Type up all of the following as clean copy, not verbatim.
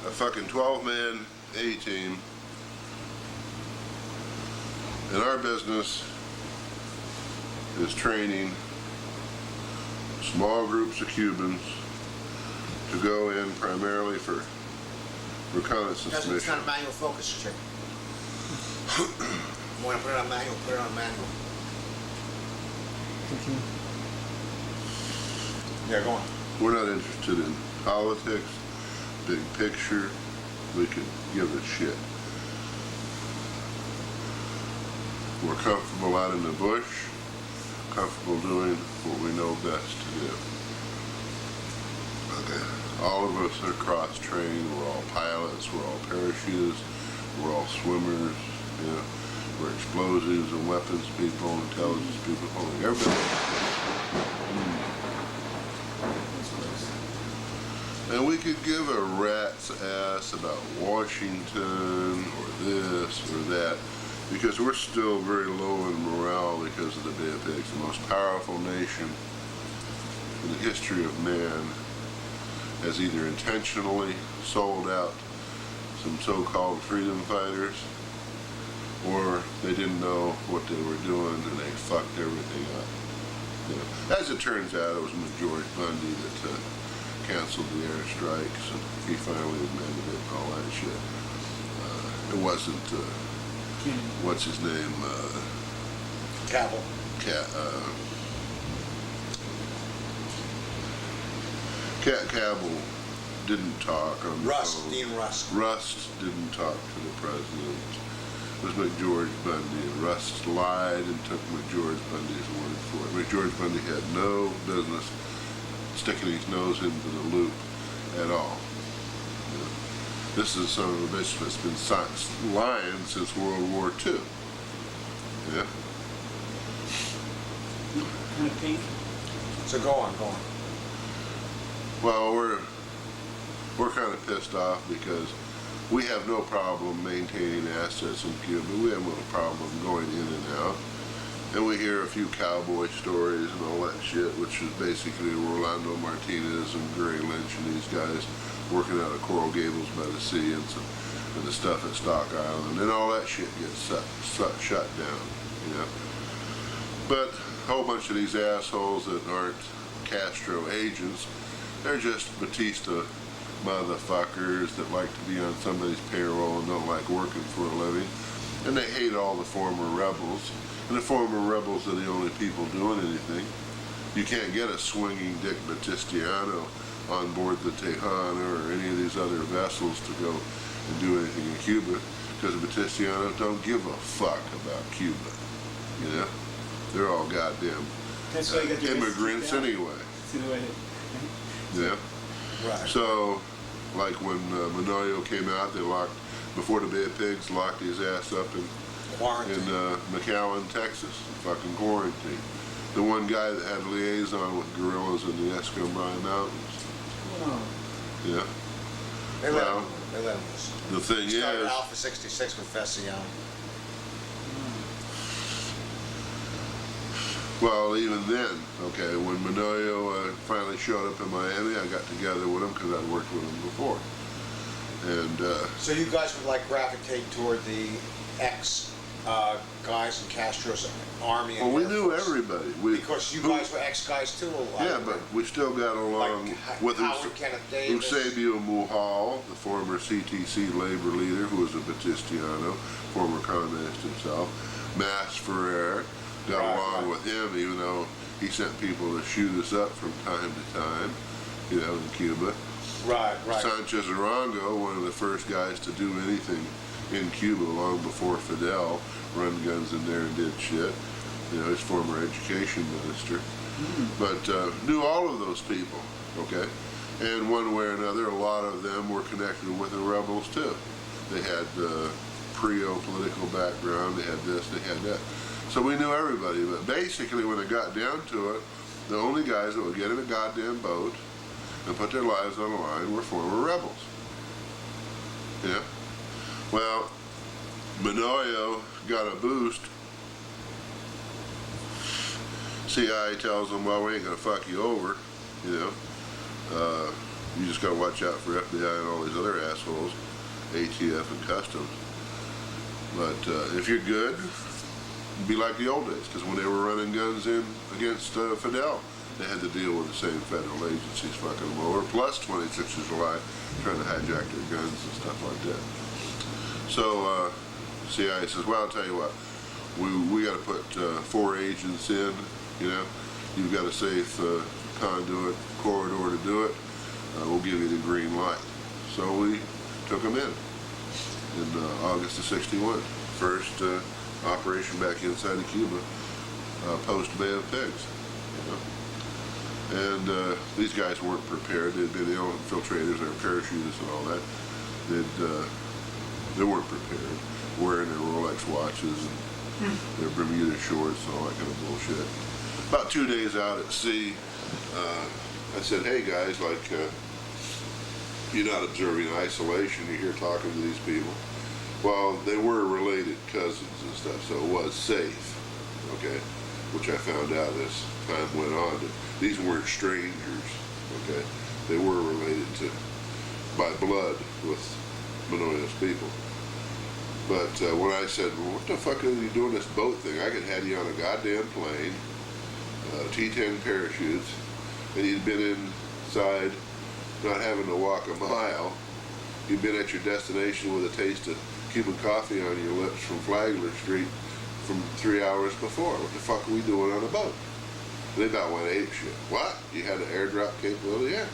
a fucking 12-man A-team. And our business is training small groups of Cubans to go in primarily for reconnaissance missions. It's not a manual focus, check. You want to put it on manual, put it on manual. Yeah, go on. We're not interested in politics, big picture. We could give a shit. We're comfortable out in the bush, comfortable doing what we know best to do. Okay. All of us are cross-trained. We're all pilots. We're all parachutists. We're all swimmers. You know, we're explosives and weapons people, intelligence people, everybody. And we could give a rat's ass about Washington or this or that, because we're still very low in morale because of the Bay of Pigs, the most powerful nation in the history of man has either intentionally sold out some so-called freedom fighters, or they didn't know what they were doing and they fucked everything up. You know, as it turns out, it was George Bundy that canceled the airstrikes, and he finally admitted it and all that shit. It wasn't, what's his name? Cabell. Cabell didn't talk on the phone. Dean Rust. Rust didn't talk to the president. It was McGeorge Bundy, and Rust lied and took McGeorge Bundy's word for it. McGeorge Bundy had no business sticking his nose into the loop at all. You know, this is some of the bitch that's been lying since World War II. Yeah. Kind of pink. So go on. Well, we're kind of pissed off because we have no problem maintaining assets in Cuba. We have no problem going in and out. And we hear a few cowboy stories and all that shit, which is basically Rolando Martinez and Gray Lynch and these guys working out of Coral Gables by the sea and the stuff at Stock Island. And all that shit gets shut down, you know. But a whole bunch of these assholes that aren't Castro agents, they're just Batista motherfuckers that like to be on somebody's payroll and don't like working for a living. And they hate all the former rebels. And the former rebels are the only people doing anything. You can't get a swinging Dick Batistiano on board the Tejana or any of these other vessels to go and do anything in Cuba, because the Batistianos don't give a fuck about Cuba. You know? They're all goddamn immigrants anyway. Yeah. Right. So, like when Manoyo came out, they before the Bay of Pigs, locked his ass up in McAllen, Texas, fucking quarantine. The one guy that had liaison with guerrillas in the Escambray Mountains. Wow. Yeah. They let him the thing is, started Alpha 66 with Fessione. well, even then, okay, when Manoyo finally showed up in Miami, I got together with him because I'd worked with him before. And so you guys would like gravitate toward the ex-guys in Castro's army? Well, we knew everybody. Because you guys were ex-guys too. Yeah, but we still got along with Eusebio Mujal, the former CTC labor leader, who was a Batistiano, former communist himself. Mas Ferrer, got along with him, even though he sent people to shoot us up from time to time, you know, in Cuba. Right. Sanchez Arango, one of the first guys to do anything in Cuba long before Fidel, run guns in there and did shit. You know, his former education minister. But knew all of those people, okay? And one way or another, a lot of them were connected with the rebels too. They had PRIO political background, they had this, they had that. So we knew everybody, but basically when it got down to it, the only guys that would get in a goddamn boat and put their lives on the line were former rebels. Yeah. Well, Manoyo got a boost. CIA tells them, well, we ain't gonna fuck you over, you know. You just gotta watch out for FBI and all these other assholes ATF and Customs. But if you're good, it'd be like the old days, because when they were running guns in against Fidel, they had to deal with the same federal agencies fucking them over, plus 26th of July trying to hijack their guns and stuff like that. So CIA says, well, I'll tell you what, we got to put 4 agents in, you know, you've got a safe conduit corridor to do it, we'll give you the green light. So we took them in August of '61. First operation back inside of Cuba, post Bay of Pigs. You know? And these guys weren't prepared. They'd been infiltrators, they were parachutists and all that. They weren't prepared, wearing their Rolex watches and their Bermuda shorts and all that kind of bullshit. About 2 days out at sea, I said, hey guys, like, you're not observing isolation, you're here talking to these people. Well, they were related cousins and stuff, so it was safe, okay? Which I found out as time went on. These weren't strangers, okay? They were related by blood with Manoya's people. But when I said, well, what the fuck are you doing this boat thing? I could have you on a goddamn plane, T-10 parachutes, and you'd been inside not having to walk a mile. You'd been at your destination with a taste of Cuban coffee on your lips from Flagler Street from 3 hours before. What the fuck are we doing on a boat? They about went ape shit. What? You had an airdrop capability? Yeah.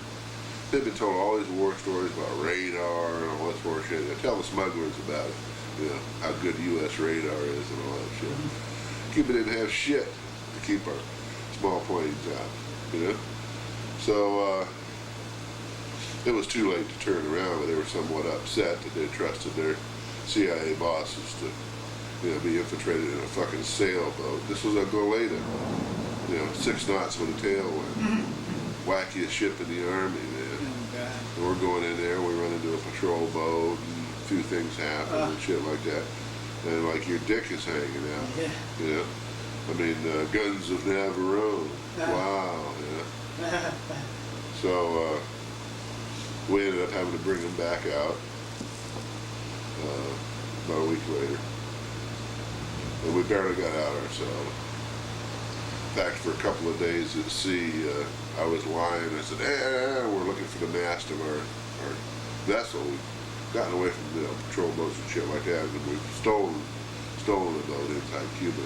They've been told all these war stories about radar and all this war shit. They tell the smugglers about it. You know, how good U.S. radar is and all that shit. Cuba didn't have shit to keep our small planes out, you know? So, it was too late to turn around, but they were somewhat upset that they trusted their CIA bosses to, you know, be infiltrated in a fucking sailboat. This was a Goleta, you know, 6 knots with a tailwind. Wackiest ship in the Army, man. And we're going in there, we run into a patrol boat, and a few things happen and shit like that. And like your dick is hanging out, you know? I mean, guns of Navarone. Wow, yeah. So, we ended up having to bring them back out about a week later. And we barely got out ourselves. In fact, for a couple of days at sea, I was lying. I said, we're looking for the mast of our vessel. We've gotten away from patrol boats and shit like that, and we've stolen a boat inside Cuba.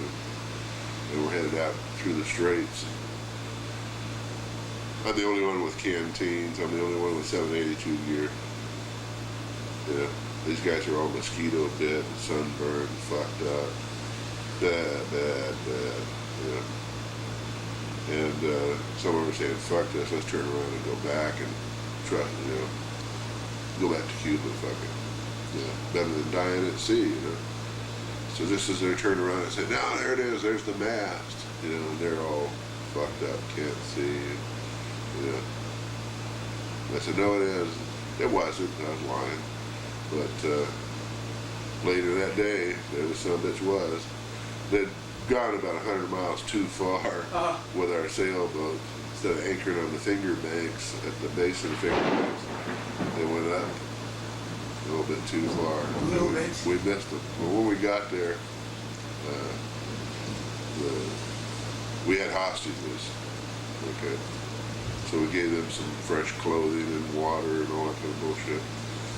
And we're headed out through the straits. I'm the only one with canteens. I'm the only one with 782 gear. You know, these guys are all mosquito bit and sunburned and fucked up. Bad. You know. And some of them are saying, fuck this, let's turn around and go back and try, you know, go back to Cuba, fuck it. You know, better than dying at sea, you know. So this is their turnaround and say, no, there it is, there's the mast. You know, and they're all fucked up, can't see. You know. I said, no, it is. It wasn't, I was lying. But later that day, there the sumbitch was. They'd gone about 100 miles too far with our sailboat. Instead of anchoring on the finger banks, at the base of the finger banks, they went up a little bit too far. We missed them. But when we got there, we had hostages. Okay. So we gave them some fresh clothing and water and all that kind of bullshit.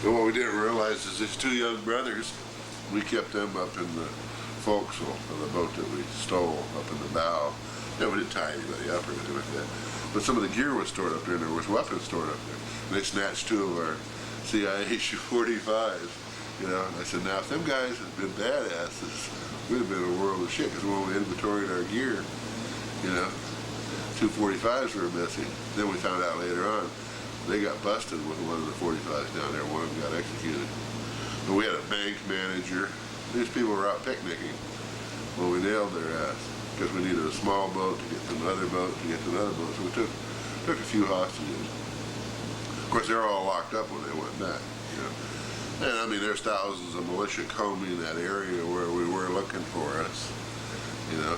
And what we didn't realize is these 2 young brothers, we kept them up in the forecastle of the boat that we stole, up in the bow. Yeah, we didn't tie anybody up or anything like that. But some of the gear was stored up there, and there was weapons stored up there. And they snatched 2 of our CIA .45s, you know. And I said, now if them guys had been badasses, we'd have been in a world of shit, because when we inventoried our gear, you know, 2 45s were missing. Then we found out later on, they got busted with one of the 45s down there. One of them got executed. But we had a bank manager. These people were out picnicking. Well, we nailed their ass, because we needed a small boat to get to another boat, to get to another boat. So we took a few hostages. Of course, they're all locked up when they went back, you know. And I mean, there's thousands of militia combing that area where we were looking for us, you know.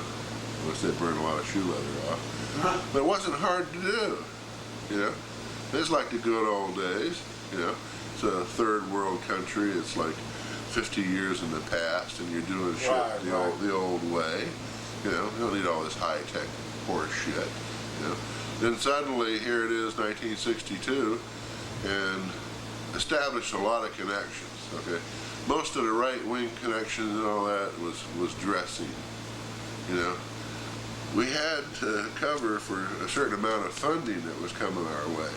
Unless they burned a lot of shoe leather off. But it wasn't hard to do, you know. It's like the good old days, you know. It's a third world country. It's like 50 years in the past, and you're doing shit the old way. You know, you don't need all this high-tech horse shit. You know, then suddenly here it is, 1962, and established a lot of connections. Okay, most of the right-wing connections and all that was dressing. You know, we had to cover for a certain amount of funding that was coming our way.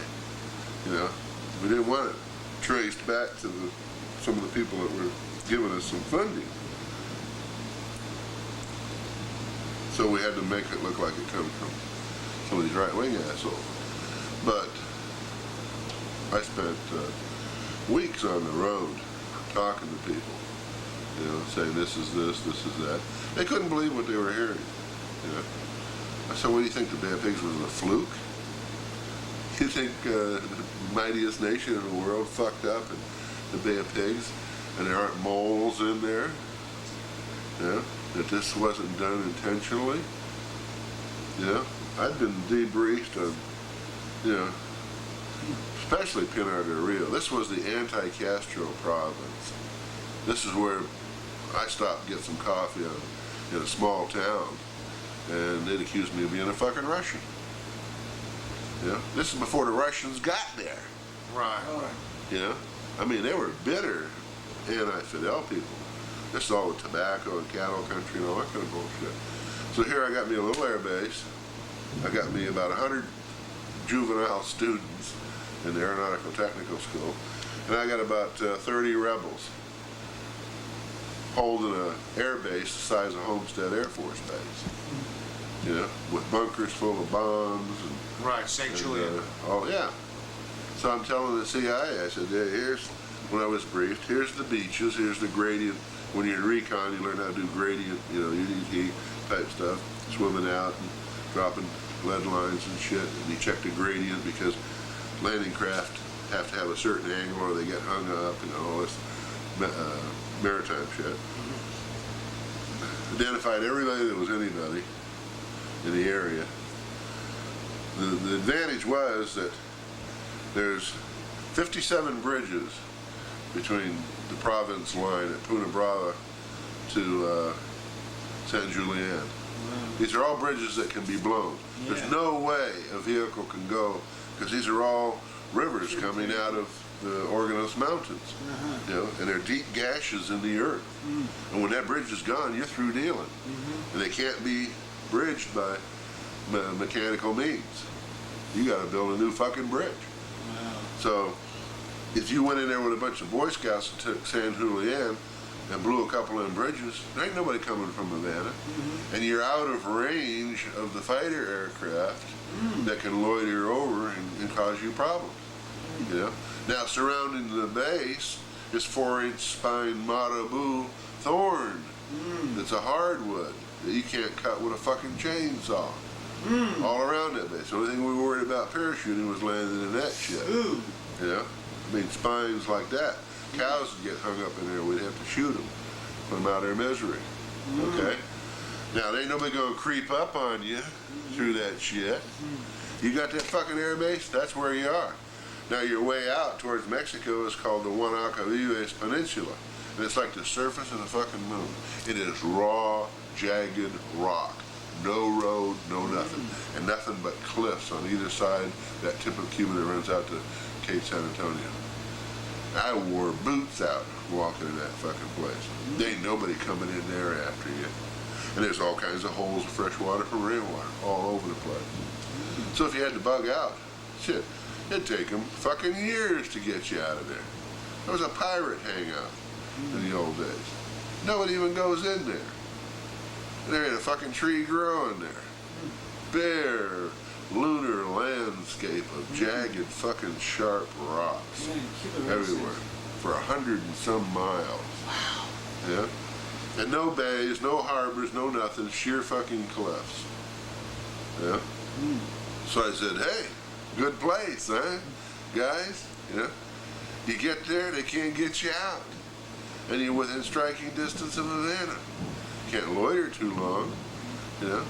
You know, we didn't want it traced back to some of the people that were giving us some funding. So we had to make it look like it comes from some of these right-wing assholes. But I spent weeks on the road talking to people, you know, saying this is this, this is that. They couldn't believe what they were hearing. You know, I said, what do you think, the Bay of Pigs was a fluke? You think the mightiest nation in the world fucked up in the Bay of Pigs, and there aren't moles in there? You know, that this wasn't done intentionally? You know, I'd been debriefed on, you know, especially Pinar del Rio. This was the anti-Castro province. This is where I stopped to get some coffee in a small town, and they'd accused me of being a fucking Russian. You know, this is before the Russians got there. Right. You know, I mean, they were bitter anti-Fidel people. This is all the tobacco and cattle country and all that kind of bullshit. So here I got me a little air base. I got me about 100 juvenile students in the Aeronautical Technical School, and I got about 30 rebels holding an air base the size of Homestead Air Force Base. You know, with bunkers full of bombs and Right, St. Julian. Oh yeah. So I'm telling the CIA, I said, yeah, here's, when I was briefed, here's the beaches, here's the gradient. When you're in recon, you learn how to do gradient, you know, UDT type stuff, swimming out and dropping lead lines and shit. And you check the gradient because landing craft have to have a certain angle or they get hung up, you know, all this maritime shit. Identified everybody that was anybody in the area. The advantage was that there's 57 bridges between the province line at Puna Brava to San Julian. Wow. These are all bridges that can be blown. Yeah. There's no way a vehicle can go, because these are all rivers coming out of the Organos Mountains. You know, and they're deep gashes in the earth. And when that bridge is gone, you're through dealing. And they can't be bridged by mechanical means. You got to build a new fucking bridge. Wow. So if you went in there with a bunch of Boy Scouts and took San Julian and blew a couple of them bridges, there ain't nobody coming from Havana. And you're out of range of the fighter aircraft that can loiter over and cause you problems. You know? Now surrounding the base is 4-inch spine Marabu thorn. It's a hardwood that you can't cut with a fucking chainsaw. All around that base. The only thing we were worried about parachuting was landing in that shit. You know? I mean, spines like that. Cows would get hung up in there. We'd have to shoot them, put them out of their misery. Okay? Now, there ain't nobody gonna creep up on you through that shit. You got that fucking air base, that's where you are. Now, your way out towards Mexico is called the Guanacavives Peninsula. And it's like the surface of the fucking moon. It is raw, jagged rock. No road, no nothing. And nothing but cliffs on either side, that tip of Cuba that runs out to Cape San Antonio. I wore boots out walking in that fucking place. There ain't nobody coming in there after you. And there's all kinds of holes of fresh water from rainwater all over the place. So if you had to bug out, shit, it'd take them fucking years to get you out of there. There was a pirate hangout in the old days. Nobody even goes in there. There ain't a fucking tree growing there. Bare lunar landscape of jagged fucking sharp rocks everywhere for 100 and some miles. Wow. Yeah? And no bays, no harbors, no nothing, sheer fucking cliffs. Yeah? So I said, hey, good place, huh? Guys, you know? You get there, they can't get you out. And you're within striking distance of Havana. Can't loiter too long, you know?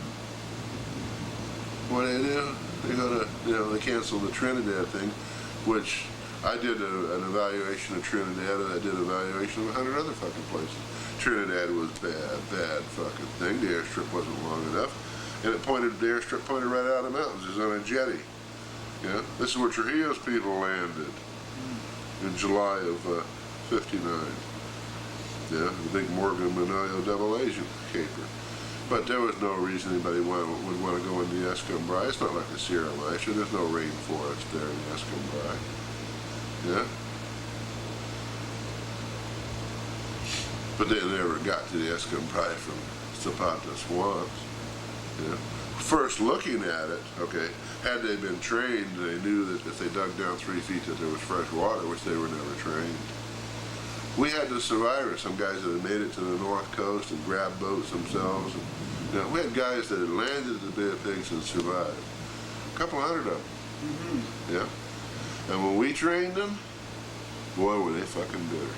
What do? They go to, you know, they cancel the Trinidad thing, which I did an evaluation of Trinidad, and I did an evaluation of 100 other fucking places. Trinidad was bad fucking thing. The airstrip wasn't long enough, and the airstrip pointed right out of the mountains. It was on a jetty. Yeah, this is where Trujillo's people landed in July of '59. Yeah, the big Morgan Manoyo double Asian caper. But there was no reason anybody would want to go into the Escambray. It's not like the Sierra Maestra. There's no rainforest there in the Escambray. Yeah? But they never got to the Escambray from Zapata swamps. Yeah? First looking at it, okay, had they been trained, they knew that if they dug down 3 feet that there was fresh water, which they were never trained. We had the survivors, some guys that had made it to the North Coast and grabbed boats themselves. And, you know, we had guys that had landed at the Bay of Pigs and survived. A couple hundred of them. Mm-hmm. Yeah. And when we trained them, boy, were they fucking bitter.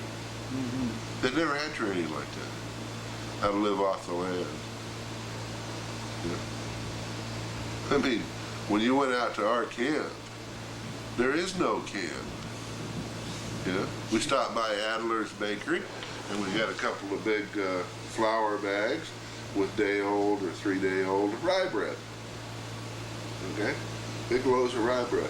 Mm-hmm. They never had training like that. How to live off the land. Yeah. I mean, when you went out to our camp, there is no camp. Yeah. We stopped by Adler's Bakery, and we had a couple of big flour bags with day-old or 3-day-old rye bread. Okay? Big loaves of rye bread.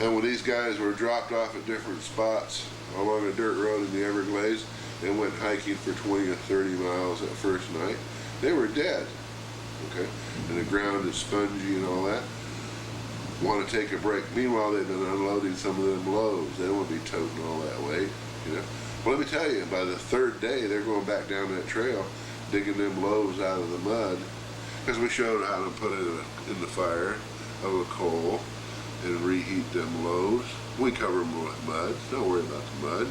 And when these guys were dropped off at different spots along a dirt road in the Everglades and went hiking for 20 or 30 miles that first night, they were dead. Okay? And the ground is spongy and all that. Want to take a break. Meanwhile, they've been unloading some of them loaves. They don't want to be toting all that weight, you know. Well, let me tell you, by the third day, they're going back down that trail, digging them loaves out of the mud, because we showed how to put it in the fire of a coal and reheat them loaves. We cover them with mud. Don't worry about the mud.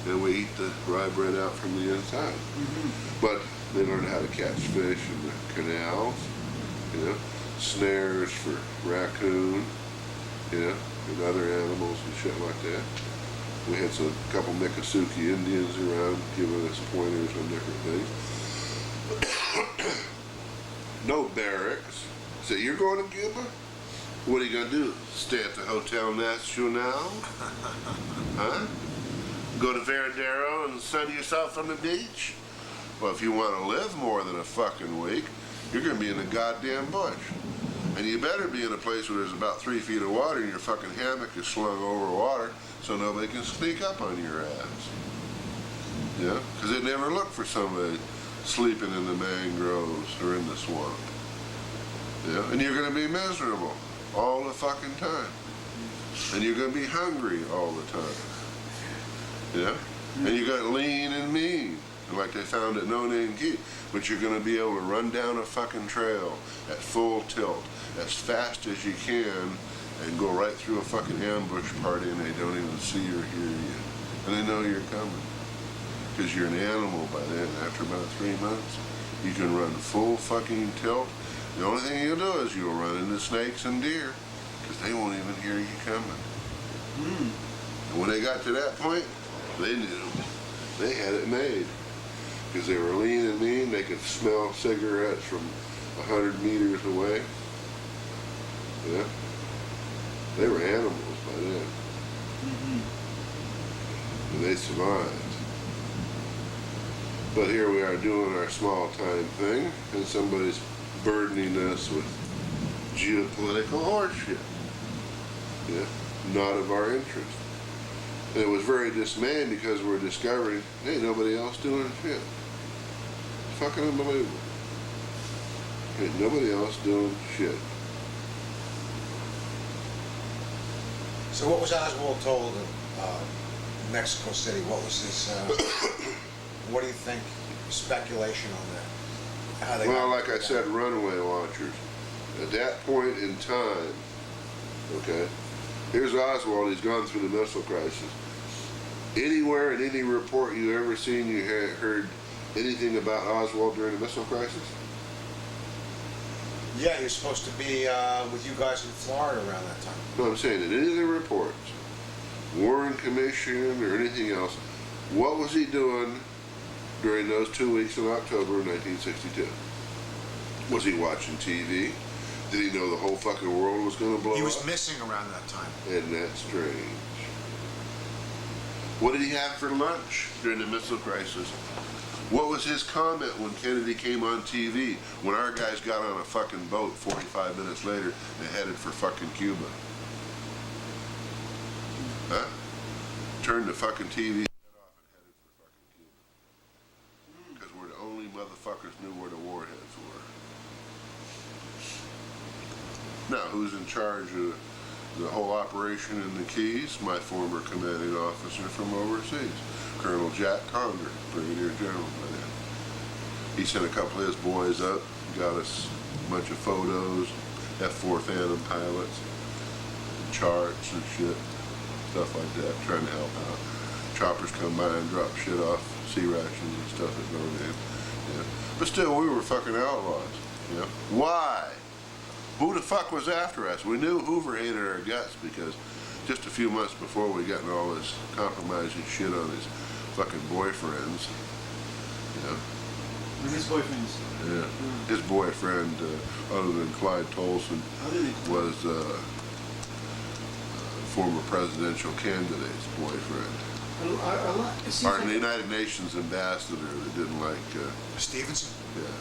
And we eat the rye bread out from the inside. Mm-hmm. But they learned how to catch fish in the canals, you know. Snares for raccoon, you know, and other animals and shit like that. We had a couple Miccosukee Indians around giving us pointers on different things. No barracks. So you're going to Cuba? What are you going to do? Stay at the Hotel Nacional? Huh? Go to Veradero and sun yourself on the beach? Well, if you want to live more than a fucking week, you're going to be in the goddamn bush. And you better be in a place where there's about 3 feet of water and your fucking hammock is slung over water so nobody can sneak up on your ass. Yeah? Because they never look for somebody sleeping in the mangroves or in the swamp. Yeah? And you're going to be miserable all the fucking time. And you're going to be hungry all the time. Yeah? And you're going to lean and mean, like they found at No Name Key. But you're going to be able to run down a fucking trail at full tilt as fast as you can and go right through a fucking ambush party and they don't even see or hear you. And they know you're coming. Because you're an animal by then. After about 3 months, you can run full fucking tilt. The only thing you'll do is you'll run into snakes and deer because they won't even hear you coming. Mm. And when they got to that point, they knew. They had it made. Because they were lean and mean, they could smell cigarettes from 100 meters away. Yeah. They were animals by then. Mm-hmm. And they survived. But here we are doing our small time thing, and somebody's burdening us with geopolitical horseshit. Yeah. Not of our interest. And it was very dismaying because we're discovering, hey, nobody else doing shit. It's fucking unbelievable. Ain't nobody else doing shit. So what was Oswald told in Mexico City? What was his, what do you think, speculation on that? How they well, like I said, runway watchers. At that point in time, okay, here's Oswald, he's gone through the missile crisis. Anywhere in any report you ever seen, you heard anything about Oswald during the missile crisis? Yeah, he was supposed to be with you guys in Florida around that time. No, I'm saying in any of the reports, Warren Commission or anything else, what was he doing during those 2 weeks in October of 1962? Was he watching TV? Did he know the whole fucking world was going to blow up? He was missing around that time. Isn't that strange? What did he have for lunch during the missile crisis? What was his comment when Kennedy came on TV, when our guys got on a fucking boat 45 minutes later and headed for fucking Cuba? Huh? Turned the fucking TV off and headed for fucking Cuba. Because we're the only motherfuckers knew where the warheads were. Now, who's in charge of the whole operation in the Keys? My former commanding officer from overseas, Colonel Jack Conger, Brigadier General by then. He sent a couple of his boys up, got us a bunch of photos, F-4 Phantom pilots, charts and shit, stuff like that, trying to help out. Choppers come by and drop shit off, sea rations and stuff at Notre Dame. Yeah. But still, we were fucking outlaws. You know? Why? Who the fuck was after us? We knew Hoover hated our guts because just a few months before we got in all this compromising shit on his fucking boyfriends. You know? His boyfriends? Yeah. His boyfriend, other than Clyde Tolson, was former presidential candidate's boyfriend. Our United Nations ambassador that didn't like... Stevenson? Yeah.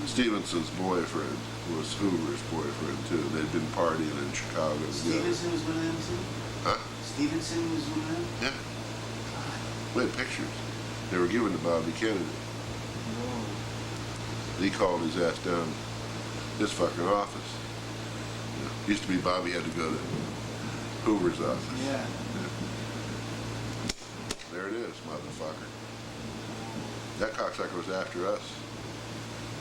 Stevenson's boyfriend was Hoover's boyfriend too. They'd been partying in Chicago together. Stevenson was one of them too? Huh? Stevenson was one of them? Yeah. We had pictures. They were given to Bobby Kennedy. Whoa. He called his ass down his fucking office. You know, used to be Bobby had to go to Hoover's office. Yeah. There it is, motherfucker. That cocksucker was after us.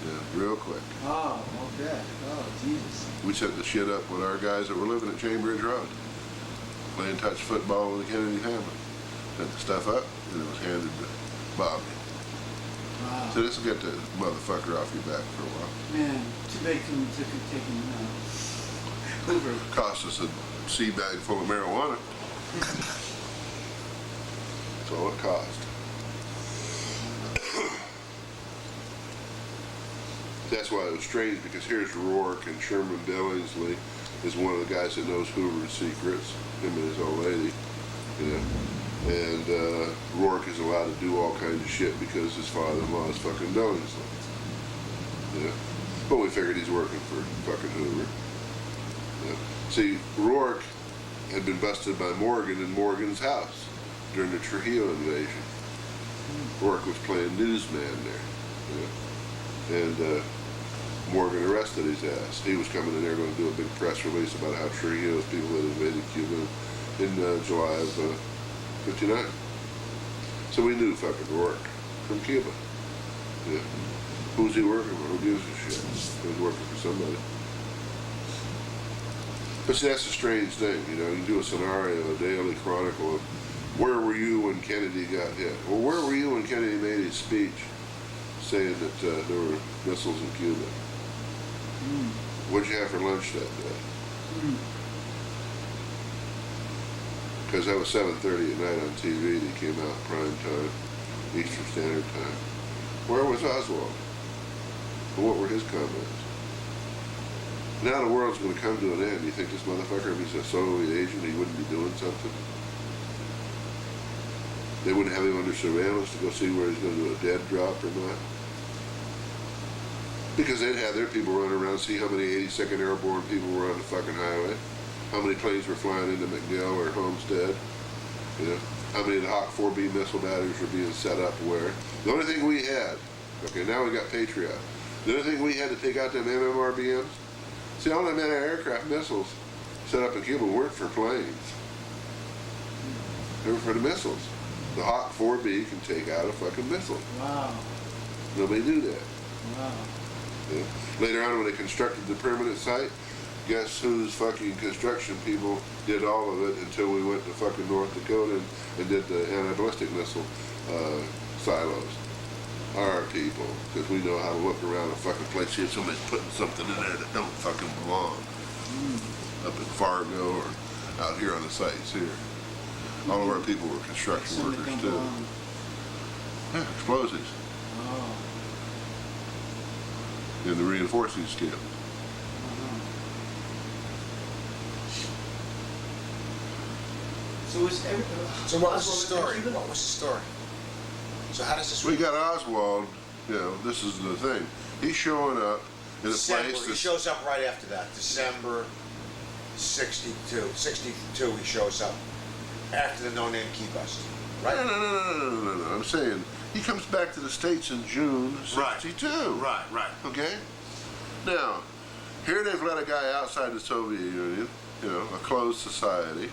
Yeah, real quick. Oh, okay. Oh, Jesus. We set the shit up with our guys that were living at Cambridge Road, playing touch football with the Kennedy family. Set the stuff up, and it was handed to Bobby. Wow. So this will get the motherfucker off your back for a while. Man, too bad couldn't take him Hoover. Cost us a sea bag full of marijuana. That's all it cost. That's why it was strange, because here's Rourke, and Sherman Billingsley is one of the guys that knows Hoover's secrets, him and his old lady, you know. And Rourke is allowed to do all kinds of shit because his father-in-law is fucking Billingsley. Yeah. But we figured he's working for fucking Hoover. Yeah. See, Rourke had been busted by Morgan in Morgan's house during the Trujillo invasion. Rourke was playing newsman there. Yeah. And Morgan arrested his ass. He was coming in there going to do a big press release about how Trujillo's people had invaded Cuba in July of '59. So we knew fucking Rourke from Cuba. Yeah. Who's he working for? Who gives a shit? He was working for somebody. But see, that's a strange thing, you know. You do a scenario, a daily chronicle of where were you when Kennedy got hit? Well, where were you when Kennedy made his speech saying that there were missiles in Cuba? What'd you have for lunch that day? Because that was 7:30 at night on TV. They came out prime time, Eastern Standard Time. Where was Oswald? And what were his comments? Now the world's going to come to an end. You think this motherfucker, if he's a Soviet agent, he wouldn't be doing something? They wouldn't have him under surveillance to go see where he's going to do a dead drop or not? Because they'd have their people running around, see how many 82nd Airborne people were on the fucking highway, how many planes were flying into McGill or Homestead, you know, how many of the Hawk 4B missile batteries were being set up where. The only thing we had, okay, now we got Patriot. The only thing we had to take out them MMRBMs, see, all them anti-aircraft missiles set up in Cuba weren't for planes. They were for the missiles. The Hawk 4B can take out a fucking missile. Wow. Nobody knew that. Wow. Yeah. Later on, when they constructed the permanent site, guess whose fucking construction people did all of it until we went to fucking North Dakota and did the anti-ballistic missile silos. Our people, because we know how to look around a fucking place, see if somebody's putting something in there that don't fucking belong. Up in Fargo or out here on the sites here. All of our people were construction workers too. Yeah, explosives. Oh. In the reinforcing steel. So was every... So what was the Oswald story? in Cuba? What was the story? So how does this We got Oswald, you know, this is the thing. He's showing up in a December, place he that's... shows up right after that. December 62. 62 he shows up. After the no-name key bust. Right? No. I'm saying he comes back to the States in June '62. Right. Okay? Now, here they've let a guy outside the Soviet Union, you know, a closed society.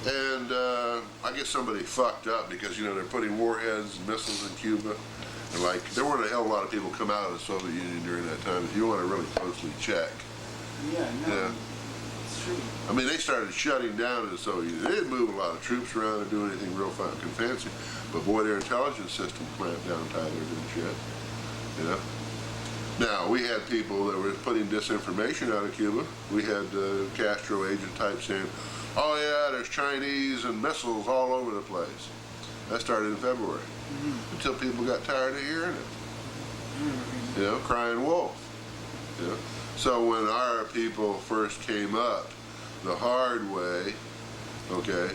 And I guess somebody fucked up because, you know, they're putting warheads and missiles in Cuba. And like, there weren't a hell of a lot of people come out of the Soviet Union during that time. If you want to really closely check. Yeah, no, Yeah. it's true. I mean, they started shutting down in the Soviet Union. They didn't move a lot of troops around or do anything real fucking fancy. But boy, their intelligence system clamped down tighter than shit. You know? Now, we had people that were putting disinformation out of Cuba. We had Castro agent type saying, oh yeah, there's Chinese and missiles all over the place. That started in February. Until people got tired of hearing it. You know, crying wolf. You know? So when our people first came up the hard way, okay,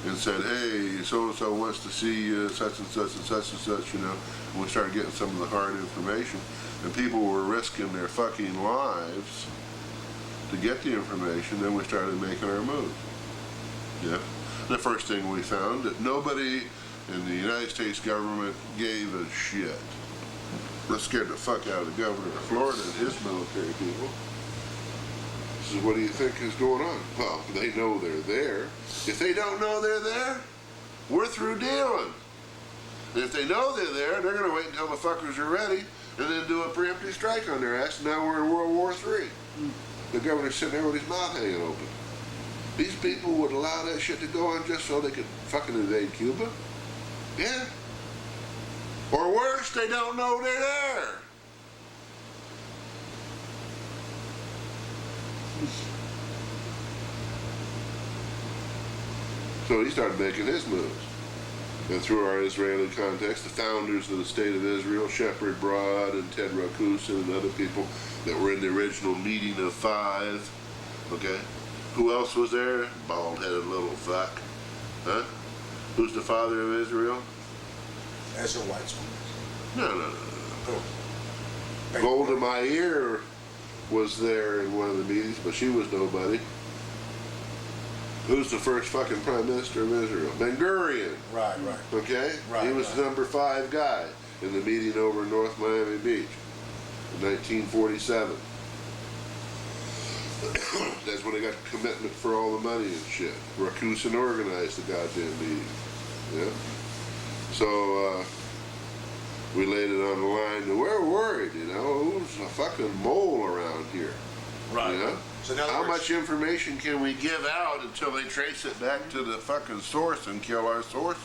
and said, hey, so-and-so wants to see such and such and such and such, you know, and we started getting some of the hard information, and people were risking their fucking lives to get the information, then we started making our move. Yeah. The first thing we found that nobody in the United States government gave a shit. That scared the fuck out of the governor of Florida and his military people. This is, what do you think is going on? Well, they know they're there. If they don't know they're there, we're through dealing. And if they know they're there, they're going to wait until the fuckers are ready and then do a preemptive strike on their ass. Now we're in World War III. The governor's sitting there with his mouth hanging open. These people would allow that shit to go on just so they could fucking invade Cuba? Yeah. Or worse, they don't know they're there. So he started making his moves. And through our Israeli context, the founders of the State of Israel, Shepard Broad and Ted Rakusin and other people that were in the original meeting of five, okay? Who else was there? Bald-headed little fuck. Huh? Who's the father of Israel? Ezra Weitzman. No. Who? Golda Meir was there in one of the meetings, but she was nobody. Who's the first fucking prime minister of Israel? Ben Gurion. Right. Okay? Right, He was right. the number 5 guy in the meeting over in North Miami Beach in 1947. That's when they got commitment for all the money and shit. Rakusin organized the goddamn meeting. Yeah? So, we laid it on the line, and we're worried, you know, who's a fucking mole around here? Right. You know? So in other how words- much information can we give out until they trace it back to the fucking source and kill our sources?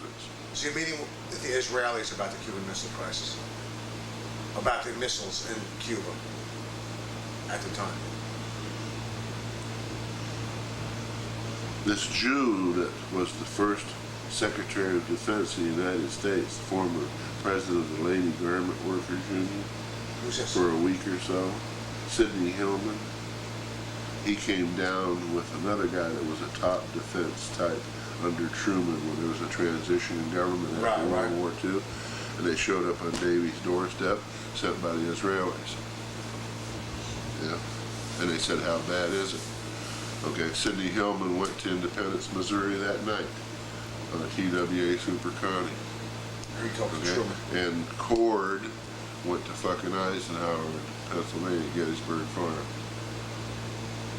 So you're meeting with the Israelis about the Cuban Missile Crisis. About the missiles in Cuba at the time. This Jew that was the first Secretary of Defense of the United States, former president of the Lady Garment Workers Union, Who's this? for a week or so, Sidney Hillman, he came down with another guy that was a top defense type under Truman when there was a transition in government after Right. World War II, and they showed up on Davy's doorstep, sent by the Israelis. Yeah, and they said, how bad is it? Okay, Sidney Hillman went to Independence, Missouri that night on a TWA Super Connie. He talked to Okay? Truman. And Cord went to fucking Eisenhower in Pennsylvania, Gettysburg Farm.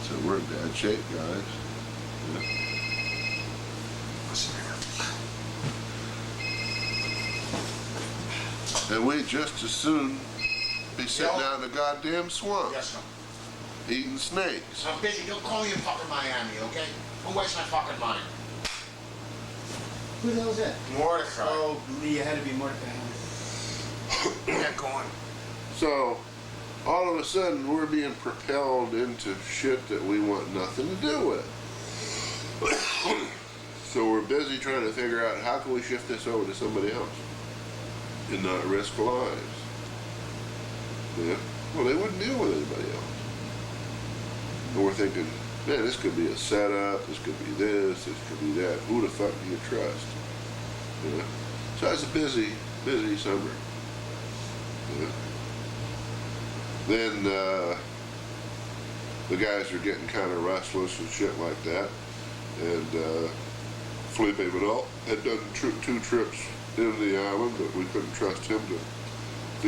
Said, we're in bad shape, guys. Yeah. Listen here. And we'd just as soon be sitting Yeah. out in a goddamn swamp, Yes, sir. eating snakes. I'm busy. Don't call me in fucking Miami, okay? Don't waste my fucking money. Who the hell is that? Mordecai. Oh, Lee, it had to be Mordecai. Get going. So, all of a sudden, we're being propelled into shit that we want nothing to do with. So we're busy trying to figure out how can we shift this over to somebody else and not risk lives. Yeah. Well, they wouldn't deal with anybody else. And we're thinking, man, this could be a setup, this could be this could be that. Who the fuck do you trust? You know? So it's a busy summer. You know? Then the guys are getting kind of restless and shit like that. And Felipe Vidal had done 2 trips into the island, but we couldn't trust him to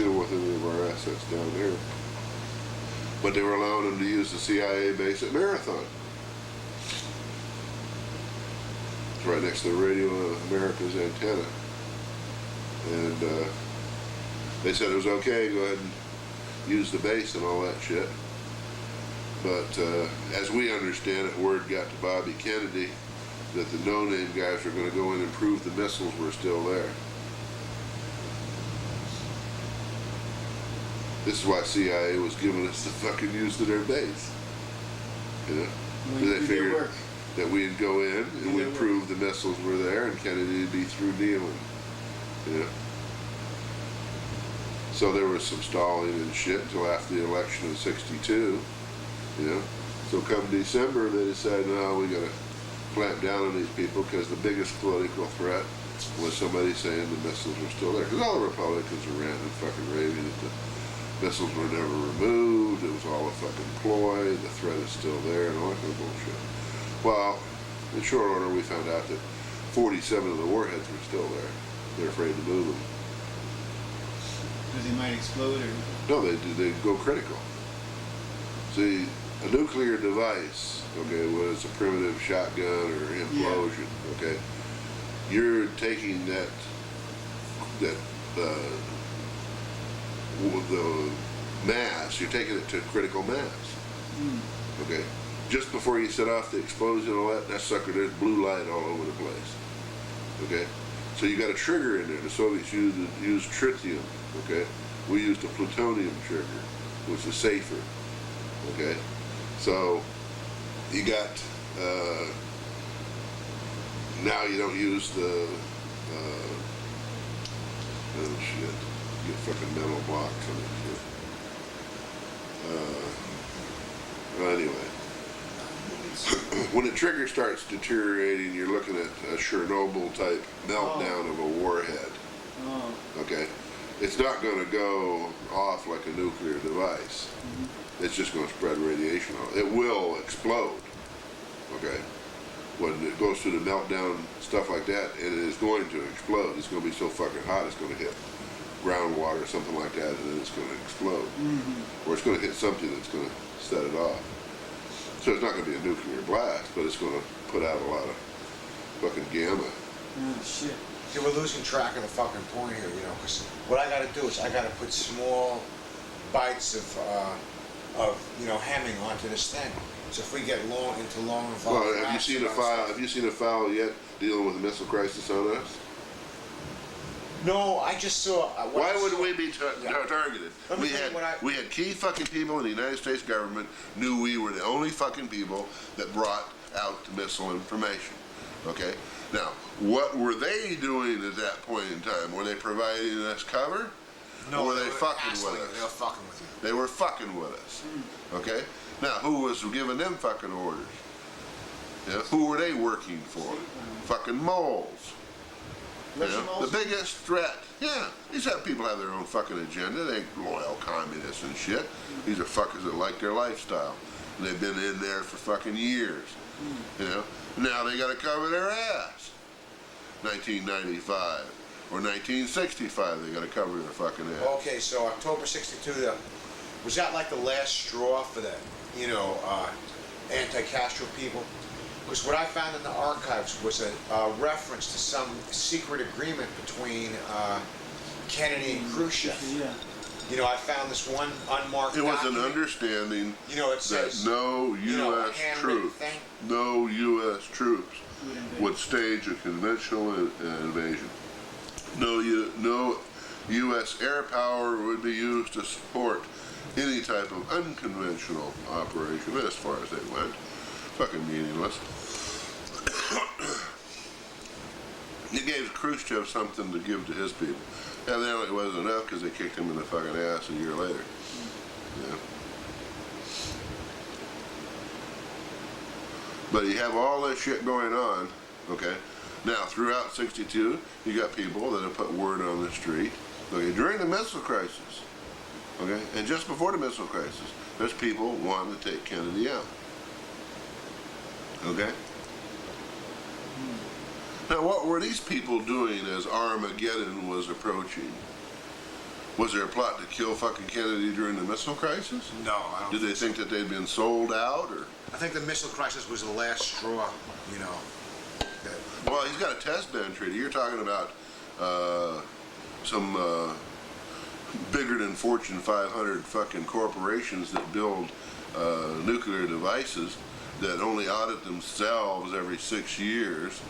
deal with any of our assets down there. But they were allowing him to use the CIA base at Marathon. It's right next to the Radio America's antenna. And they said it was okay, go ahead and use the base and all that shit. But as we understand it, word got to Bobby Kennedy that the no-name guys were going to go in and prove the missiles were still there. This is why CIA was giving us the fucking use of their base. You know? They figured that we'd go in and we'd prove the missiles were there and Kennedy would be through dealing. You know? So there was some stalling and shit until after the election of '62. You know? So come December, they decided, no, we gotta clamp down on these people because the biggest political threat was somebody saying the missiles were still there. Because all the Republicans were ranting and fucking raving that the missiles were never removed, it was all a fucking ploy, the threat is still there, and all that kind of bullshit. Well, in short order, we found out that 47 of the warheads were still there. They're afraid to move them. Because they might explode or... No, they go critical. See, a nuclear device, okay, whether it's a primitive shotgun or implosion, okay, you're taking the mass, you're taking it to critical mass, okay? Just before you set off the explosion and all that sucker, there's blue light all over the place, okay? So you got a trigger in there. The Soviets used tritium, okay? We used a plutonium trigger, which is safer, okay? So you got, now you don't use the, oh shit, you get fucking metal blocks on it. Well, anyway, when the trigger starts deteriorating, you're looking at a Chernobyl type meltdown of a warhead. Okay? It's not going to go off like a nuclear device. It's just going to spread radiation out. It will explode. Okay? When it goes through the meltdown, stuff like that, and it is going to explode. It's going to be so fucking hot, it's going to hit groundwater or something like that, and then it's going to explode. Or it's going to hit something that's going to set it off. So it's not going to be a nuclear blast, but it's going to put out a lot of fucking gamma. Oh, shit. See, we're losing track of the fucking point here, you know, because what I got to do is I got to put small bites of you know, hemming onto this thing. So if we get into long involved... Well, have you seen a file yet dealing with a missile crisis on us? No, I just saw... Why would we be targeted? We had key fucking people in the United States government knew we were the only fucking people that brought out the missile information. Okay? Now, what were they doing at that point in time? Were they providing us cover? No, or were they fucking with us? They were fucking with you. They were fucking with us. Okay? Now, who was giving them fucking orders? Yeah? Who were they working for? Fucking moles. You know, the biggest threat. Yeah, these people have their own fucking agenda. They ain't loyal communists and shit. These are fuckers that like their lifestyle. And they've been in there for fucking years. You know? Now they gotta cover their ass. 1995 or 1965, they gotta cover their fucking ass. Okay, so October '62, was that like the last straw for the, you know, anti-Castro people? Because what I found in the archives was a reference to some secret agreement between Kennedy and Khrushchev. Yeah. You know, I found this one unmarked It was document. an understanding, You know, it says, that no you know, a U.S. handwritten troops, thing. no U.S. troops would stage a conventional invasion. No U.S. air power would be used to support any type of unconventional operation, as far as they went. Fucking meaningless. It gave Khrushchev something to give to his people. Evidently it wasn't enough because they kicked him in the fucking ass a year later. Yeah. But you have all this shit going on, okay? Now, throughout 62, you got people that have put word on the street, okay, during the missile crisis, okay? And just before the missile crisis, there's people wanting to take Kennedy out, okay? Now, what were these people doing as Armageddon was approaching? Was there a plot to kill fucking Kennedy during the missile crisis? No, I don't. Did they think that they'd been sold out, or? I think the missile crisis was the last straw, you know. Well, he's got a test ban treaty. You're talking about some bigger than Fortune 500 fucking corporations that build nuclear devices that only audit themselves every 6 years,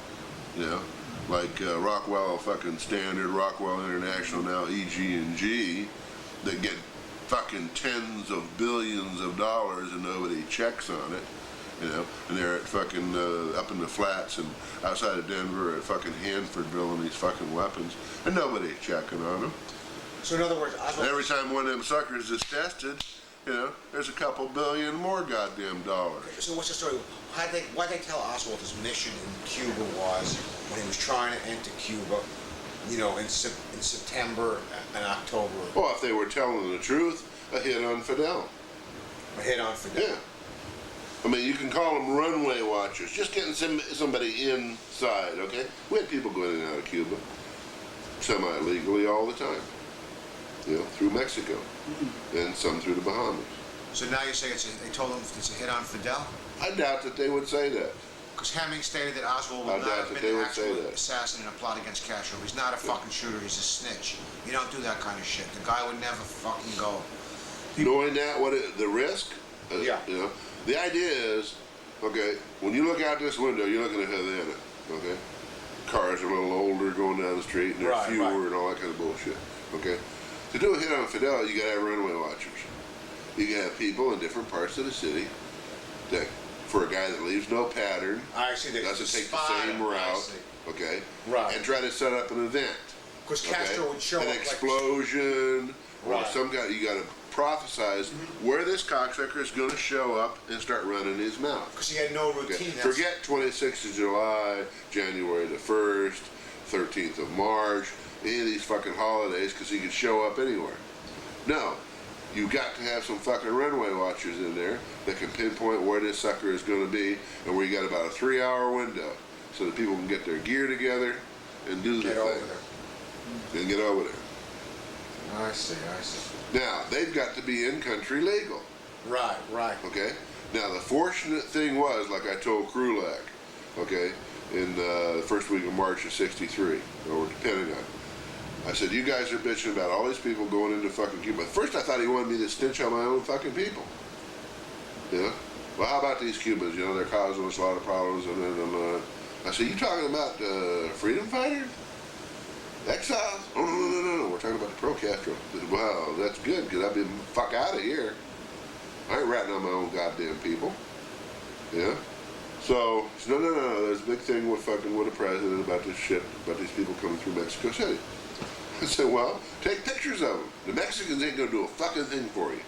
you know, like Rockwell fucking Standard, Rockwell International, now EG&G, that get fucking tens of billions of dollars and nobody checks on it, you know, and they're at fucking up in the flats and outside of Denver at fucking Hanford building these fucking weapons, and nobody's checking on them. So in other words, And every time one of them suckers is tested, you know, there's a couple billion more goddamn dollars. So what's the story? Why'd they tell Oswald his mission in Cuba was when he was trying to enter Cuba, you know, in September and October? Well, if they were telling the truth, a hit on Fidel. A hit on Fidel. Yeah. I mean, you can call them runway watchers, just getting somebody inside, okay? We had people going in and out of Cuba semi-legally all the time, you know, through Mexico, and some through the Bahamas. So now you say they told him it's a hit on Fidel? I doubt that they would say that. Because Hemming stated that Oswald would I not doubt have that been they an would say actual that. assassin in a plot against Castro. He's not a fucking shooter, he's a snitch. You don't do that kind of shit. The guy would never fucking go. Knowing that, the risk, Yeah. you know, the idea is, okay, when you look out this window, you're looking at Havana, okay? Cars are a little older going down the street, and there's Right, fewer right. and all that kind of bullshit, okay? To do a hit on Fidel, you gotta have runway watchers. You gotta have people in different parts of the city that, for a guy that leaves no pattern, I see. They doesn't take the spot same him, I route, see. okay? Right. And try to set up an event. Because Castro would show An up like... explosion, or Right. some guy, you gotta prophesize where this cocksucker is gonna show up and start running his mouth. Because he had no Okay. routine. Forget 26th of July, January the 1st, 13th of March, any of these fucking holidays, because he could show up anywhere. No, you got to have some fucking runway watchers in there that can pinpoint where this sucker is going to be, and where you got about a 3-hour window so that people can get their gear together and do the Get thing. over there. And get over there. I see. Now, they've got to be in country legal, Right. okay? Now, the fortunate thing was, like I told Krulak, okay, in the first week of March of 63, or the Pentagon, I said, you guys are bitching about all these people going into fucking Cuba. At first I thought he wanted me to snitch on my own fucking people. You know? Well, how about these Cubans? You know, they're causing us a lot of problems. And I said, you talking about freedom fighters? Exiles? Oh, no. We're talking about the pro-Castro. Wow, that's good, because I've been fuck out of here. I ain't ratting on my own goddamn people. Yeah? So, no, there's a big thing with the president about this shit, about these people coming through Mexico City. I said, well, take pictures of them. The Mexicans ain't gonna do a fucking thing for you,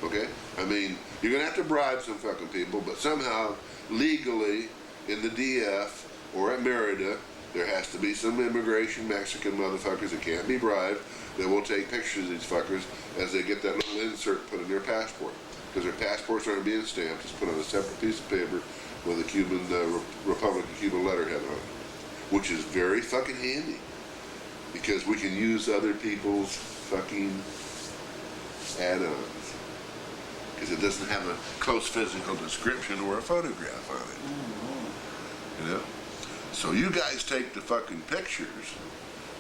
okay? I mean, you're gonna have to bribe some fucking people, but somehow, legally, in the DF or at Merida, there has to be some immigration Mexican motherfuckers that can't be bribed that will take pictures of these fuckers as they get that little insert put in their passport. Because their passports aren't being stamped, it's put on a separate piece of paper with a Cuban, Republic of Cuba letterhead on it, which is very fucking handy. Because we can use other people's fucking add-ons. Because it doesn't have a close physical description or a photograph on it. You know? So you guys take the fucking pictures,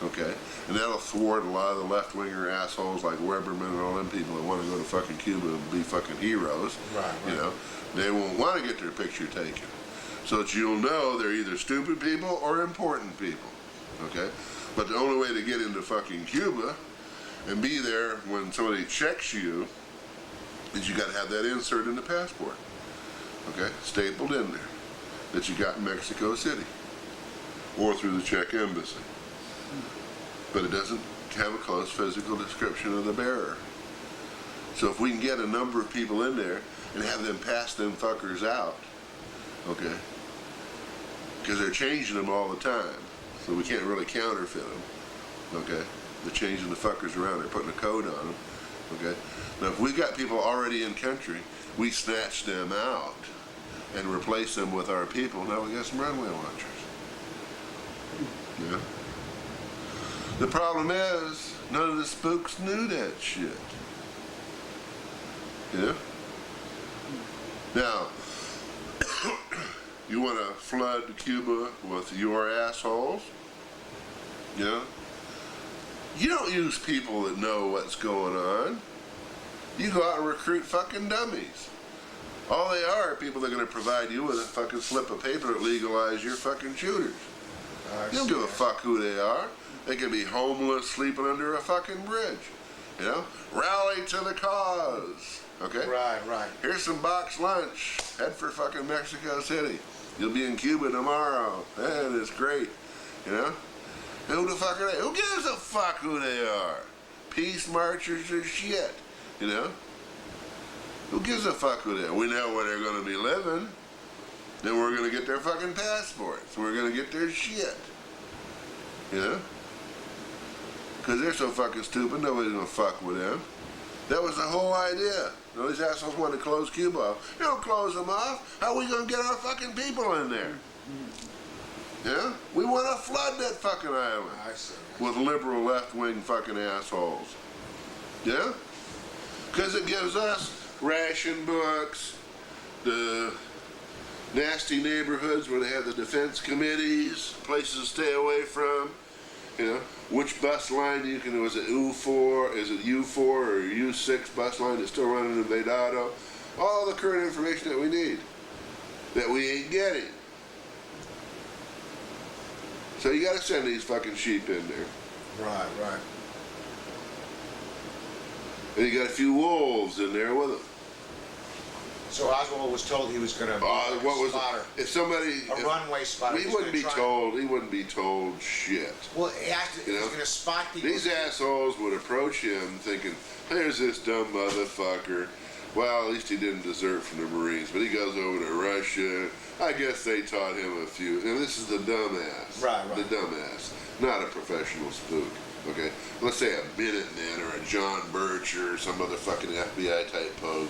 okay? And that'll thwart a lot of the left-winger assholes like Weberman and all them people that want to go to fucking Cuba and be fucking heroes. Right. You know? They won't want to get their picture taken. So that you'll know they're either stupid people or important people, okay? But the only way to get into fucking Cuba and be there when somebody checks you is you got to have that insert in the passport, okay? Stapled in there, that you got in Mexico City or through the Czech embassy. But it doesn't have a close physical description of the bearer. So if we can get a number of people in there and have them pass them fuckers out, okay, because they're changing them all the time, so we can't really counterfeit them. Okay, they're changing the fuckers around. They're putting a code on them. Okay, now if we've got people already in country, we snatch them out and replace them with our people. Now we got some runway watchers. Yeah. The problem is none of the spooks knew that shit. Yeah. Now, you want to flood Cuba with your assholes? Yeah. You don't use people that know what's going on. You go out and recruit fucking dummies. All they are people that are going to provide you with a fucking slip of paper that legalize your fucking shooters. You don't give a fuck who they are. They can be homeless, sleeping under a fucking bridge. You know? Rally to the cause. Okay? Right, right. Here's some box lunch. Head for fucking Mexico City. You'll be in Cuba tomorrow. Man, it's great. You know? Who the fuck are they? Who gives a fuck who they are? Peace marchers or shit. You know? Who gives a fuck who they are? We know where they're going to be living. Then we're going to get their fucking passports. We're going to get their shit. You know? Because they're so fucking stupid, nobody's going to fuck with them. That was the whole idea. All these assholes wanted to close Cuba off. You don't close them off. How are we going to get our fucking people in there? Yeah? We want to flood that fucking island. I see. With liberal left-wing fucking assholes. Yeah? Because it gives us ration books, the nasty neighborhoods where they have the defense committees, places to stay away from. You know, which bus line you can, was it U4, is it U4 or U6 bus line that's still running in Vedado? All the current information that we need, that we ain't getting. So you gotta send these fucking sheep in there. Right, right. And you got a few wolves in there with them. So Oswald was told he was going to be like What a was spotter. it? If somebody, A runway spotter. he He's wouldn't gonna be try- told. He wouldn't be told shit. Well, he has to, You know? he's going to spot people. These assholes would approach him thinking, "There's this dumb motherfucker. Well, at least he didn't desert from the Marines, but he goes over to Russia. I guess they taught him a few." And this is the dumbass. Right, right. The dumbass, not a professional spook. Okay, let's say a Minuteman or a John Birch or some other fucking FBI type pogue.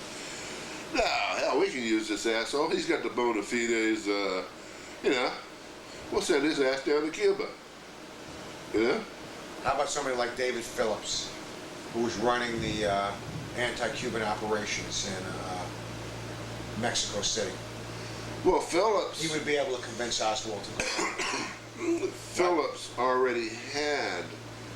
No, hell, we can use this asshole. He's got the bona fides, you know, we'll send his ass down to Cuba. You know? How about somebody like David Phillips, who was running the anti-Cuban operations in Mexico City? Well, Phillips... He would be able to convince Oswald to go. Phillips already had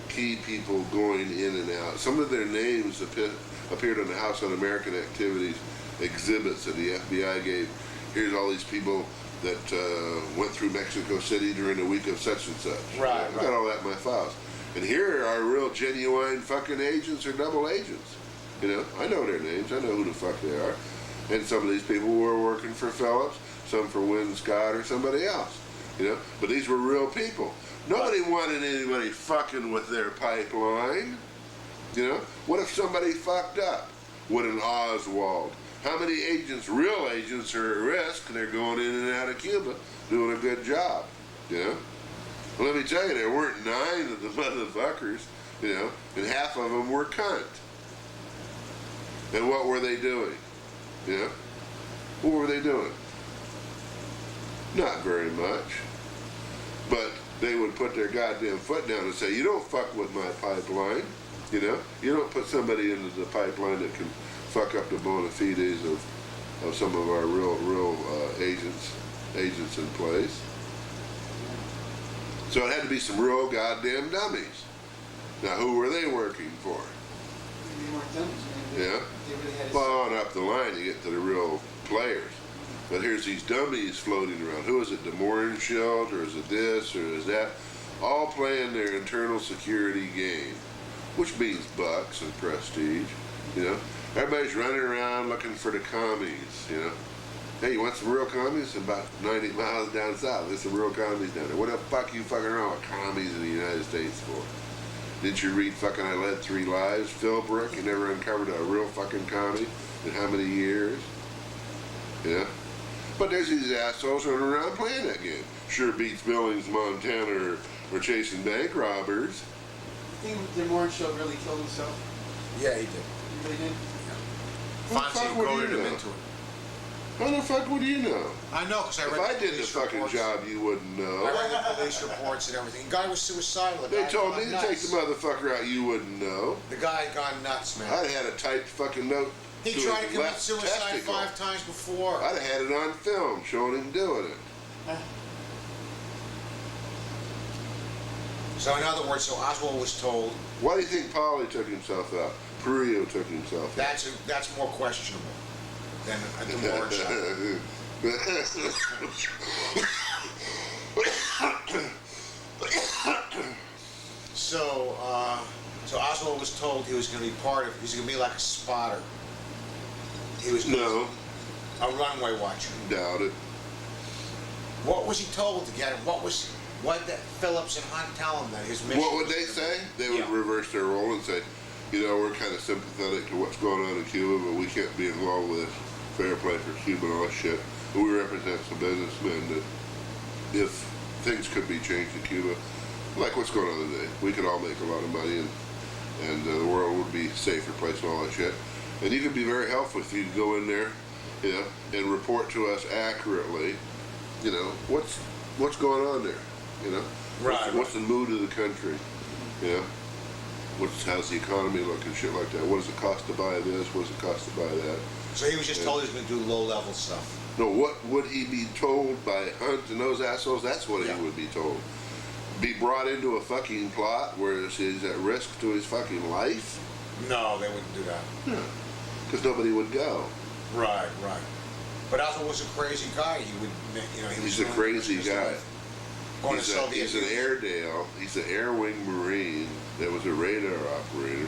key people going in and out. Some of their names appeared on the House Un-American Activities exhibits that the FBI gave. Here's all these people that went through Mexico City during the week of such and such. Right, I've got all that in my files. And here are real genuine fucking agents or double agents. You know, I know their names. I know who the fuck they are. And some of these people were working for Phillips, some for Wynn Scott or somebody else. You know, but these were real people. Nobody wanted anybody fucking with their pipeline. You know, what if somebody fucked up? What an Oswald. How many agents, real agents, are at risk? They're going in and out of Cuba, doing a good job. You know? Well, let me tell you, there weren't 9 of the motherfuckers, you know, and half of them were cunt. And what were they doing? You know? What were they doing? Not very much. But they would put their goddamn foot down and say, "You don't fuck with my pipeline." You know? You don't put somebody into the pipeline that can fuck up the bona fides of some of our real agents in place. So it had to be some real goddamn dummies. Now, who were they working for? They weren't dummies, man. Yeah? They really had Well, on up the line, you get to the real players. But here's these dummies floating around. Who is it? The Mohrenschildt, or is it this, or is that? All playing their internal security game, which means bucks and prestige, you know? Everybody's running around looking for the commies, you know? Hey, you want some real commies? About 90 miles down south, there's some real commies down there. What the fuck you fucking around with commies in the United States for? Didn't you read fucking I Led 3 Lives, Philbrick? You never uncovered a real fucking commie in how many years? Yeah? But there's these assholes running around playing that game. sure beats Billings, Montana, or chasing bank robbers. I think the Morning Show really killed himself. Yeah, he did. He really did. What the fuck Fonzie would goaded you him know? into it. How the fuck would you know? I know, because I If read I the did the police fucking reports. job, you wouldn't I know. read the police reports and everything. The guy was suicidal. The They guy told had me to gone take the nuts. motherfucker out, you wouldn't know. The guy had gone nuts, man. I'd have had a typed fucking note He to tried to his commit left suicide testicle. 5 times before. I'd have had it on film showing him doing it. So in other words, so Oswald was told Why do you think Polly took himself out? Perio took himself out. that's more questionable than the Warren shot. So Oswald was told he was going to be he was going to be like a spotter. He was No, a runway watcher. doubt it. What was he told to get him? What did Phillips and Hunt tell him that his mission What would was they to- say? They would Yeah. reverse their role and say, you know, we're kind of sympathetic to what's going on in Cuba, but we can't be involved with fair play for Cuba and all that shit. But we represent some businessmen that if things could be changed in Cuba, like what's going on today, we could all make a lot of money and the world would be a safer place and all that shit. And you could be very helpful if you could go in there, you know, and report to us accurately, you know, what's going on there, you know? Right. What's the mood of the country, you know? How's the economy look and shit like that? What does it cost to buy this? What does it cost to buy that? So he was just told he was going to do low-level stuff. No, what would he be told by Hunt and those assholes? That's what Yeah. he would be told. Be brought into a fucking plot where he's at risk to his fucking life? No, they wouldn't do that. Yeah. Because nobody would go. Right. But Oswald was a crazy guy. He would, you know, he was He's a doing crazy business guy. with- Going to Soviet He's an Union. Airedale. He's an Air Wing Marine that was a radar operator.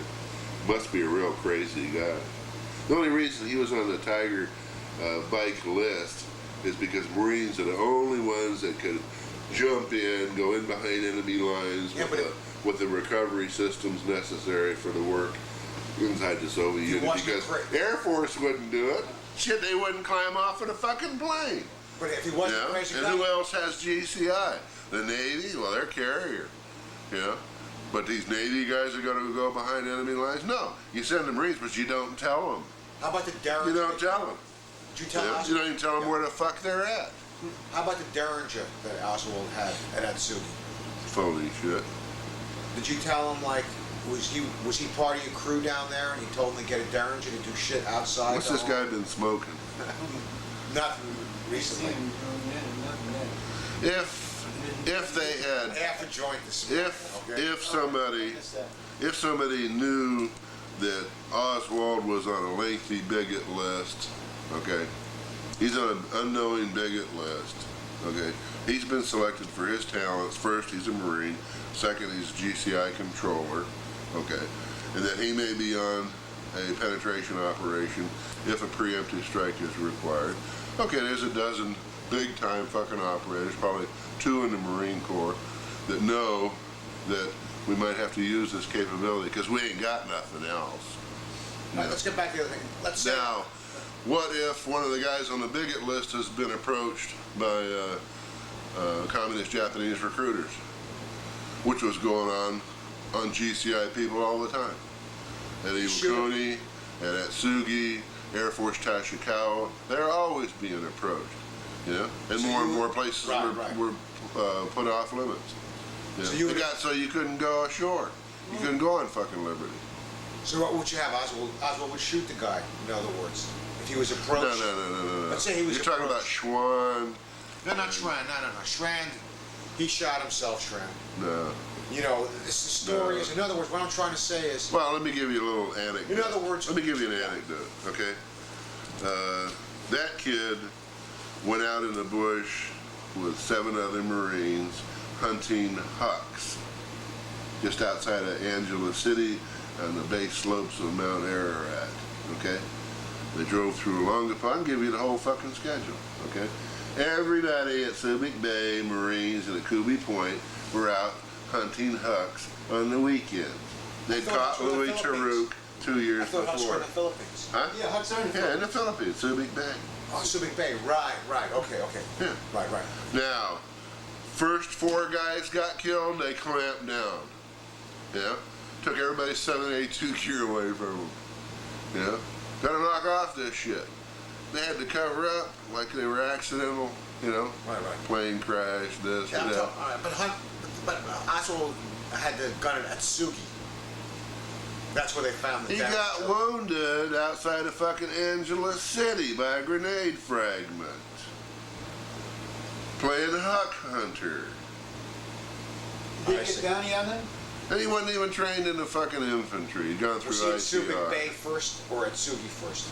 Must be a real crazy guy. The only reason he was on the Tiger bike list is because Marines are the only ones that could jump in, go in behind enemy lines Yeah, with the recovery systems necessary for the work inside the Soviet He Union. wasn't Because cra- Air Force wouldn't do it. Shit, they wouldn't climb off of a fucking plane. But if he wasn't Yeah, a crazy and guy, who else has GCI? The Navy? Well, they're carrier. Yeah, but these Navy guys are going to go behind enemy lines? No, you send the Marines, but you don't tell them. how about the Derringer? You don't tell them. Did you tell Yeah, you Oswald? don't even tell them where the fuck they're at. How about the Derringer that Oswald had at Atsugi? Phony shit. Did you tell him, like, was he part of your crew down there and you told him to get a Derringer to do shit outside? What's the this home? guy been smoking? Nothing See recently. him doing that and nothing that. If they had, Half a joint this morning, okay? if somebody knew that Oswald was on a lengthy bigot list, okay, he's on an unknowing bigot list, okay, he's been selected for his talents. First, he's a Marine. Second, he's a GCI controller, okay, and that he may be on a penetration operation if a preemptive strike is required. Okay, there's a dozen big-time fucking operators, probably 2 in the Marine Corps, that know that we might have to use this capability because we ain't got nothing else. All right, let's get back to the other thing. Let's say Now, what if one of the guys on the bigot list has been approached by communist Japanese recruiters, which was going on GCI people all the time. At Iwakuni, at Atsugi, Air Force Tashikawa, they're always being approached. Yeah, and So more and you- more places right. were put off limits. Yeah. So you would- so you couldn't go ashore. You couldn't go on fucking Liberty. So what would you have? Oswald would shoot the guy, in other words, if he was No, approached. no. Let's say he was You're talking about approached. Schwann. No, not Schran. No. Schran, he shot himself, Schran. No. You know, this story is, in other words, what I'm trying to say is, Well, let me give you a little anecdote. In other words- let me give you an anecdote, okay? That kid went out in the bush with 7 other Marines hunting hucks just outside of Angela City on the base slopes of Mount Ararat, okay? They drove through along the pond, give you the whole fucking schedule, okay? Everybody at Subic Bay, Marines, and at Kubi Point were out hunting hucks on the weekends. They thought caught that's where the Louis Philippines- Taruk 2 years I thought Hucks were before. in the Philippines. Huh? Yeah, Huck's are in the Yeah, in the Philippines, Subic Bay. Oh, Subic Bay, right, okay. Yeah. Right. Now, First 4 guys got killed, they clamped down. Yeah? Took everybody's 782 gear away from them. Yeah? Gotta knock off this shit. They had to cover up like they were accidental, you know? Right. Plane crash, this, Yeah, that. all right, but Oswald had the gun at Atsugi. That's where they found the He damage. got wounded outside of fucking Angela City by a grenade fragment. Playing Huck Hunter. Did he get down yet then? And he wasn't even trained in the fucking infantry. He'd gone through Was he at Subic ICR. Bay first or at Atsugi first?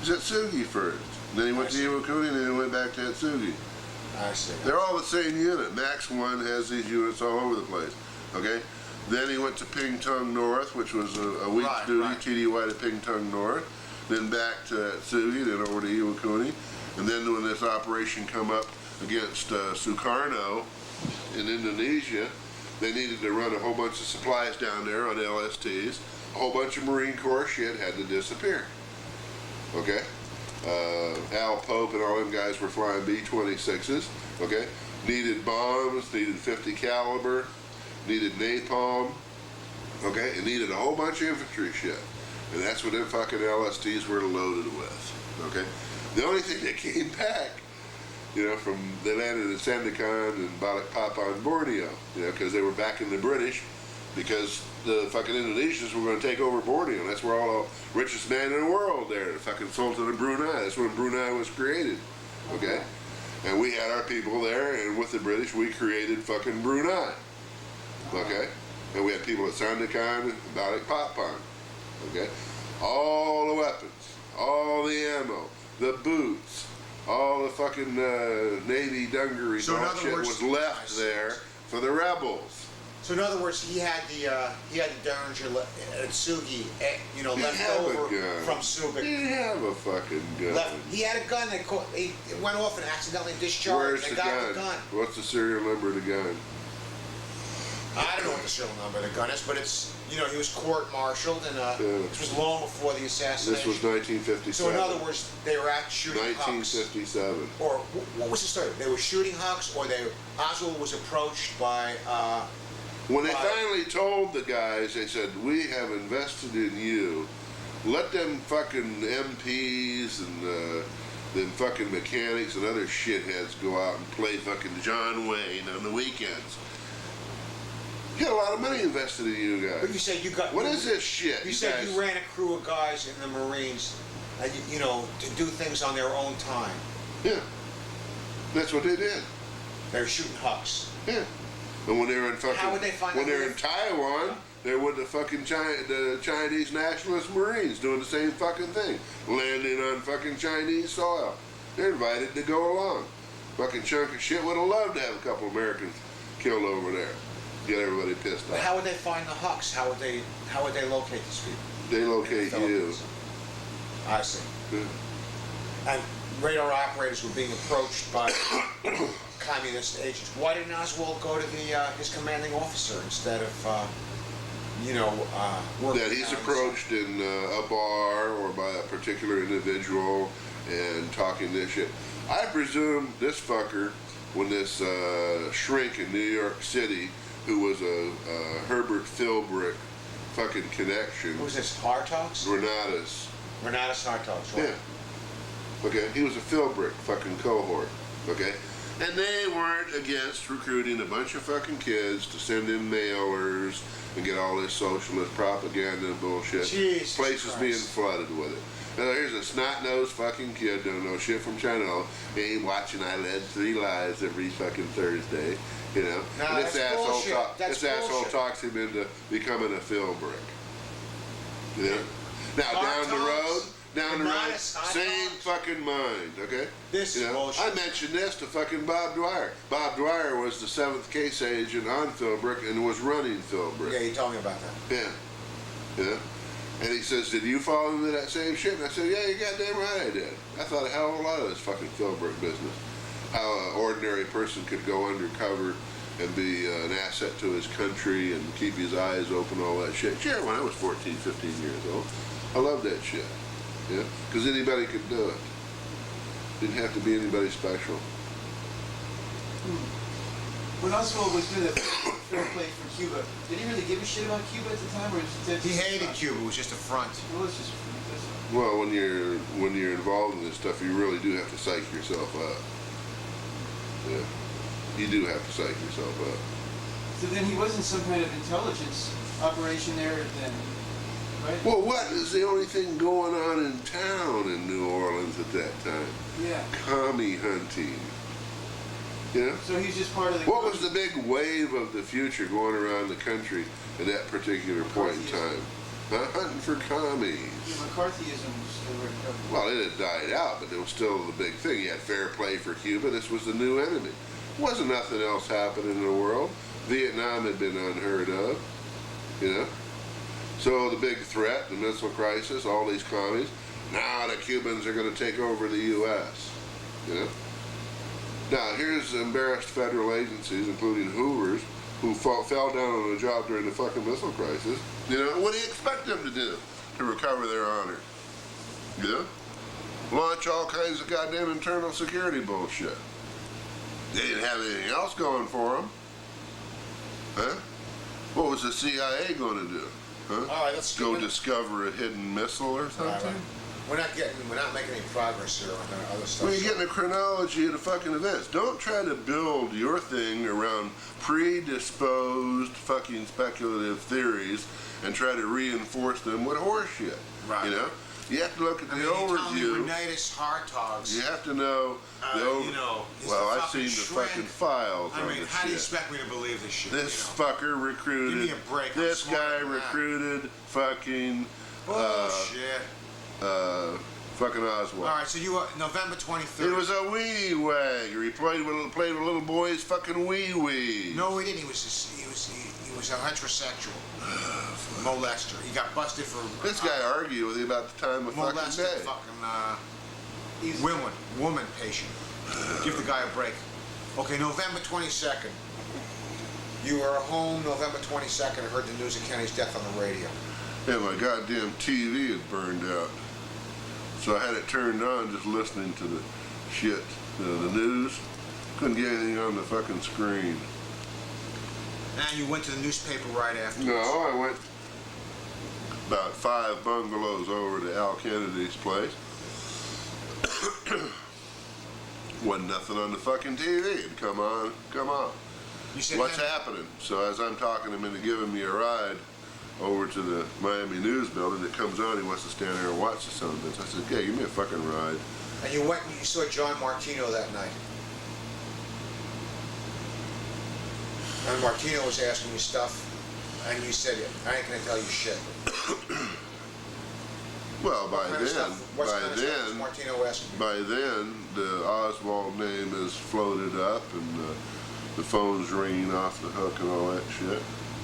He was at Atsugi first. Then he went to Iwakuni and then he went back to Atsugi. I see. They're all the same unit. Max 1 has these units all over the place. Okay? Then he went to Pingtung North, which was a week's Right, duty, right. TDY to Pingtung North. Then back to Atsugi, then over to Iwakuni. And then when this operation come up against Sukarno in Indonesia, they needed to run a whole bunch of supplies down there on LSTs. A whole bunch of Marine Corps shit had to disappear. Okay? Al Pope and all them guys were flying B-26s. Okay? Needed bombs, needed 50 caliber, needed napalm. Okay? And needed a whole bunch of infantry shit. And that's what them fucking LSTs were loaded with. Okay? The only thing that came back, you know, from, they landed in Sandakan and Balikpapan, Borneo, you know, because they were backing the British, because the fucking Indonesians were going to take over Borneo. That's where all the richest man in the world there, the fucking Sultan of Brunei. That's when Brunei was created, okay? And we had our people there, and with the British, we created fucking Brunei, okay? And we had people at Sandakan and Balikpapan, okay? All the weapons, all the ammo, the boots, all the fucking Navy dungarees, So in all that other shit words- was left there for the rebels. So in other words, he had the Derringer at Atsugi, you know, He left had a over gun. from He Subic. didn't have a fucking gun. He had a gun that it went off and accidentally discharged. Where's They the got gun? the gun. What's the serial number of the gun? I don't know what the serial number of the gun is, but it's, you know, he was court-martialed, and this was long before the assassination. This was 1957. So in other words, they were out shooting Hucks. 1957. Or what was the story? They were shooting Hucks, or Oswald was approached by. When they Right. finally told the guys, they said, "We have invested in you. Let them fucking MPs and them fucking mechanics and other shitheads go out and play fucking John Wayne on the weekends. You got a lot of money invested in you guys. But you said you got. What is this shit? You said guys- you ran a crew of guys in the Marines, you know, to do things on their own time. Yeah. That's what they did. They were shooting Hucks. Yeah. And when they were in fucking, How would they find when out they who were in they- Taiwan, they're with the fucking the Chinese nationalist Marines doing the same fucking thing, landing on fucking Chinese soil. They're invited to go along. Fucking chunk of shit would have loved to have a couple Americans killed over there. Get everybody pissed But off. how would they find the Hucks? How would they locate these people? They locate you. I see. Yeah. And radar operators were being approached by communist agents. Why didn't Oswald go to his commanding officer instead of, working That he's down approached in a bar or by a particular individual and talking this shit. I presume this fucker, when this shrink in New York City, who was a Herbert Philbrick fucking connection, Who's this? Hartogs? Renatus. Renatus Hartogs, right? Yeah. Okay, he was a Philbrick fucking cohort. Okay? And they weren't against recruiting a bunch of fucking kids to send in mailers and get all this socialist propaganda and bullshit. Jesus Places Christ. being flooded with it. Now here's a snot-nosed fucking kid, don't know shit from China. He ain't watching I Led Three Lies every fucking Thursday, you know. No, And this that's asshole, bullshit. That's this asshole bullshit. talks him into becoming a Philbrick. You know? Now down the road, same fucking mind, okay? This is You know, bullshit. I mentioned this to fucking Bob Dwyer. Bob Dwyer was the 7th case agent on Philbrick and was running Philbrick. Yeah, you told me about that. Yeah. Yeah. And he says, "Did you fall into that same shit?" And I said, "Yeah, you're goddamn right I did. I thought a hell of a lot of this fucking Philbrick business. How an ordinary person could go undercover and be an asset to his country and keep his eyes open, all that shit. Sure, when I was 14, 15 years old, I loved that shit. Yeah, because anybody could do it. Didn't have to be anybody special. When Oswald was doing that fair play for Cuba, did he really give a shit about Cuba at the time, or was it He hated Cuba. It was just a front. It was just that's all. Well, when you're involved in this stuff, you really do have to psych yourself up. Yeah, you do have to psych yourself up. So then he wasn't some kind of intelligence operation there then, right? Well, what is the only thing going on in town in New Orleans at that time? Yeah. Commie hunting. Yeah. So he's just part of the. What was the big wave of the future going around the country at that particular point in time? Hunting for commies. Yeah, McCarthyism was still Well, it had died out, but it was still the big thing. You had fair play for Cuba. This was the new enemy. Wasn't nothing else happening in the world. Vietnam had been unheard of, you know. So the big threat, the missile crisis, all these commies. Now the Cubans are going to take over the U.S., you know. Now, here's embarrassed federal agencies, including Hoover's, who fell down on the job during the fucking missile crisis. You know, what do you expect them to do to recover their honor? You know? Launch all kinds of goddamn internal security bullshit. They didn't have anything else going for them. Huh? What was the CIA going to do? Huh? All right, let's go skip it. discover a hidden missile or something? Right. We're not making any progress here on the other stuff. Well, you're getting a chronology of the fucking events. Don't try to build your thing around predisposed fucking speculative theories and try to reinforce them with horseshit. Right. You know? You have to look at the You tell me overview. Rhinitis Hartogs. You have to know the overview. You know, well, I've seen the shrink. fucking files I on mean, this how do you shit. expect me to believe this shit? This you know? fucker recruited. Give me a break. I'm This smarter guy than that. recruited fucking Bullshit. fucking Oswald. All right, so you November 23rd. He was a wee wagger. He played with little boys fucking wee. No, he didn't. He was a heterosexual molester. He got busted for. This guy argued with you about the time of fucking molested day. fucking woman patient. Give the guy a break. Okay, November 22nd. You were home November 22nd and heard the news of Kenny's death on the radio. Yeah, my goddamn TV had burned out. So I had it turned on just listening to the shit, the news. Couldn't get anything on the fucking screen. And you went to the newspaper right after. No, I went about 5 bungalows over to Al Kennedy's place. Wasn't nothing on the fucking TV. And come on. You said, What's happening? So as I'm talking him into giving me a ride over to the Miami News building, it comes on, he wants to stand there and watch the son of a bitch. I said, yeah, give me a fucking ride. And you went and you saw John Martino that night. And Martino was asking you stuff, and you said, I ain't gonna tell you shit. Well, What kind of stuff was Martino asking you? by then, the Oswald name is floated up, and the phone's ringing off the hook and all that shit.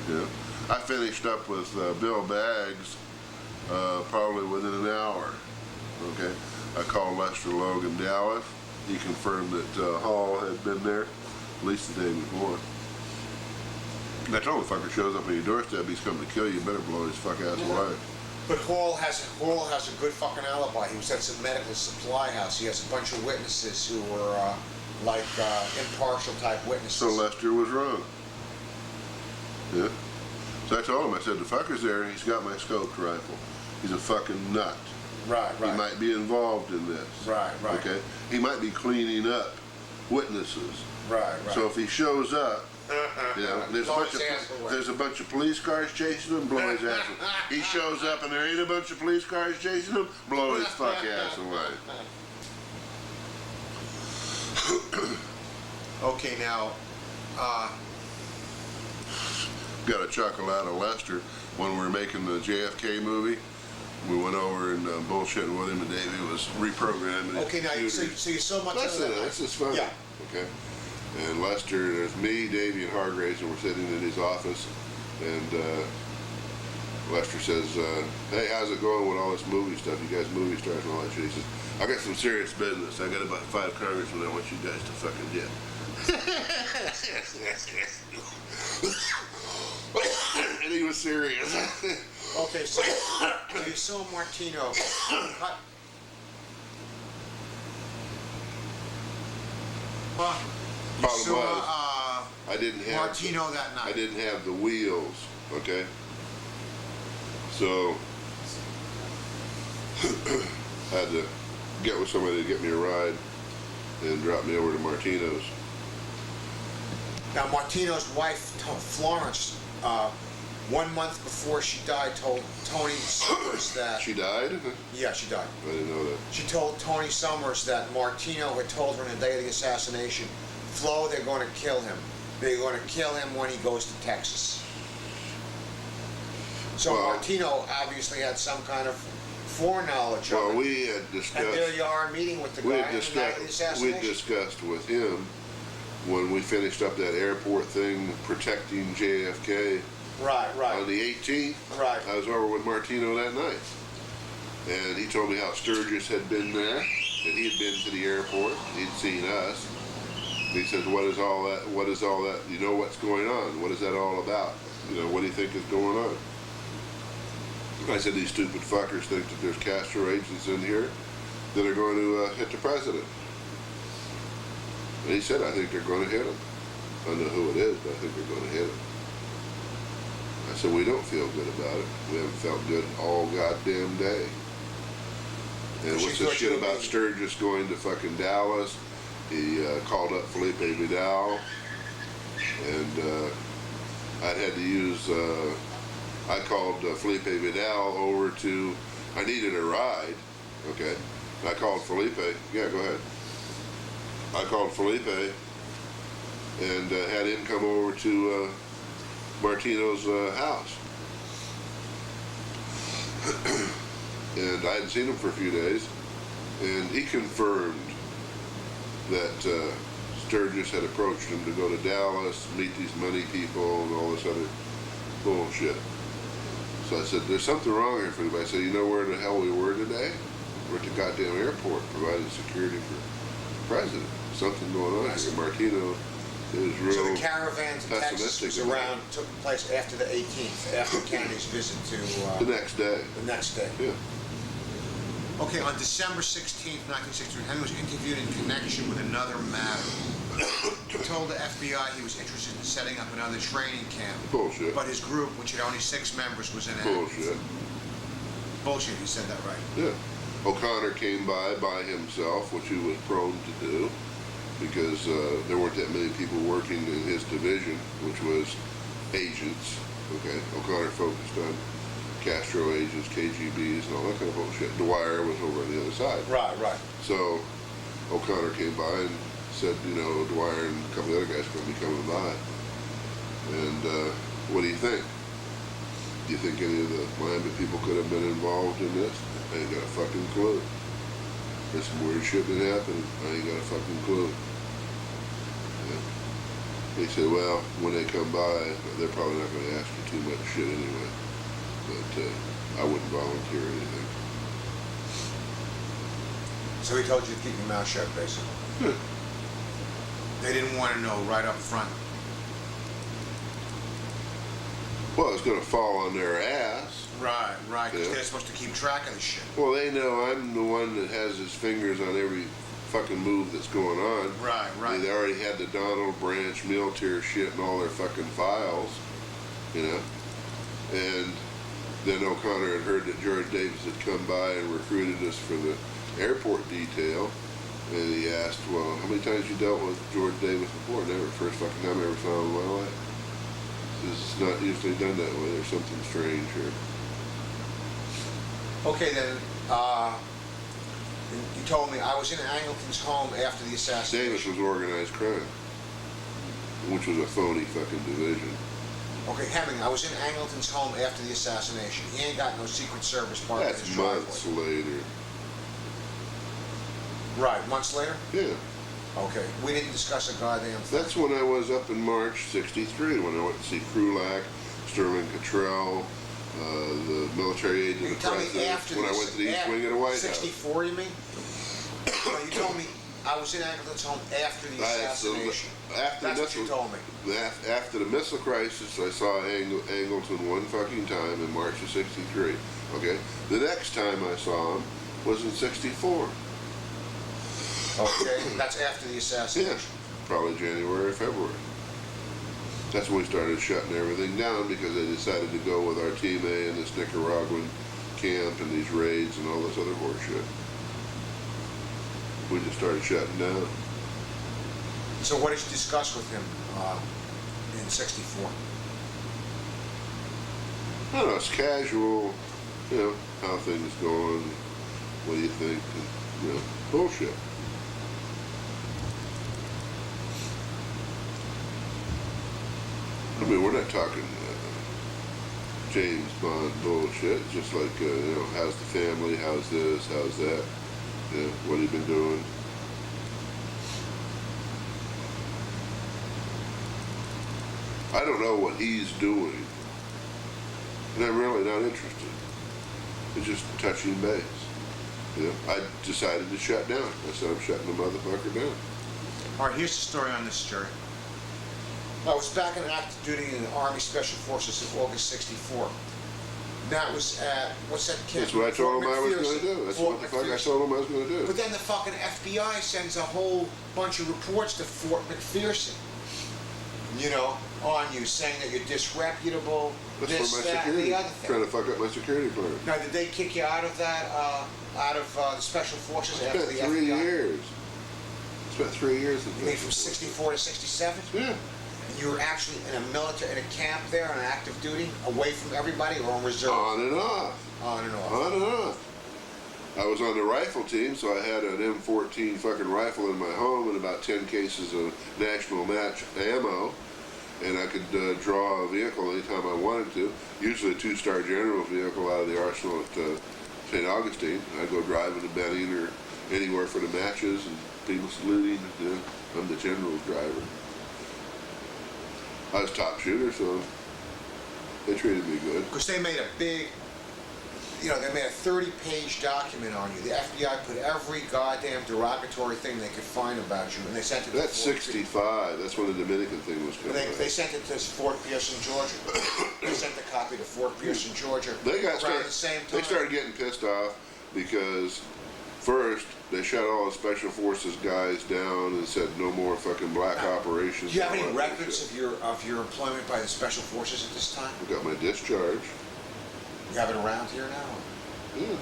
Yeah. I finished up with Bill Baggs probably within an hour. Okay. I called Lester Logan Dallas. He confirmed that Hall had been there at least the day before. And I told him, fucker shows up on your doorstep, he's coming to kill you, better blow his fuck ass away. But Hall has a good fucking alibi. He was at some medical supply house. He has a bunch of witnesses who were impartial type witnesses. So Lester was wrong. Yeah. So I told him, I said, the fucker's there and he's got my scoped rifle. He's a fucking nut. Right. He might be involved in this. Right. Okay? He might be cleaning up witnesses. Right. So if he shows up, you know, Blow his ass away. there's a bunch of police cars chasing him, blow his ass away. He shows up and there ain't a bunch of police cars chasing him, blow his fuck ass away. Okay, now, Got a chuckle out of Lester when we were making the JFK movie. We went over and bullshitting with him, and Davey was reprogramming his okay, now, computer. so you so much. That's just funny. Yeah. Okay. And Lester, there's me, Davey, and Hargraves, and we're sitting in his office, and Lester says, hey, how's it going with all this movie stuff? You guys movie stars and all that shit. He says, I got some serious business. I got about 5 congressmen I want you guys to fucking get. And he was serious. Okay, so you saw Martino cut. You Problem saw I didn't have Martino that night. I didn't have the wheels, okay? So I had to get with somebody to get me a ride and drop me over to Martino's. Now, Martino's wife, Florence, 1 month before she died, told Tony Summers that... She died? Yeah, she died. I didn't know that. She told Tony Summers that Martino had told her on the day of the assassination, Flo, they're going to kill him. They're going to kill him when he goes to Texas. So Well, Martino obviously had some kind of foreknowledge of Well, it. we had discussed... And there you are meeting with the guy on the night of the assassination. We discussed with him when we finished up that airport thing, protecting JFK. Right, right. On the 18th, Right. I was over with Martino that night. And he told me how Sturgis had been there, and he had been to the airport, he'd seen us. He says, what is all that, you know what's going on? What is that all about? You know, what do you think is going on? I said, these stupid fuckers think that there's Castro agents in here that are going to hit the president. And he said, I think they're going to hit him. I don't know who it is, but I think they're going to hit him. I said, we don't feel good about it. We haven't felt good all goddamn day. And what's this shit about Sturgis going to fucking Dallas? He called up Felipe Vidal, and I had to use, I called Felipe Vidal over to, I needed a ride, okay? And I called Felipe, yeah, go ahead. I called Felipe and had him come over to Martino's house. And I hadn't seen him for a few days, and he confirmed that Sturgis had approached him to go to Dallas, meet these money people, and all this other bullshit. So I said, there's something wrong here, Felipe. I said, you know where the hell we were today? We're at the goddamn airport providing security for the president. Something going on here. Martino is real. So the caravan to Texas was around, took place after the 18th, after Kennedy's visit to... the next day. The next day. Yeah. Okay, on December 16th, 1963, Henry was interviewed in connection with another matter. He told the FBI he was interested in setting up another training camp. Bullshit. But his group, which had only 6 members, was in Bullshit. Bullshit, he said that right. Yeah. O'Connor came by himself, which he was prone to do, because there weren't that many people working in his division, which was agents. Okay, O'Connor focused on Castro agents, KGBs, and all that kind of bullshit. Dwyer was over on the other side. Right, right. So O'Connor came by and said, you know, Dwyer and a couple of other guys are going to be coming by. And what do you think? Do you think any of the Miami people could have been involved in this? I ain't got a fucking clue. There's some weird shit that happened. I ain't got a fucking clue. Yeah. He said, well, when they come by, they're probably not going to ask you too much shit anyway. But I wouldn't volunteer anything. So he told you to keep your mouth shut, basically. They didn't want to know right up front. Well, it's going to fall on their ass. Right, right, because Yeah. they're supposed to keep track of the shit. Well, they know I'm the one that has his fingers on every fucking move that's going on. Right, right. They already had the Donald Branch military shit in all their fucking files, you know. And then O'Connor had heard that George Davis had come by and recruited us for the airport detail. And he asked, well, how many times you dealt with George Davis before? Never. First fucking time I ever saw him in my life. This is not usually done that way. There's something strange here. Okay, then, you told me I was in Angleton's home after the assassination. Davis was organized crime, which was a phony fucking division. Okay, Hemming, I was in Angleton's home after the assassination. He ain't got no Secret Service parked in his That's driveway. months later. Right, months later? Yeah. Okay, we didn't discuss a goddamn thing. That's when I was up in March '63, when I went to see Krulak, Sterling Cottrell, the military agent, You the tell me president, after when I this- went to the East Wing of the White House. 64, you mean? No, you told me I was in Angleton's home after the assassination. After That's the what you missile, told me. After the missile crisis, I saw Angleton one fucking time in March of '63. Okay, the next time I saw him was in '64. Okay, that's after the assassination. Yeah, probably January or February. That's when we started shutting everything down because they decided to go with our Team A and this Nicaraguan camp and these raids and all this other horse shit. We just started shutting down. So what did you discuss with him in '64? I don't know, it's casual, you know, how things going, what do you think, and, you know, bullshit. I mean, we're not talking James Bond bullshit. It's just like, you know, how's the family, how's this, how's that, you know, what have you been doing? I don't know what he's doing, and I'm really not interested. It's just touching base. You know, I decided to shut down. I said I'm shutting the motherfucker down. All right, here's the story on this, Jerry. I was back in active duty in the Army Special Forces in August '64. That was at, what's that camp? That's what I told him I was McPherson. going to do. That's Fort what the fuck I McPherson. told him I was going to do. But then the fucking FBI sends a whole bunch of reports to Fort McPherson, you know, on you, saying that you're disreputable, That's this, for my that, and security. the other thing. Trying to fuck up my security clearance. Now, did they kick you out of that, out of the Special Forces I after spent the 3 FBI? years. Spent 3 years in You mean from '64 to '67? Yeah. You were actually in a military, in a camp there on active duty, away from everybody, or on reserve? On and off. On and off. On and off. I was on the rifle team, so I had an M14 fucking rifle in my home and about 10 cases of national match ammo. And I could draw a vehicle anytime I wanted to. Usually a 2-star general vehicle out of the arsenal at St. Augustine. I'd go driving to Benning or anywhere for the matches and people saluting. I'm the general's driver. I was top shooter, so they treated me good. Because they made a big, you know, they made a 30-page document on you. The FBI put every goddamn derogatory thing they could find about you, and they sent it to That's Fort 65. That's when the Dominican thing was coming They out. sent it to Fort Pearson, Georgia. They sent the copy to Fort Pearson, Georgia. They around the same time. They started getting pissed off because first they shut all the Special Forces guys down and said no more fucking black operations. Do you have and any all that records shit. of your employment by the Special Forces at this time? I got my discharge. You have it around here now? Yeah.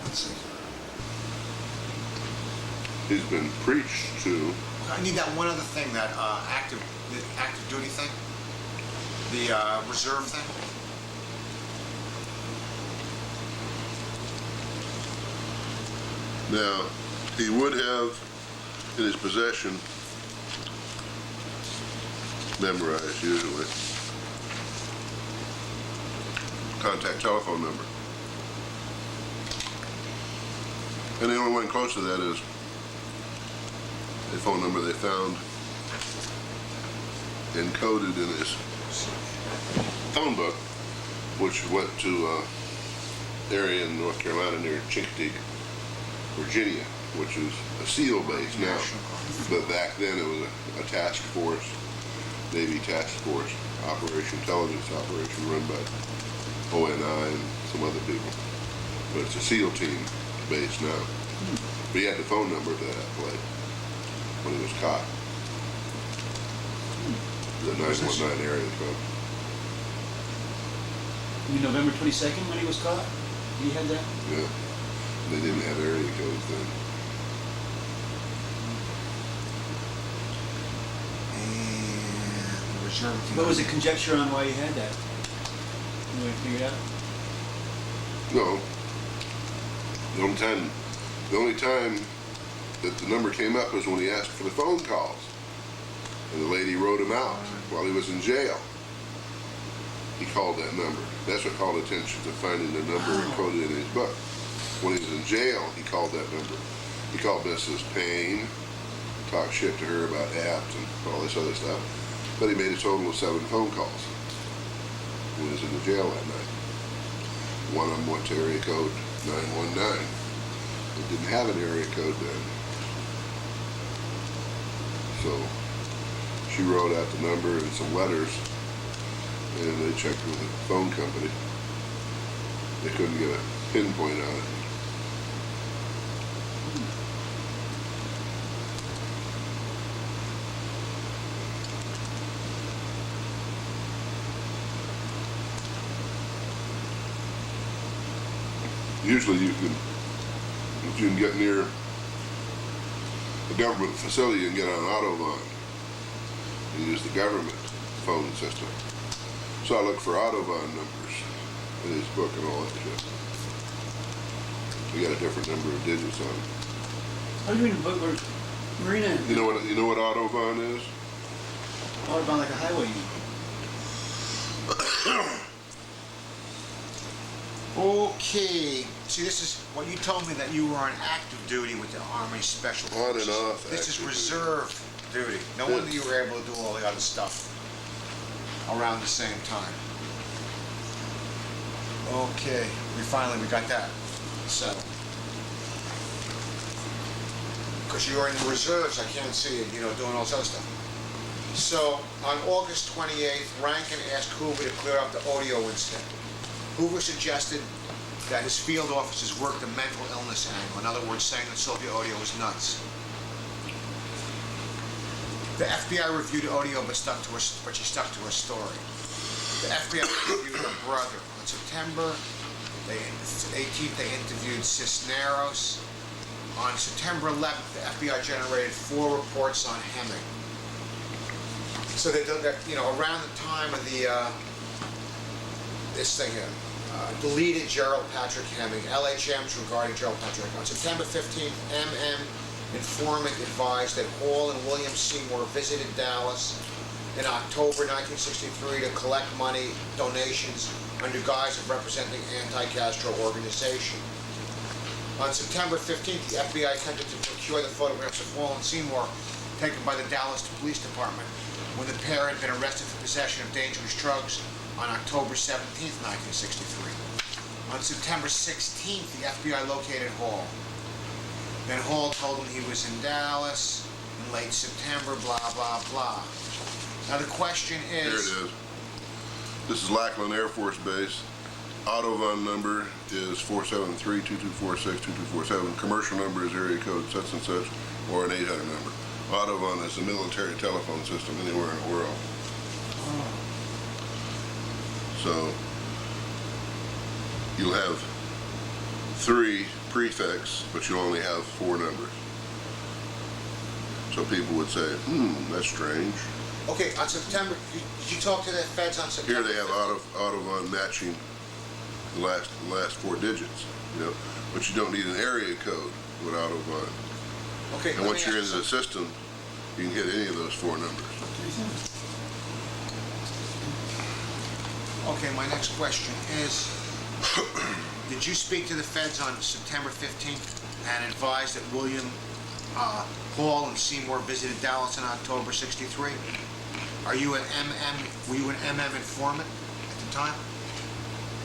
Let's see. He's been preached to. I need that one other thing, that active duty thing, the reserve thing. Now, he would have in his possession, memorized usually, contact telephone number. And the only one close to that is a phone number they found encoded in his phone book, which went to area in North Carolina near Chincoteague, Virginia, which is a SEAL base now. But back then it was a task force, Navy task force operation, intelligence operation run by ONI and some other people. But it's a SEAL team base now. But he had the phone number to that place when he was caught. The 919 area code. You mean November 22nd when he was caught? He had that? Yeah. They didn't have area codes then. And the reserve team. What was the conjecture on why he had that? You want to figure it out? No. The only time that the number came up was when he asked for the phone calls. And the lady wrote him out while he was in jail. He called that number. That's what called attention to finding the number encoded in his book. When he was in jail, he called that number. He called Mrs. Payne, talked shit to her about apps and all this other stuff. But he made a total of 7 phone calls when he was in the jail that night. One of them went to area code 919. It didn't have an area code then. So she wrote out the number and some letters, and they checked with the phone company. They couldn't get a pinpoint on it. Usually if you can get near a government facility, you can get on Autobahn and use the government phone system. So I look for Autobahn numbers in his book and all that shit. You got a different number of digits on it. How do you mean, but Marina? You know what Autobahn is? Autobahn like a highway. Okay. See, this is what you told me, that you were on active duty with the Army Special On Forces. and off This is active reserve duty. No wonder you were able to do all the other stuff around the same time. Okay. We got that settled. Because you were in the reserves, I can't see you, doing all this other stuff. So, on August 28th, Rankin asked Hoover to clear up the audio incident. Hoover suggested that his field officers worked the mental illness angle. In other words, saying that Soviet audio was nuts. The FBI reviewed the audio, but she stuck to her story. The FBI interviewed her brother. On September 18th, they interviewed Cisneros. On September 11th, the FBI generated 4 reports on Hemming. So they did that, around the time of the this thing here, deleted Gerald Patrick Hemming, LHMs regarding Gerald Patrick. On September 15th, MM informant advised that Hall and William Seymour visited Dallas in October 1963 to collect money donations under guise of representing anti-Castro organization. On September 15th, the FBI attempted to procure the photographs of Hall and Seymour taken by the Dallas Police Department when the pair had been arrested for possession of dangerous drugs on October 17th, 1963. On September 16th, the FBI located Hall. Then Hall told him he was in Dallas in late September, blah, blah, blah. Now the question is... Here it is. This is Lackland Air Force Base. Autobahn number is 473-2246-2247. Commercial number is area code such and such, or an 800 number. Autobahn is a military telephone system anywhere in the world. So you'll have 3 prefixes, but you'll only have 4 numbers. So people would say, that's strange. Okay, on September, did you talk to the feds on September? Here they have Autobahn matching the last 4 digits, but you don't need an area code with Autobahn. Okay, And once you're into the system, you can hit any of those 4 numbers. Okay, my next question is, did you speak to the feds on September 15th and advise that William Hall and Seymour visited Dallas in October 63? Were you an MM informant at the time?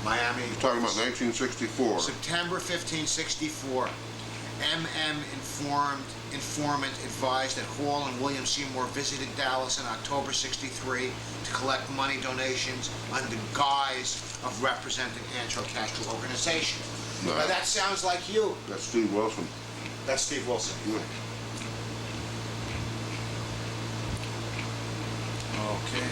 Miami. You're talking about 1964. September 15, 64. MM informant advised that Hall and William Seymour visited Dallas in October 63 to collect money donations under guise of representing anti-Castro organization. No. Now that sounds like you. That's Steve Wilson. That's Steve Wilson. Yeah. Okay.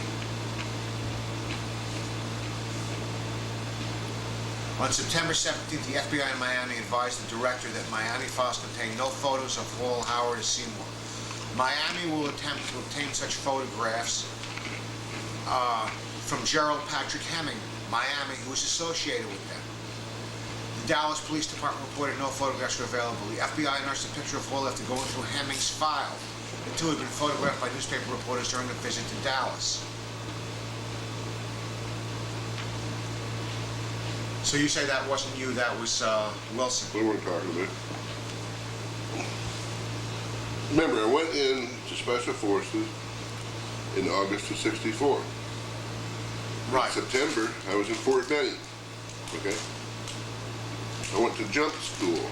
On September 17th, the FBI in Miami advised the director that Miami files contain no photos of Hall, Howard, or Seymour. Miami will attempt to obtain such photographs from Gerald Patrick Hemming, Miami, who is associated with them. The Dallas Police Department reported no photographs were available. The FBI unearthed a picture of Hall after going through Hemming's file. The 2 had been photographed by newspaper reporters during a visit to Dallas. So you say that wasn't you, that was Wilson. What are we talking about? Remember, I went in to Special Forces in August of 64. Right. In September, I was in Fort Benning. Okay? I went to jump school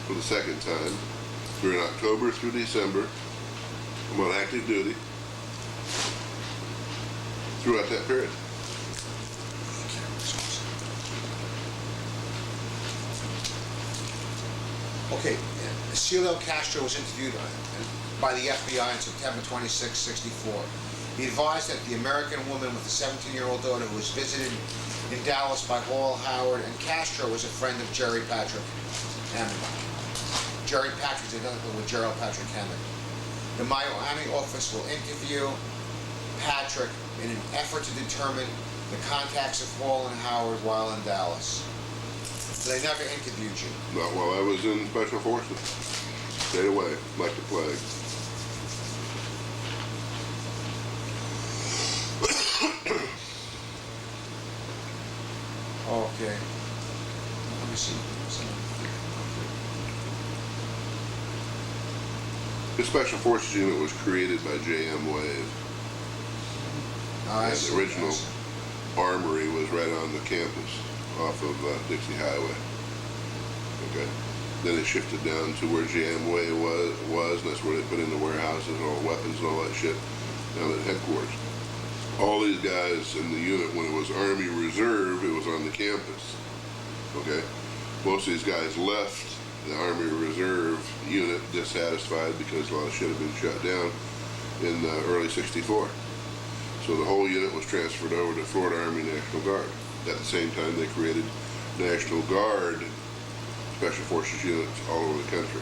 for the 2nd time during October through December. I'm on active duty throughout that period. Okay, Cielo Castro was interviewed by the FBI on September 26, 64. He advised that the American woman with a 17-year-old daughter who was visited in Dallas by Hall, Howard, and Castro was a friend of Jerry Patrick Hammond. Jerry Patrick is identical with Gerald Patrick Hammond. The Miami office will interview Patrick in an effort to determine the contacts of Hall and Howard while in Dallas. So they never interviewed you. Not while I was in Special Forces. Stayed away, like the plague. Okay. Let me see. The Special Forces unit was created by J.M. Wave. I And see, the original I see. armory was right on the campus off of Dixie Highway. Okay. Then it shifted down to where J.M. Wave was, and that's where they put in the warehouses and all the weapons and all that shit down at headquarters. All these guys in the unit, when it was Army Reserve, it was on the campus. Okay? Most of these guys left the Army Reserve unit dissatisfied because a lot of shit had been shut down in early '64. So the whole unit was transferred over to Florida Army National Guard. At the same time, they created National Guard Special Forces units all over the country.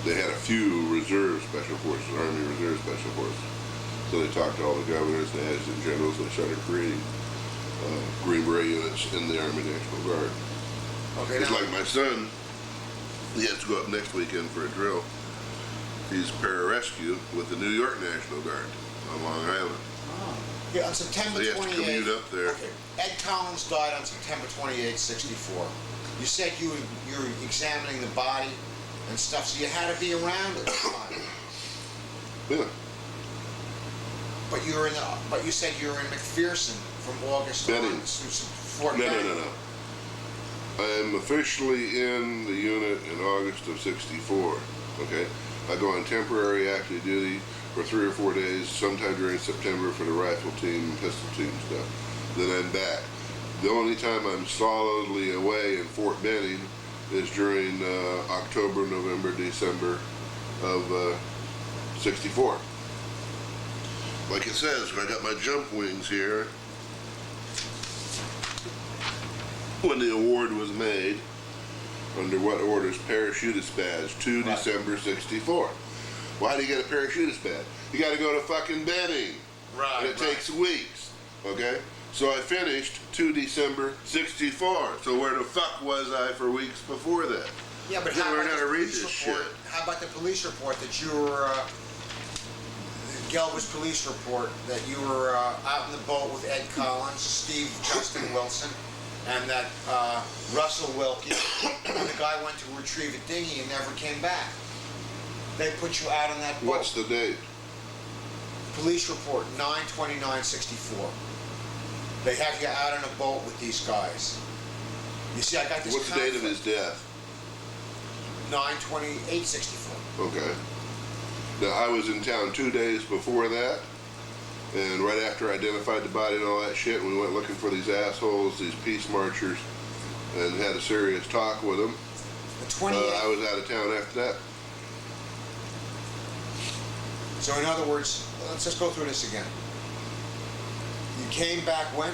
They had a few reserve Special Forces, Army Reserve Special Forces. So they talked to all the governors and the adjutant generals, and they started creating Green Beret units in the Army National Guard. Okay, It's now, like my son, he has to go up next weekend for a drill. He's pararescue with the New York National Guard on Long Island. yeah, on September So he has to 28th. commute up there. Okay. Ed Collins died on September 28th, '64. You said you were examining the body and stuff, so you had to be around at the time. Yeah. But you were in but you said you were in McPherson from August on Benning. to Fort Benning. No. I'm officially in the unit in August of '64. Okay, I go on temporary active duty for 3 or 4 days, sometime during September for the rifle team and pistol team stuff. Then I'm back. The only time I'm solidly away in Fort Benning is during October, November, December of '64. Like it says, I got my jump wings here. When the award was made, under what orders? Parachutist badge, 2 Right. December '64. Why do you get a parachutist badge? You got to go to fucking Benning. Right. And it takes weeks. Okay? So I finished 2 December '64. So where the fuck was I for weeks before that? Yeah, but You how learn about how to the read police this report? shit. How about the police report that you were? Gelber's police report that you were out in the boat with Ed Collins, Steve Justin Wilson, and that Russell Wilkie. And the guy went to retrieve a dinghy and never came back. They put you out on that boat. What's the date? Police report 9/29/64. They have you out on a boat with these guys. You see, I got this. What's the date of his death? 9/28/64. Okay. Now, I was in town 2 days before that, and right after I identified the body and all that shit, we went looking for these assholes, these peace marchers, and had a serious talk with them. The 28th. I was out of town after that. So in other words, let's just go through this again. You came back when?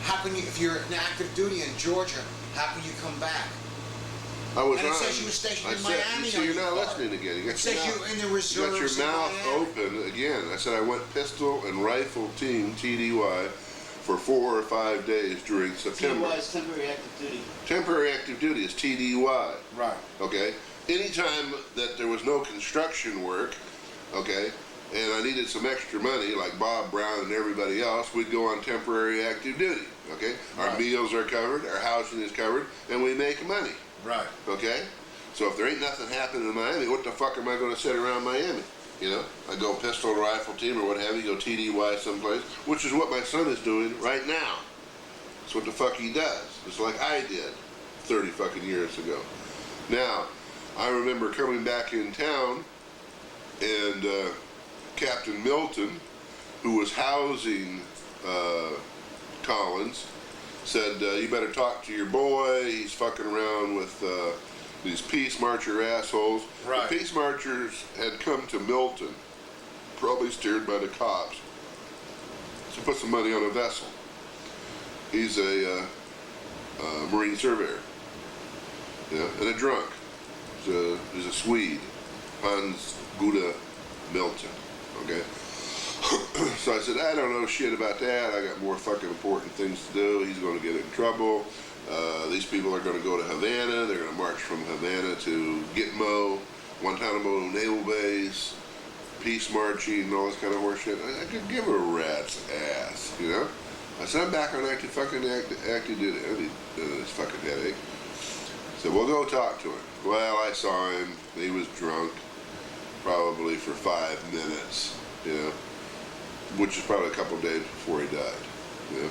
How can you, if you're in active duty in Georgia, how can you come back? I was And it on. says you were stationed in I said, Miami so on you're your not card. listening again. You got It says your you mouth, in the you reserves got your in mouth Miami. open again. I said I went pistol and rifle team TDY for 4 or 5 days during September. TDY is temporary active duty. Temporary active duty is TDY. Right. Okay? Anytime that there was no construction work, okay, and I needed some extra money, like Bob Brown and everybody else, we'd go on temporary active duty, okay? Our Right. meals are covered, our housing is covered, and we make money, Right. okay? So if there ain't nothing happening in Miami, what the fuck am I going to sit around Miami? You know? I go pistol and rifle team or what have you, go TDY someplace, which is what my son is doing right now. That's what the fuck he does. It's like I did 30 fucking years ago. Now, I remember coming back in town and Captain Milton, who was housing Collins, said, you better talk to your boy, he's fucking around with these peace marcher assholes. Right. The peace marchers had come to Milton probably steered by the cops, to put some money on a vessel. He's a marine surveyor, and a drunk. He's a Swede, Hans Guda Milton, okay? So I said, I don't know shit about that. I got more fucking important things to do. He's going to get in trouble. These people are going to go to Havana. They're going to march from Havana to Gitmo, Guantanamo Naval Base, peace marching, and all this kind of horse shit. I could give a rat's ass, you know? I said, I'm back on active duty. I need this fucking headache. I said, well, go talk to him. Well, I saw him. He was drunk, probably for 5 minutes, which is probably a couple of days before he died,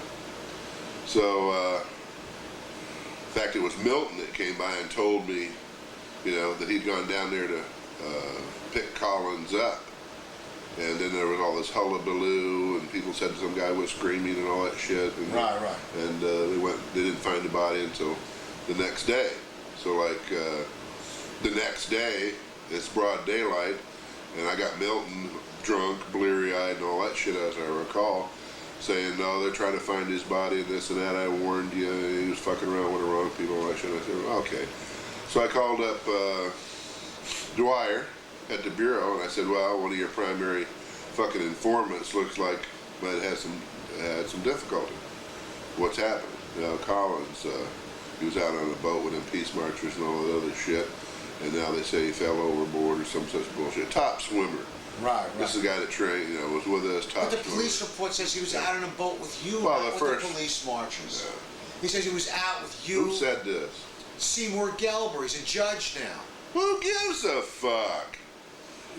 So, in fact, it was Milton that came by and told me, that he'd gone down there to pick Collins up. And then there was all this hullabaloo, and people said some guy was screaming and all that shit. And, Right. And they didn't find the body until the next day. So the next day, it's broad daylight, and I got Milton drunk, bleary-eyed, and all that shit, as I recall, saying, no, they're trying to find his body and this and that. I warned you. He was fucking around with the wrong people and all that shit. I said, well, okay. So I called up Dwyer at the bureau, and I said, well, one of your primary fucking informants looks like might have had some difficulty. What's happened? Collins, he was out on a boat with them peace marchers and all that other shit, and now they say he fell overboard or some such bullshit. Top swimmer. Right. This is the guy that trained, was with us, top But the swimmer. police report says he was out on a boat with you, Well, not the with first- the police marchers. Yeah. He says he was out with you. Who said this? Seymour Gelber. He's a judge now. Who gives a fuck?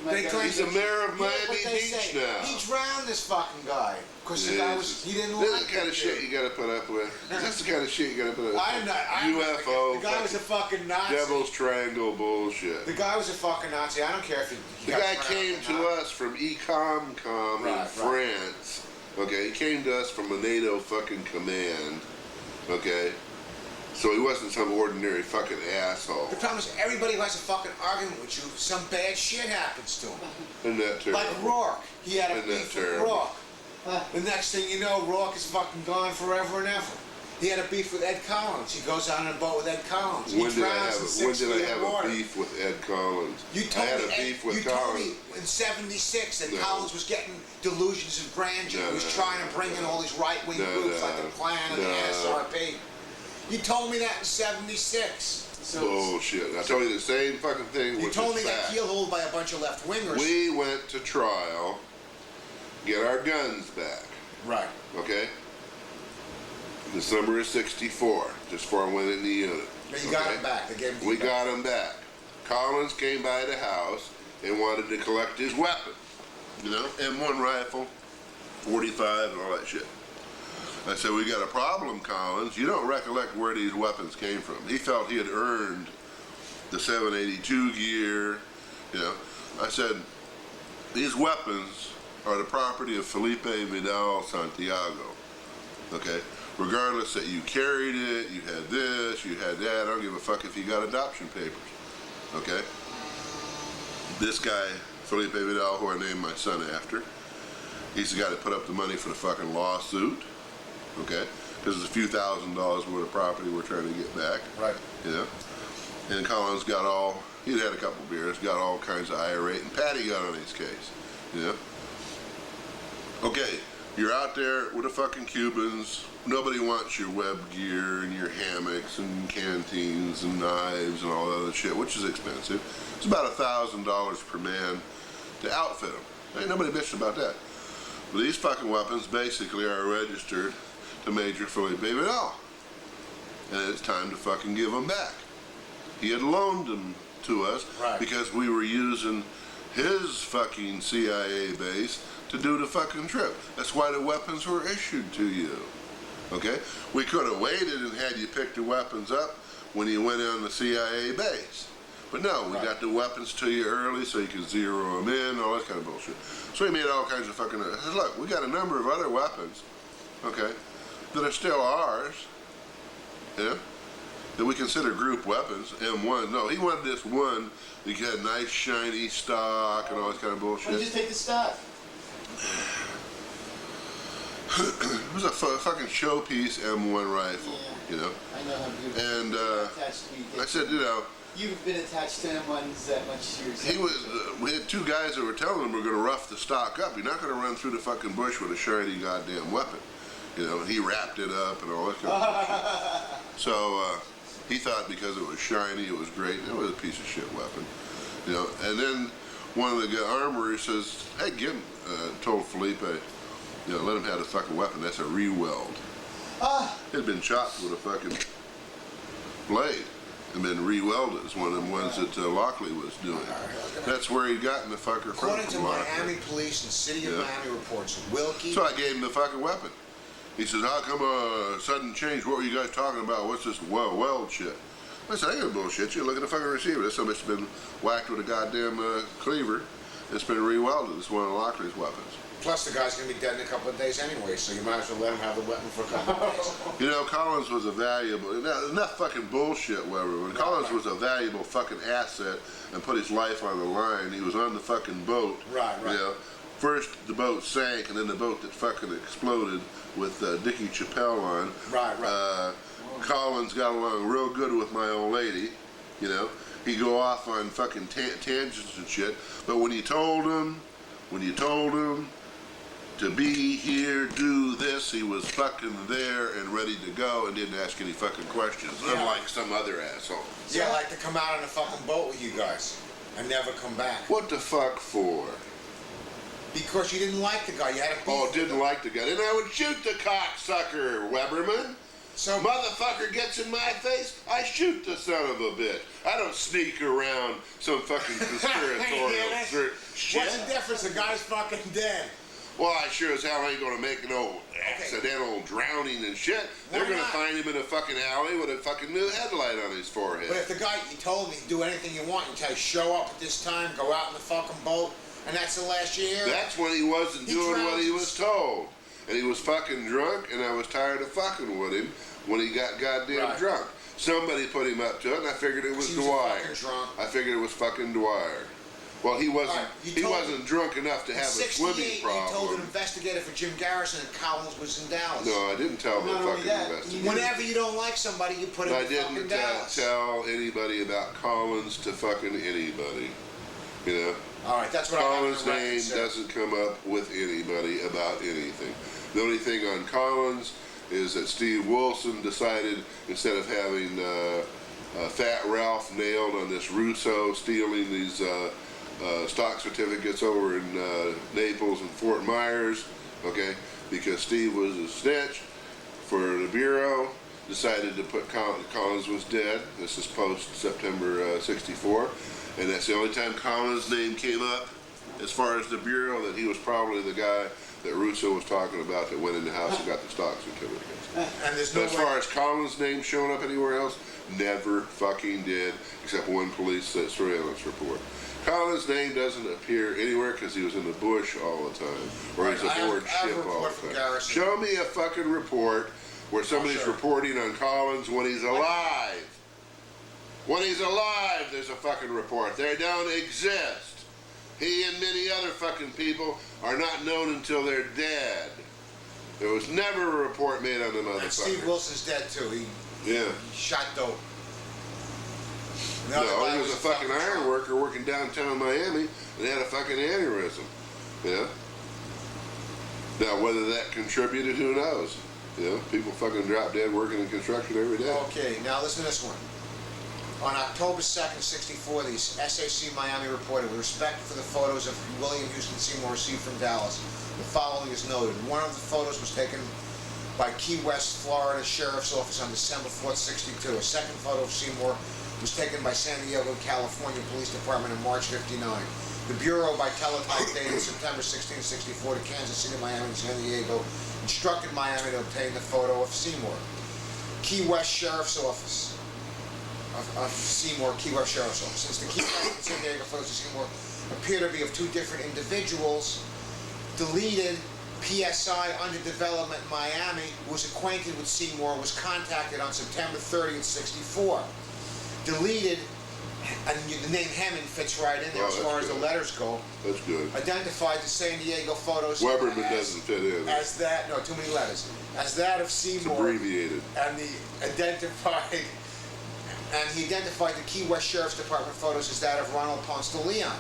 They claim He's the mayor of Yeah, Miami but they Beach say now. He drowned this fucking guy because the guy he didn't like This is the kind of shit you gotta put up with. That's the kind of shit you gotta put up with. UFO, The guy was a fucking Nazi. Devil's Triangle bullshit. The guy was a fucking Nazi. I don't care if he The got guy drowned came or to not. us from Ecomcom in Right. France. Okay, he came to us from a NATO fucking command. Okay, so he wasn't some ordinary fucking asshole. The problem is everybody who has a fucking argument with you, some bad shit happens to him. Isn't that terrible? Like Rourke. He had a Isn't that beef with terrible? Rourke. The next thing you know, Rourke is fucking gone forever and ever. He had a beef with Ed Collins. He goes out on a boat with Ed Collins. He When did I drowns have, in a, 6 when did I feet have of water. a beef with Ed Collins? You I told had me, a beef with you told me Collins. in '76 that No. Collins was getting delusions of grandeur. No, he was no, trying to bring in all these right-wing No, groups no, like the Klan and the no. NSRP. You told me that in '76. So Bullshit. I told you the same fucking thing. You which told me is he got fact. keelhauled by a bunch of left-wingers. We went to trial, get our guns back. Right. Okay? The summer of '64, just before I went in the unit. But you got him back. They gave him We back. got him back. Collins came by the house and wanted to collect his weapon. M1 rifle, 45 and all that shit. I said, we got a problem, Collins. You don't recollect where these weapons came from. He felt he had earned the 782 gear, I said, these weapons are the property of Felipe Vidal Santiago, okay? Regardless that you carried it, you had this, you had that, I don't give a fuck if you got adoption papers, okay? This guy, Felipe Vidal, who I named my son after, he's the guy that put up the money for the fucking lawsuit, okay? Because it's a few $1,000s worth of property we're trying to get back. Right. And Collins got all, he'd had a couple beers, got all kinds of irate, and Patty got on his case, Okay, you're out there with the fucking Cubans, nobody wants your web gear and your hammocks and canteens and knives and all that other shit, which is expensive. It's about $1,000 per man to outfit them. Ain't nobody bitching about that. But these fucking weapons basically are registered to Major Felipe Vidal. And it's time to fucking give them back. He had loaned them to us Right. because we were using his fucking CIA base to do the fucking trip. That's why the weapons were issued to you. Okay? We could have waited and had you pick the weapons up when you went on the CIA base. But no, we Right. got the weapons to you early so you could zero them in, all that kind of bullshit. So he made all kinds of fucking... I said, look, we got a number of other weapons, okay, that are still ours, that we consider group weapons, M1. No, he wanted this one that had nice shiny stock and all this kind of why don't you bullshit. just take the stuff? It was a fucking showpiece M1 rifle, Yeah. you know. I know how beautiful. And Attached to me. I said, you know, You've been attached to M1s that much yourself. he was. We had two guys that were telling him we're going to rough the stock up. You're not going to run through the fucking bush with a shiny goddamn weapon, you know. And he wrapped it up and all that kind of shit. So he thought because it was shiny, it was great. It was a piece of shit weapon, you know. And then one of the armorers says, "Hey, told Felipe, you know, let him have the fucking weapon. That's a re-weld. It had been chopped with a fucking blade and been re-welded. It's one of them ones that Lockley was doing. That's where he'd gotten the fucker from. According to Lockley. Miami police and City of Miami reports, Wilkie. So I gave him the fucking weapon. He says, how come a sudden change? What were you guys talking about? What's this weld shit? I said, I ain't gonna bullshit you. Look at the fucking receiver. This somebody's been whacked with a goddamn cleaver. It's been re-welded. It's one of Lockley's weapons. Plus, the guy's going to be dead in a couple of days anyway, so you might as well let him have the weapon for a couple of days. You know, Collins was a valuable, not fucking bullshit, whatever. When Collins was a valuable fucking asset and put his life on the line, he was on the fucking boat. Right. You know, first the boat sank, and then the boat that fucking exploded with Dickie Chappelle on. Right. Collins got along real good with my old lady, you know. He'd go off on fucking tangents and shit, but when you told him to be here, do this, he was fucking there and ready to go and didn't ask any fucking questions, unlike some other asshole. Yeah, like to come out on a fucking boat with you guys and never come back. What the fuck for? Because you didn't like the guy. You had a beef. Oh, didn't like the guy. Then I would shoot the cocksucker, Weberman. So Motherfucker gets in my face, I shoot the son of a bitch. I don't sneak around some fucking conspiratorial shit. What's the difference? The guy's fucking dead. Well, I sure as hell ain't gonna make no accidental drowning and shit. They're gonna find him in a fucking alley with a fucking new headlight on his forehead. But if the guy, you told him, do anything you want, you tell you show up at this time, go out in the fucking boat, and that's the last year. That's when he wasn't doing what he was told. And he was fucking drunk, and I was tired of fucking with him when he got goddamn drunk. Somebody put him up to it, and I figured it was Dwyer. I figured it was fucking Dwyer. Well, he wasn't. He wasn't drunk enough to have a swimming problem. You told an investigator for Jim Garrison, and Collins was in Dallas. No, I didn't tell the fucking investigator. Whenever you don't like somebody, you put him in fucking Dallas. I didn't tell anybody about Collins to fucking anybody. You know. All right, that's what Collins' name doesn't come up with anybody about anything. The only thing on Collins is that Steve Wilson decided, instead of having Fat Ralph nailed on this Russo stealing these stock certificates over in Naples and Fort Myers, okay, because Steve was a snitch for the Bureau, decided to put Collins was dead. This is post-September 64, and that's the only time Collins' name came up as far as the Bureau, that he was probably the guy that Russo was talking about that went in the house and got the stock certificates. And there's no as far as Collins' name showing up anywhere else, never fucking did, except one police surveillance report. Collins' name doesn't appear anywhere because he was in the bush all the time, or he's aboard ship all the time. Show me a fucking report where somebody's reporting on Collins when he's alive. When he's alive, there's a fucking report. They don't exist. He and many other fucking people are not known until they're dead. There was never a report made on the motherfucker. And Steve Wilson's dead too. He shot dope. No, he was a fucking iron worker working downtown Miami and had a fucking aneurysm. Yeah. Now, whether that contributed, who knows? You know, people fucking drop dead working in construction every day. Okay, now listen to this one. On October 2nd, 64, the SAC Miami reported, with respect for the photos of William Houston Seymour received from Dallas, the following is noted. One of the photos was taken by Key West, Florida Sheriff's Office on December 4th, 62. A second photo of Seymour was taken by San Diego, California Police Department in March 59. The Bureau, by teletype dated September 16, 64, to Kansas City, Miami, and San Diego, instructed Miami to obtain the photo of Seymour. Key West Sheriff's Office. Of Seymour, Key West Sheriff's Office. Since the Key West and San Diego photos of Seymour appear to be of two different individuals, deleted PSI under development Miami, who was acquainted with Seymour, was contacted on September 30th, 64. Deleted and the name Hammond fits right in there Oh, as that's far as the good. letters go. That's good. Identified the San Diego photos Weberman as, doesn't fit in. as that, no, too many letters, as that of It's Seymour. abbreviated. And he identified the Key West Sheriff's Department photos as that of Ronald Ponce de Leon,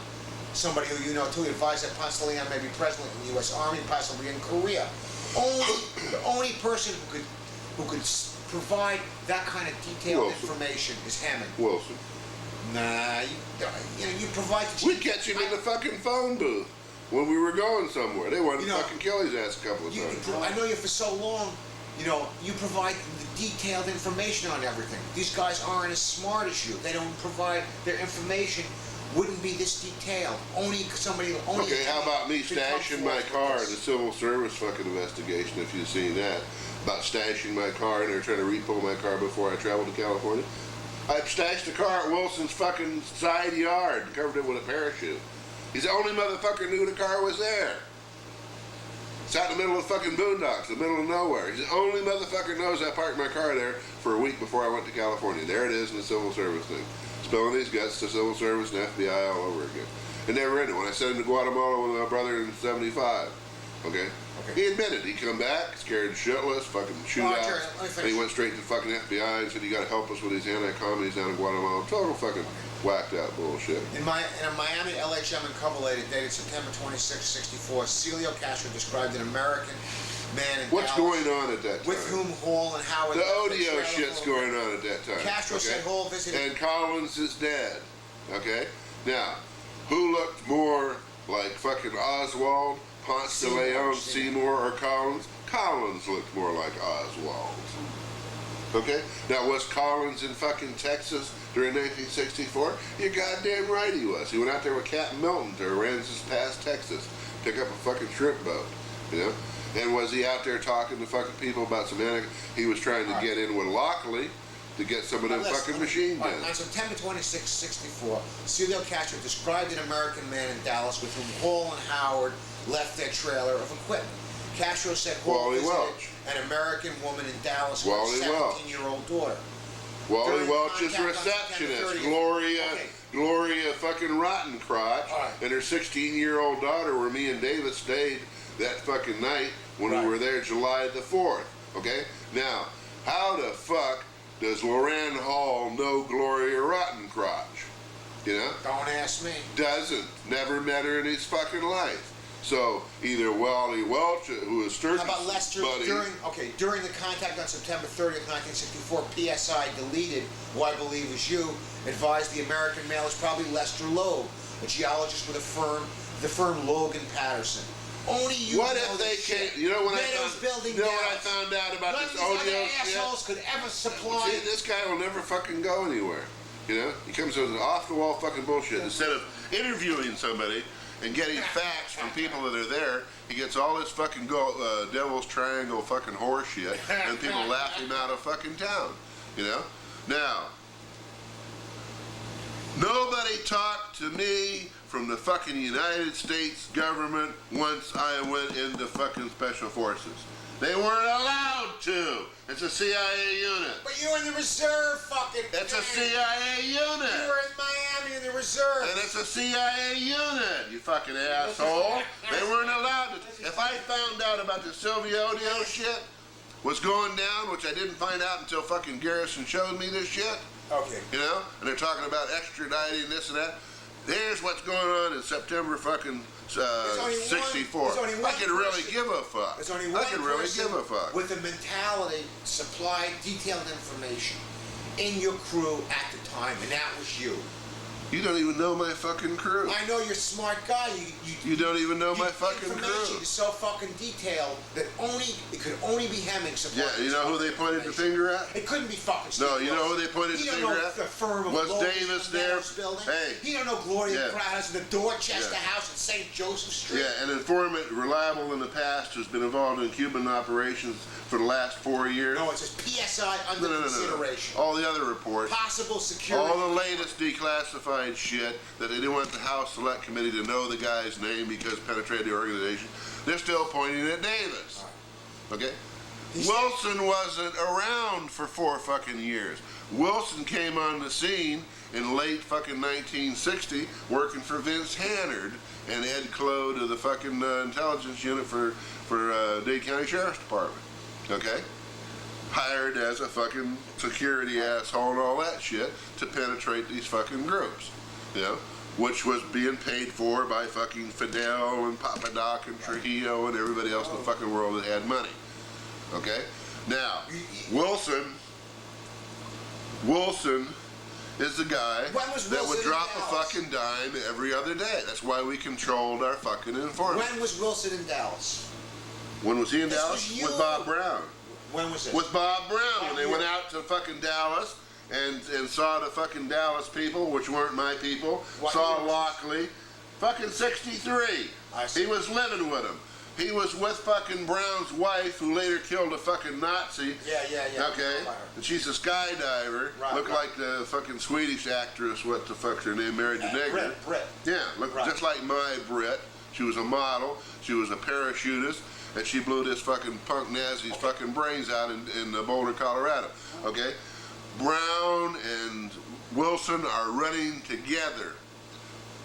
somebody who you know too. He advised that Ponce de Leon may be present in the U.S. Army, possibly in Korea. The only person who could provide that kind of detailed Wilson. information is Hammond. Wilson. Nah, you provide the. We'd catch him in the fucking phone booth when we were going somewhere. They wanted to fucking kill his ass a couple of times. I know you for so long. You provide the detailed information on everything. These guys aren't as smart as you. They don't provide their information. Wouldn't be this detailed. Only somebody. Only Okay, how about me could come stashing my forward car in with the this. civil service fucking investigation, if you've seen that? About stashing my car and they're trying to repo my car before I traveled to California. I stashed the car at Wilson's fucking side yard and covered it with a parachute. He's the only motherfucker who knew the car was there. It's out in the middle of fucking boondocks, the middle of nowhere. He's the only motherfucker knows I parked my car there for a week before I went to California. There it is in the civil service thing. Spilling these guts to civil service and FBI all over again. And never in it. When I sent him to Guatemala with my brother in '75, okay? He admitted he come back, scared shitless, fucking shootouts, Gerald, let me finish. and he went straight to the fucking FBI and said, "You got to help us with these anti-commies down in Guatemala." Total fucking whacked out bullshit. In a Miami LHM and cover later dated September 26, '64, Celio Castro described an American man in What's Dallas going on at that time? with whom Hall and Howard. The left audio trailer shit's for- going on at that time. Castro okay? said Hall visited. And Collins is dead. Okay? Now, who looked more like fucking Oswald, Ponce de Leon, Seymour, or Collins? Collins looked more like Oswald. Okay? Now, was Collins in fucking Texas during 1964? You're goddamn right he was. He went out there with Captain Milton to Aransas Pass, Texas, pick up a fucking shrimp boat, you know? And was he out there talking to fucking people about some he was trying to get in with Lockley to get some of them fucking machine All right, guns. on September 26, '64, Celio Castro described an American man in Dallas with whom Hall and Howard left their trailer of equipment. Castro said Hall Wally visited Welch. an American woman in Dallas with Wally a Welch. 17-year-old daughter. Wally During Welch's contact on receptionist, September 30th. Gloria, Okay. Gloria fucking Rottencrotch, All right. and her 16-year-old daughter, where me and David stayed that fucking night when Right. we were there July the 4th. Okay? Now, how the fuck does Loran Hall know Gloria Rottencrotch? You know? Don't ask me. Doesn't. Never met her in his fucking life. So either Wally Welch, who is Sturgis' How about Lester buddy, during the contact on September 30th, 1964, PSI deleted who I believe was you, advised the American male is probably Lester Loeb, a geologist with the firm Logan Patterson. Only you what know if they this can't? shit. You know what Meadows building you know what I Dallas. found out about None of this these audio other shit? assholes could ever supply. See, this guy will never fucking go anywhere. You know, he comes with off-the-wall fucking bullshit. Instead of interviewing somebody and getting facts from people that are there, he gets all this fucking Devil's Triangle fucking horse shit, and people laugh him out of fucking town. You know. Now, nobody talked to me from the fucking United States government once I went into fucking Special Forces. They weren't allowed to. It's a CIA unit. But you're in the reserve, fucking. It's a man. CIA unit. You're in Miami in the reserve. And it's a CIA unit, you fucking asshole. They weren't allowed to. If I found out about the Sylvia Odio shit was going down, which I didn't find out until fucking Garrison showed me this shit, Okay. you know, and they're talking about extraditing this and that. There's what's going on in September fucking only 64. there's only I one could really person- give a fuck. There's only I one could really person give a fuck. with the mentality to supply detailed information in your crew at the time, and that was you. You don't even know my fucking crew. I know you're a smart guy. You don't even know my fucking information crew. is so fucking detailed that it could only be Hemming supplying. Yeah, you know who they pointed the finger at? It couldn't be fucking Steve No, you know Wilson. who they pointed He the don't finger know at? the firm of Was Logan Davis from there? Meadows Building. Hey. He don't know Gloria Yeah. Crowder, the Dorchester Yeah. House in St. Joseph Street. Yeah, an informant reliable in the past who's been involved in Cuban operations for the last 4 years. No, it says PSI under No. consideration. All the other reports. Possible security. All the latest declassified shit that they didn't want the House Select Committee to know the guy's name because it penetrated the organization. They're still pointing at Davis. Okay? Wilson wasn't around for 4 fucking years. Wilson came on the scene in late fucking 1960, working for Vince Hannard and Ed Clode of the fucking intelligence unit for Dade County Sheriff's Department. Okay? Hired as a fucking security asshole and all that shit to penetrate these fucking groups. You know? Which was being paid for by fucking Fidel and Papadoc and Trujillo and everybody else in the fucking world that had money. Okay? Now, Wilson is the guy that would drop a fucking dime every other day. That's why we controlled our fucking informants. When was Wilson in Dallas? When was he in Dallas? With Bob Brown. When was it? With Bob Brown. When they went out to fucking Dallas and saw the fucking Dallas people, which weren't my people, saw Lockley. Fucking 63. He was living with him. He was with fucking Brown's wife, who later killed a fucking Nazi. Yeah. Okay? And she's a skydiver. Looked like the fucking Swedish actress, what the fuck's her name, married to Nigger. Brit. Yeah, looked just like my Brit. She was a model. She was a parachutist. And she blew this fucking punk Nazi's fucking brains out in Boulder, Colorado. Okay? Brown and Wilson are running together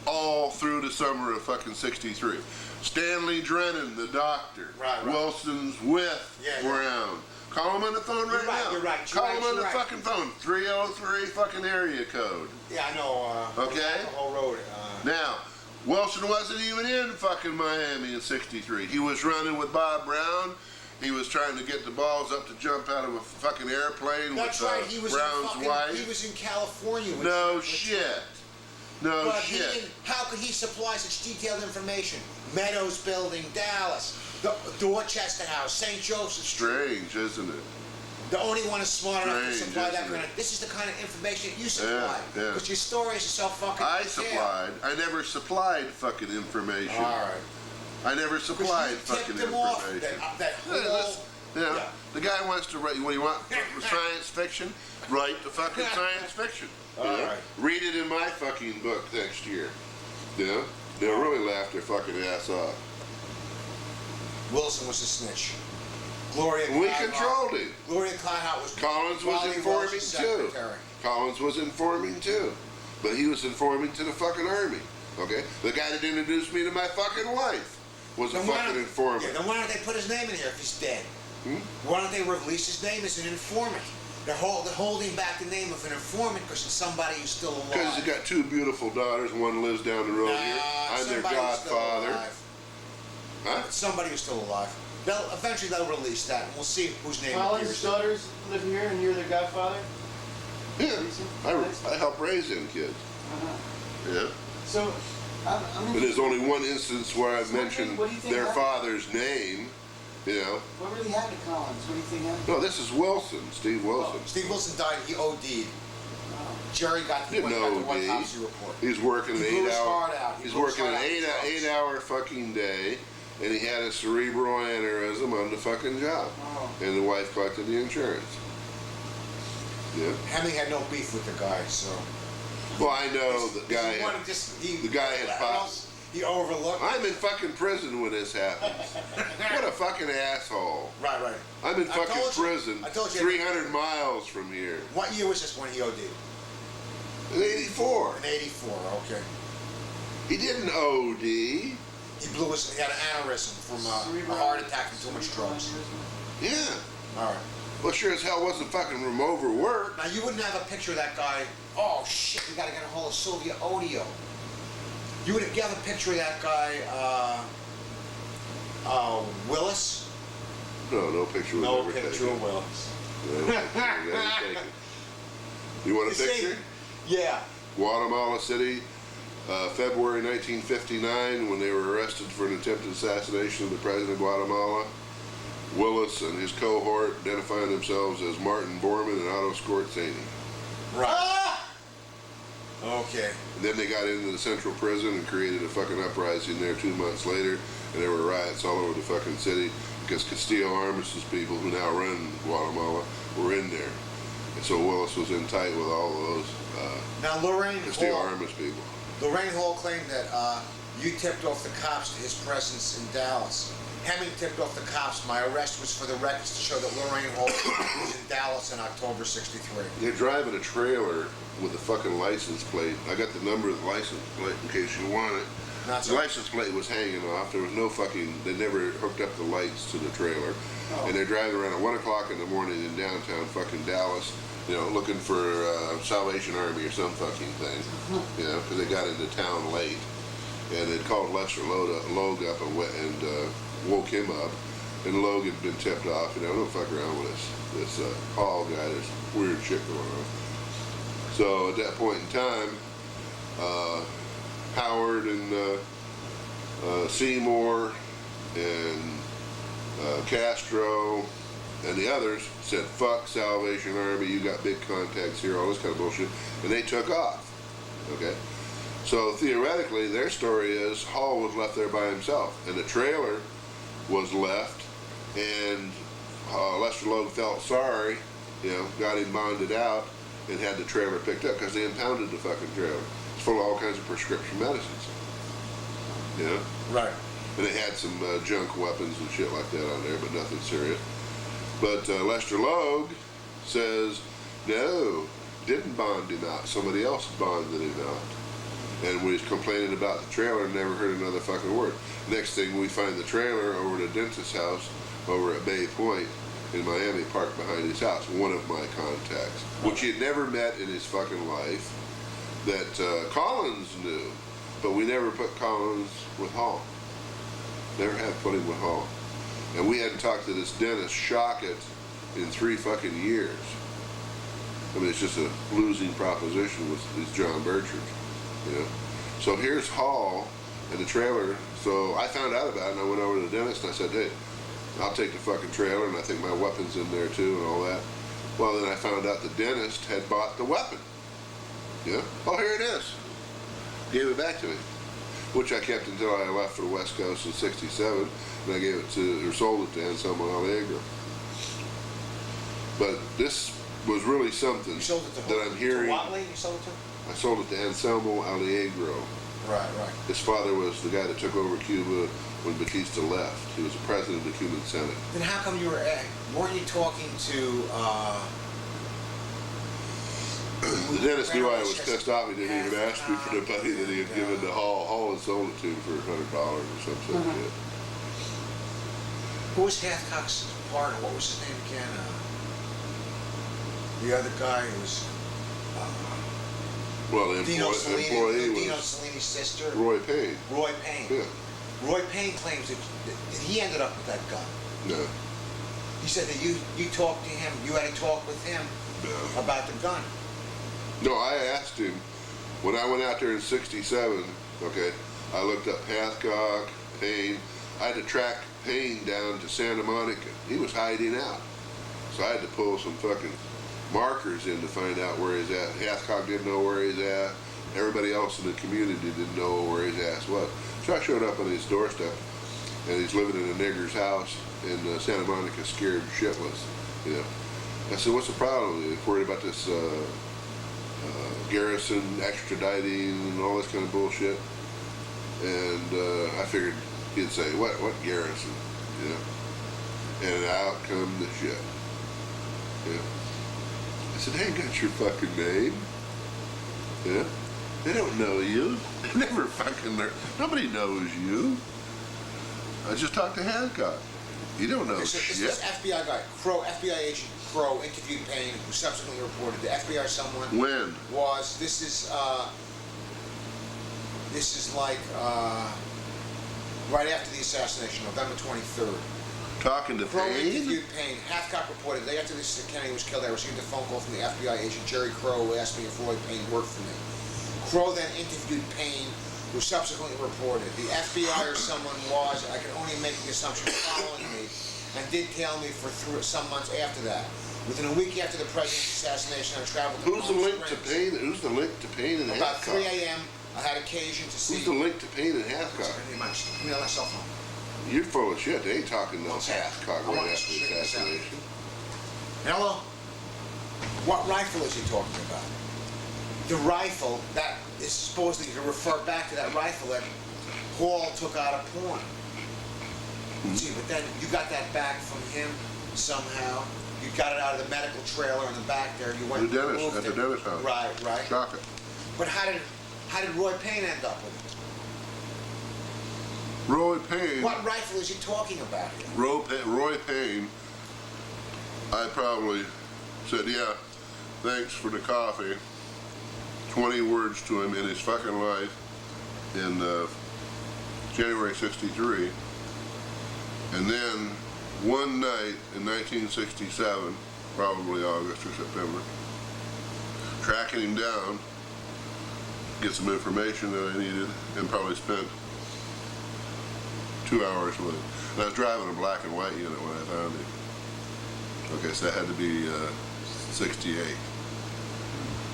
all through the summer of fucking 63. Stanley Drennan, the doctor. Wilson's with Brown. Call him on the phone right now. You're right. Call him on the fucking phone. 303 fucking area code. Yeah, I know. Okay? The whole road. Now, Wilson wasn't even in fucking Miami in 63. He was running with Bob Brown. He was trying to get the balls up to jump out of a fucking airplane with Brown's wife. He was in California. No shit. No shit. How could he supply such detailed information? Meadows Building, Dallas, the Dorchester House, St. Joseph Street. Strange, isn't it? The only one is smart enough to supply that kind of. This is the kind of information you supply. Because your stories are so fucking. I never supplied fucking information. All right. I never supplied fucking information. The guy wants to write. What do you want? Science fiction? Write the fucking science fiction. Right. Read it in my fucking book next year. Yeah. They'll really laugh their fucking ass off. Wilson was a snitch. Gloria. We controlled him. Gloria Kleinhart was. Collins was informing too. Collins was informing too, but he was informing to the fucking army. Okay. The guy that introduced me to my fucking wife was a fucking informant. Yeah, then why don't they put his name in here if he's dead? Why don't they release his name as an informant? They're holding back the name of an informant because it's somebody who's still alive. Because he's got two beautiful daughters. One lives down the road here. I'm their godfather. Huh? Somebody who's still alive. Eventually they'll release that, and we'll see whose name appears. Collins' daughters live here, and you're their godfather? Yeah. I help raise them kids. Yeah. So, I mean... But there's only one instance where I've mentioned their father's name. You know. What really happened to Collins? What do you think happened? No, this is Wilson, Steve Wilson. Steve Wilson died. He OD'd. Jerry got the autopsy report. He's working an 8-hour. He's working an 8-hour fucking day, and he had a cerebral aneurysm on the fucking job, and the wife collected the insurance. Yeah. Hemming had no beef with the guy, so. Well, I know the guy. The guy had pops. He overlooked. I'm in fucking prison when this happens. What a fucking asshole. Right. I'm in fucking prison 300 miles from here. What year was this when he OD'd? In 84. In 84, okay. He didn't OD. He had an aneurysm from a heart attack from too much drugs. Yeah. All right. Well, sure as hell wasn't fucking from overwork. Now, you wouldn't have a picture of that guy. Oh, shit, we gotta get a hold of Sylvia Odio. You have a picture of that guy, Willis? No picture was ever taken. No picture of Willis. No picture was ever taken. You want a picture? Yeah. Guatemala City, February 1959, when they were arrested for an attempted assassination of the President of Guatemala. Willis and his cohort identifying themselves as Martin Borman and Otto Scorzani. Right. Okay. And then they got into the central prison and created a fucking uprising there 2 months later, and there were riots all over the fucking city because Castillo Armis's people, who now run Guatemala, were in there. And so Willis was in tight with all of those now, Lorraine Castillo Hall, Armis people. Lorraine Hall claimed that you tipped off the cops to his presence in Dallas. Hemming tipped off the cops. My arrest was for the records to show that Lorraine Hall was in Dallas in October '63. You're driving a trailer with a fucking license plate. I got the number of the license plate in case you want it. Not The so. license plate was hanging off. There was no fucking, they never hooked up the lights to the trailer. And they're driving around at 1 o'clock in the morning in downtown fucking Dallas, you know, looking for Salvation Army or some fucking thing, you know, because they got into town late. And it called Lester Logue up and woke him up. And Logue had been tipped off, you know, don't fuck around with this Hall guy, this weird shit going on. So at that point in time, Howard and Seymour and Castro and the others said, fuck Salvation Army, you got big contacts here, all this kind of bullshit, and they took off, okay? So theoretically, their story is Hall was left there by himself, and the trailer was left, and Lester Logue felt sorry, you know, got him bonded out, and had the trailer picked up, because they impounded the fucking trailer. It's full of all kinds of prescription medicines, you know? Right. And they had some junk weapons and shit like that on there, but nothing serious. But Lester Logue says, no, didn't bond him out. Somebody else bonded him out. And we was complaining about the trailer and never heard another fucking word. Next thing, we find the trailer over at a dentist's house over at Bay Point in Miami, parked behind his house. One of my contacts, which he had never met in his fucking life, that Collins knew, but we never put Collins with Hall. Never have put him with Hall. And we hadn't talked to this dentist, Shockett, in 3 fucking years. I mean, it's just a losing proposition with these John Burchards, you know. So here's Hall and the trailer. So I found out about it, and I went over to the dentist, and I said, hey, I'll take the fucking trailer, and I think my weapon's in there too, and all that. Well, then I found out the dentist had bought the weapon. Yeah. Oh, here it is. Gave it back to me, which I kept until I left for the West Coast in '67, and I gave it to, or sold it to Anselmo Allegro. But this was really something You sold it to that I'm hearing. To Watley, you sold it to? I sold it to Anselmo Allegro. Right, right. His father was the guy that took over Cuba when Batista left. He was the president of the Cuban Senate. Then how come you weren't you talking to, The dentist knew I was pissed off. He didn't even ask me for the money that he had given to Hall. Hall had sold it to him for $100 or something. who was Hathcock's partner? What was his name again? The other guy was, Well, the Dino employee Cellini, Dino was Cellini's sister. Roy Payne. Roy Payne. Yeah. Roy Payne claims that he ended up with that gun. No. He said that you talked to him, you had a talk with him No. about the gun. No, I asked him when I went out there in '67. Okay, I looked up Hathcock, Payne. I had to track Payne down to Santa Monica. He was hiding out, so I had to pull some fucking markers in to find out where he's at. Hathcock didn't know where he's at. Everybody else in the community didn't know where his ass was. So I showed up on his doorstep, and he's living in a nigger's house in Santa Monica, scared shitless. You know, I said, "What's the problem? You're worried about this Garrison extraditing and all this kind of bullshit?" And I figured he'd say, "What Garrison?" You know, and out come the shit. Yeah. I said, "They ain't got your fucking name. Yeah, they don't know you. They never fucking learned. Nobody knows you. I just talked to Hancock. You don't know shit." This FBI guy, Crow, FBI agent Crow, interviewed Payne, who subsequently reported the FBI someone When? was, this is like right after the assassination, November 23rd. Talking to Crow Payne? interviewed Payne. Hathcock reported, the day after this Kennedy was killed, I received a phone call from the FBI agent Jerry Crow, who asked me if Roy Payne worked for me. Crow then interviewed Payne, who subsequently reported, the FBI or someone was, I could only make the assumption, following me, and did tail me for some months after that. Within a week after the president's assassination, I traveled to Who's the Palm link to Springs. Payne? Who's the link to Payne and About Hancock? 3 a.m., I had occasion to see... Who's the link to Payne and Hancock? Give me my cell phone. You're full of shit. They ain't talking no One second. Hancock I want right to after the check this out. assassination. Hello? What rifle is he talking about? The rifle that is supposedly to refer back to that rifle that Hall took out of porn. See, but then you got that back from him somehow. You got it out of the medical trailer in the back there. You went The dentist, moved at the it. dentist house. Right, right. Shock it. But how did Roy Payne end up with it? Roy Payne. What rifle is he talking about here? Roy Payne, I probably said, yeah, thanks for the coffee. 20 words to him in his fucking life in January '63. And then one night in 1967, probably August or September, tracking him down, get some information that I needed, and probably spent 2 hours with him. And I was driving a black and white unit when I found him. Okay, so that had to be 68.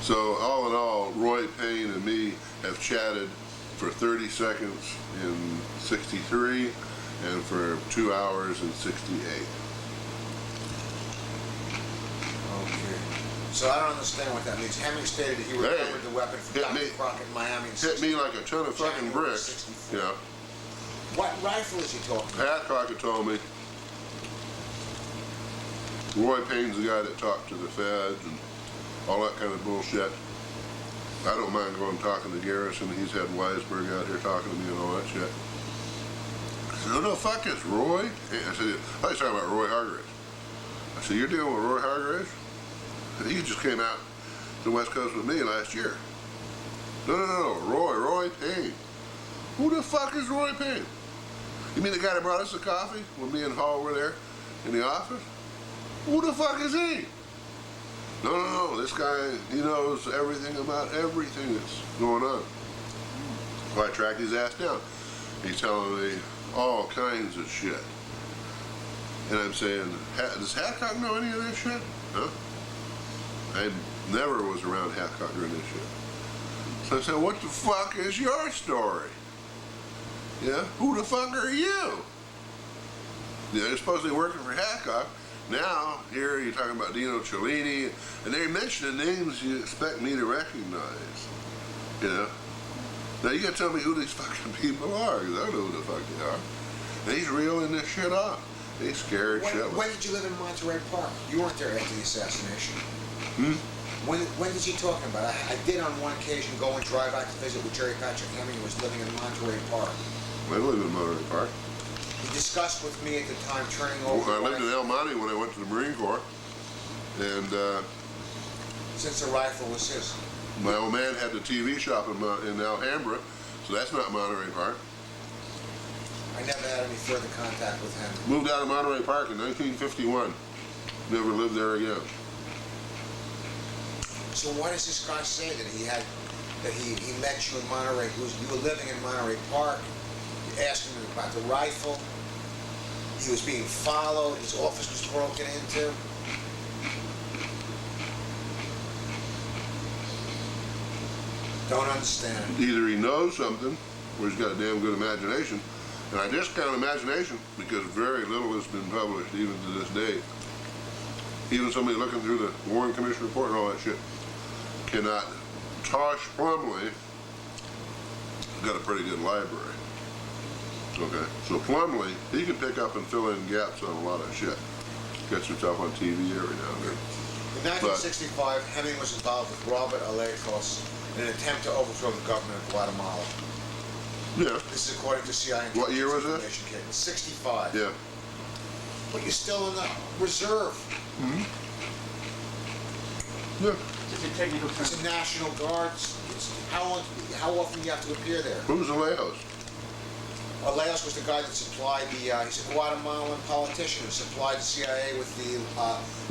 So all in all, Roy Payne and me have chatted for 30 seconds in '63 and for 2 hours in '68. Okay. So I don't understand what that means. Hemming stated that he recovered the weapon from hit Dr. me. Crockett in Miami. Hit me like a ton of fucking January bricks. 64. Yeah. What rifle is he talking about? Pat Crockett told me Roy Payne's the guy that talked to the feds and all that kind of bullshit. I don't mind going talking to Garrison. He's had Weisberg out here talking to me and all that shit. I said, who the fuck is Roy? I said, I was talking about Roy Hargraves. I said, you're dealing with Roy Hargraves? He just came out to the West Coast with me last year. No, Roy Payne. Who the fuck is Roy Payne? You mean the guy that brought us the coffee when me and Hall were there in the office? Who the fuck is he? No, this guy, he knows everything about everything that's going on. So I tracked his ass down. He's telling me all kinds of shit. And I'm saying, does Hadcock know any of this shit? Huh? I never was around Hadcock during this shit. So I said, what the fuck is your story? Yeah, who the fuck are you? Yeah, you're supposed to be working for Hadcock. Now, here you're talking about Dino Cellini, and they're mentioning names you expect me to recognize. You know? Now you gotta tell me who these fucking people are, because I don't know who the fuck they are. And he's reeling this shit off. He's scared shitless. When did you live in Monterey Park? You weren't there after the assassination. When did he talking about? I did on one occasion go and drive out to visit with Jerry Patrick Hemming, who was living in Monterey Park. I lived in Monterey Park. He discussed with me at the time turning over. I lived in El Monte when I went to the Marine Corps, and since the rifle was his. my old man had the TV shop in Alhambra, so that's not Monterey Park. I never had any further contact with him. Moved out of Monterey Park in 1951. Never lived there again. So why does this guy say that he met you in Monterey? You were living in Monterey Park. You asked him about the rifle. He was being followed. His office was broken into. Don't understand. Either he knows something, or he's got a damn good imagination. And I discount imagination because very little has been published, even to this day. Even somebody looking through the Warren Commission report and all that shit cannot. Tosh Plumley got a pretty good library. Okay, so Plumley, he can pick up and fill in gaps on a lot of shit. Gets himself on TV every now and then. In 1965, Hemming was involved with Robert Alejos in an attempt to overthrow the government of Guatemala. Yeah. This is according to CIA. What year was this? 65. Yeah. But you're still in the reserve. Yeah. It's a technical term. It's a National Guard. How often do you have to appear there? Who's Alejos? Alejos was the guy that supplied he's a Guatemalan politician who supplied the CIA with the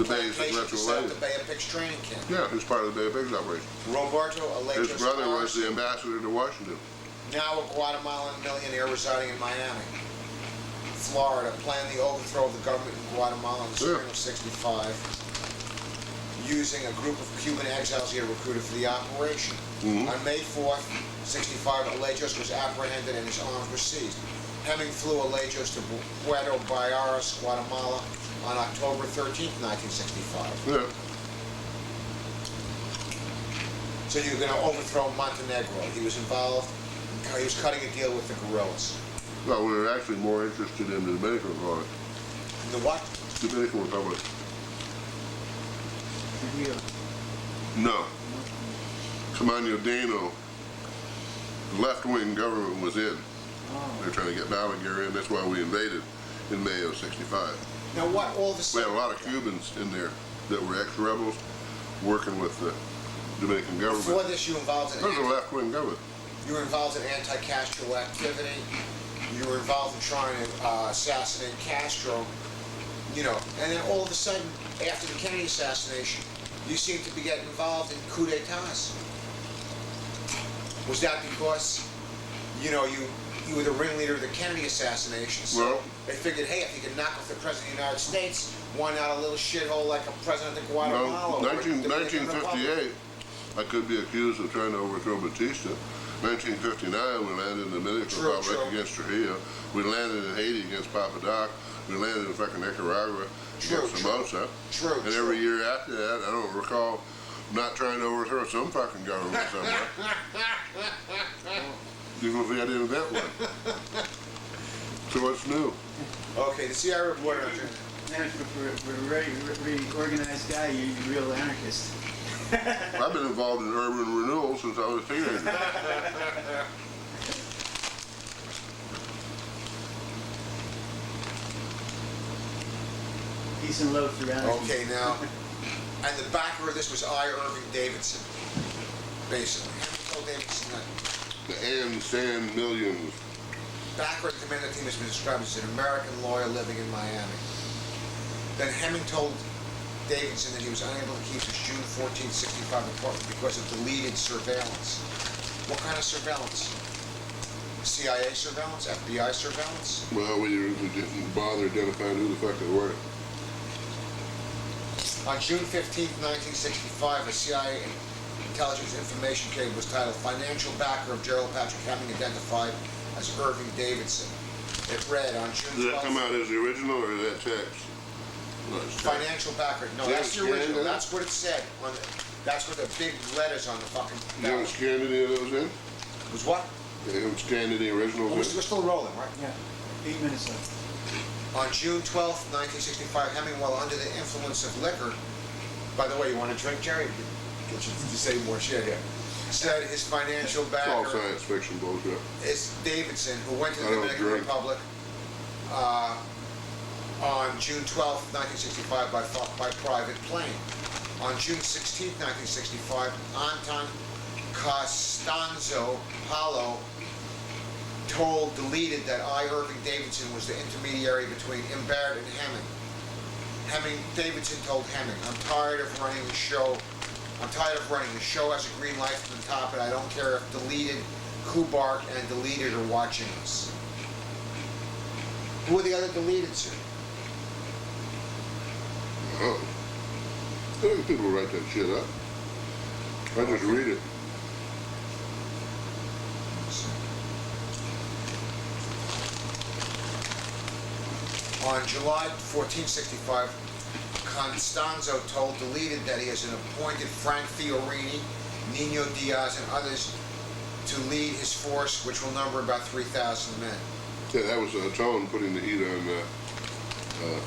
basic plantation to set up the retro Bay of Pigs training camp. Yeah, who's part of the Bay of Pigs operation. Roberto Alejos. His brother was the ambassador to Washington. Now a Guatemalan millionaire residing in Miami, Florida, planned the overthrow of the government in Guatemala in the spring of '65, using a group of Cuban exiles he had recruited for the operation. On May 4th, '65, Alejos was apprehended and his arms were seized. Hemming flew Alejos to Puerto Vallarta, Guatemala, on October 13th, 1965. Yeah. So you're going to overthrow Montenegro. He was involved. He was cutting a deal with the guerrillas. Well, we were actually more interested in the Dominican Republic. The what? Dominican Republic. Trujillo. No. Camano Dano, the left-wing government was in. Oh. They're trying to get Balaguer in. That's why we invaded in May of '65. Now what? All of a We sudden. had a lot of Cubans in there that were ex-rebels working with the Dominican government. Before this, you involved in. That was a left-wing government. You were involved in anti-Castro activity. You were involved in trying to assassinate Castro. You know, and then all of a sudden, after the Kennedy assassination, you seem to be getting involved in coup d'états. Was that because, you know, you were the ringleader of the Kennedy assassination? So Well- they figured, hey, if you can knock off the president of the United States, why not a little shithole like a president of Guatemala? No, or the Dominican Republic? 1958, I could be accused of trying to overthrow Batista. 1959, we landed in the Dominican True, Republic true. against Trujillo. We landed in Haiti against Papa Doc. We landed in fucking Nicaragua True, against Somoza. True, And every year after that, I don't recall not trying to overthrow some fucking government somewhere. You don't think I didn't invent one. So what's new? Okay, the CIA reporter. Man, for a very organized guy, you're a real anarchist. I've been involved in urban renewal since I was a teenager. Peace and love through anarchy. Okay, now, and the backer of this was I. Irving Davidson, basically. Henry told Davidson that The Ann Sand Millions. backer of the command of the team has been described as an American lawyer living in Miami. Then Hemming told Davidson that he was unable to keep his June 1465 apartment because of deleted surveillance. What kind of surveillance? CIA surveillance? FBI surveillance? Well, we didn't bother identifying who the fuck they were. On June 15, 1965, a CIA intelligence information cable was titled Financial Backer of Gerald Patrick Hemming identified as Irving Davidson. It read on June 12th. Does that come out as the original or is that text? No, it's text. Financial Backer. No, You that's the haven't scanned original. it? That's what it said. That's what the big letters on the fucking You haven't scanned any of those in? was what? You haven't scanned any originals We're in? still rolling, right? Yeah, 8 minutes left. On June 12, 1965, Hemming, while under the influence of liquor, by the way, you want to drink, Jerry? Get you to say more shit here. Said his financial It's all backer science fiction bullshit. is Davidson, who went to the I don't Dominican drink. Republic on June 12, 1965, by private plane. On June 16, 1965, Anton Costanzo Paulo deleted that I. Irving Davidson was the intermediary between Imbert and Hemming. Davidson told Hemming, I'm tired of running the show. The show has a green light from the top, and I don't care if deleted, Kubark, and deleted are watching us. Who are the other deleted, sir? Oh. I think people write that shit up. I just read it. On July 1465, Constanzo told deleted that he has appointed Frank Fiorini, Nino Diaz, and others to lead his force, which will number about 3,000 men. Yeah, that was Tone putting the heat on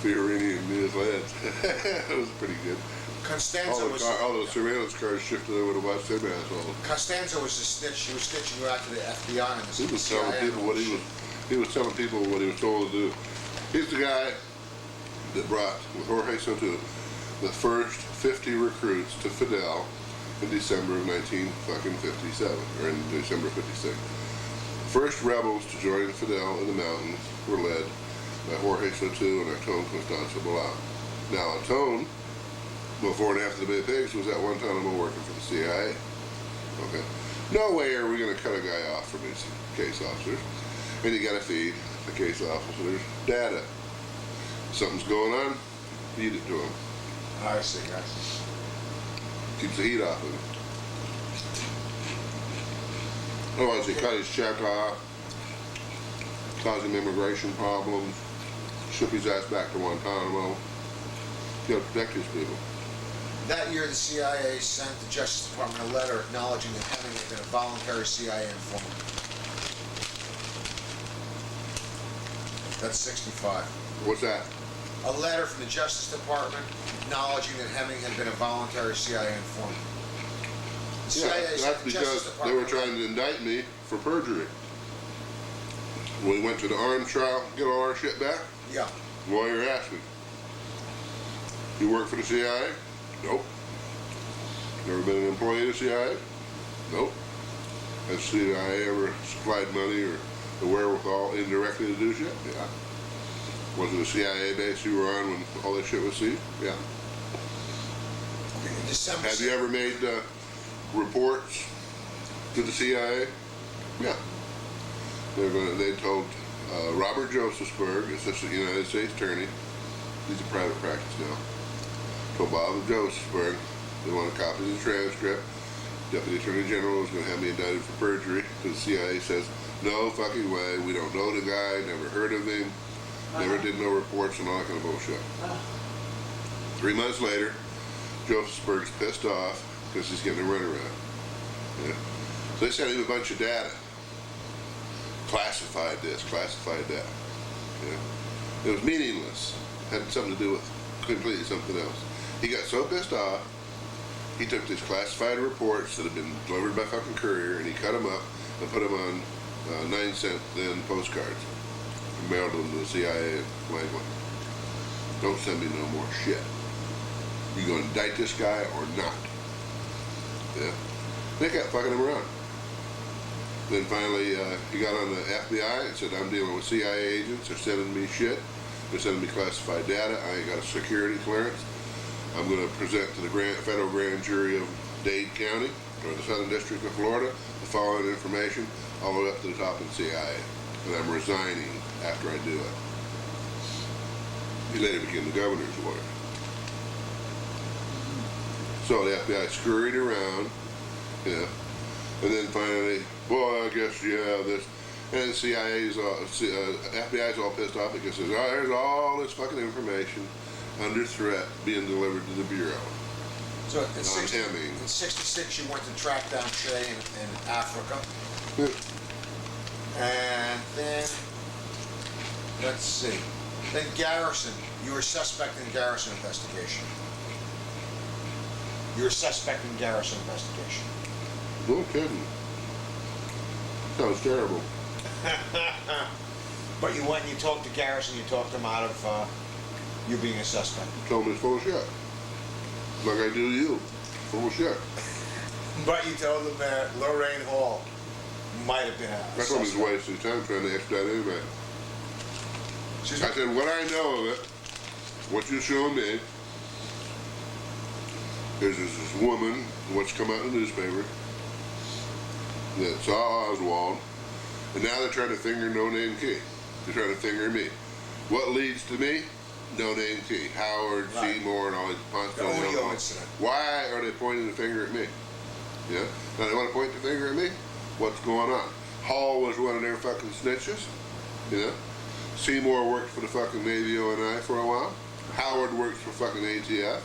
Fiorini and his lads. That was pretty good. Constanzo was All the surveillance cars shifted over to watch them assholes. Constanzo was the snitch. He was snitching you out to the FBI and the He was CIA. telling people what he was telling people what he was told to do. He's the guy that brought, with Jorge Soto, the first 50 recruits to Fidel in December of 1957, or in December of 56. First rebels to join Fidel in the mountains were led by Jorge Soto and Antón Constanzo Bilbao. Now Antón, before and after the Bay Pigs, was at one time working for the CIA. Okay. No way are we going to cut a guy off from these case officers. And you got to feed the case officers data. Something's going on, feed it to them. I see, I see. Keeps the heat off of him. Otherwise, they cut his check off, cause him immigration problems, ship his ass back to Guantanamo. You got to protect his people. That year, the CIA sent the Justice Department a letter acknowledging that Hemming had been a voluntary CIA informant. That's 65. What's that? A letter from the Justice Department acknowledging that Hemming had been a voluntary CIA informant. The Yeah, CIA said that's the Justice because they were Department- trying to indict me for perjury. We went to the arms trial, get all our shit back. Yeah. Lawyer asked me, "You work for the CIA?" Nope. Never been an employee of the CIA? Nope. Has CIA ever supplied money or the wherewithal indirectly to do shit? Yeah. Was it a CIA base you were on when all this shit was seized? Yeah. Okay, in December. Have you ever made reports to the CIA? Yeah. They told Robert Josephsberg, Assistant United States Attorney, he's a private practice now, told Bob Josephsberg they want a copy of the transcript. Deputy Attorney General is going to have me indicted for perjury because the CIA says, no fucking way, we don't know the guy, never heard of him, never did no reports and all that kind of bullshit. 3 months later, Josephsberg's pissed off because he's getting a runaround. Yeah. So they sent him a bunch of data. Classified this, classified that. Yeah. It was meaningless. Had something to do with completely something else. He got so pissed off, he took these classified reports that had been delivered by fucking courier and he cut them up and put them on 9-cent then postcards and mailed them to the CIA in Langley. Don't send me no more shit. You gonna indict this guy or not? Yeah. They kept fucking him around. Then finally, he got on the FBI and said, I'm dealing with CIA agents. They're sending me shit. They're sending me classified data. I ain't got a security clearance. I'm going to present to the federal grand jury of Dade County, or the Southern District of Florida, the following information, all the way up to the top of the CIA. And I'm resigning after I do it. He later became the governor's lawyer. So the FBI scurried around, yeah, and then finally, boy, I guess, yeah, this, and the FBI's all pissed off because there's all this fucking information under threat being delivered to the Bureau. So in Hemming. 66, you went to track down Che in Africa. Yeah. And then, let's see. Then Garrison, you were suspect in Garrison investigation. You were suspect in Garrison investigation. No kidding. Sounds terrible. But you went and you talked to Garrison, you talked him out of you being a suspect. Told me it's full of shit. Like I do you. Full of shit. But you told him that Lorraine Hall might have been a I told him he's suspect. wasting time trying to extradite anybody. She's I said, what I know of it, what you showed me, is this woman, what's come out in the newspaper, that saw Oswald, and now they're trying to finger No Name Key. They're trying to finger me. What leads to me? No Name Key. Howard, Right. Seymour, and all these The Julio incident. Why are they pointing the finger at me? Yeah? Now they want to point the finger at me? What's going on? Hall was one of their fucking snitches. You know? Seymour worked for the fucking Navy O&I for a while. Howard worked for fucking ATF.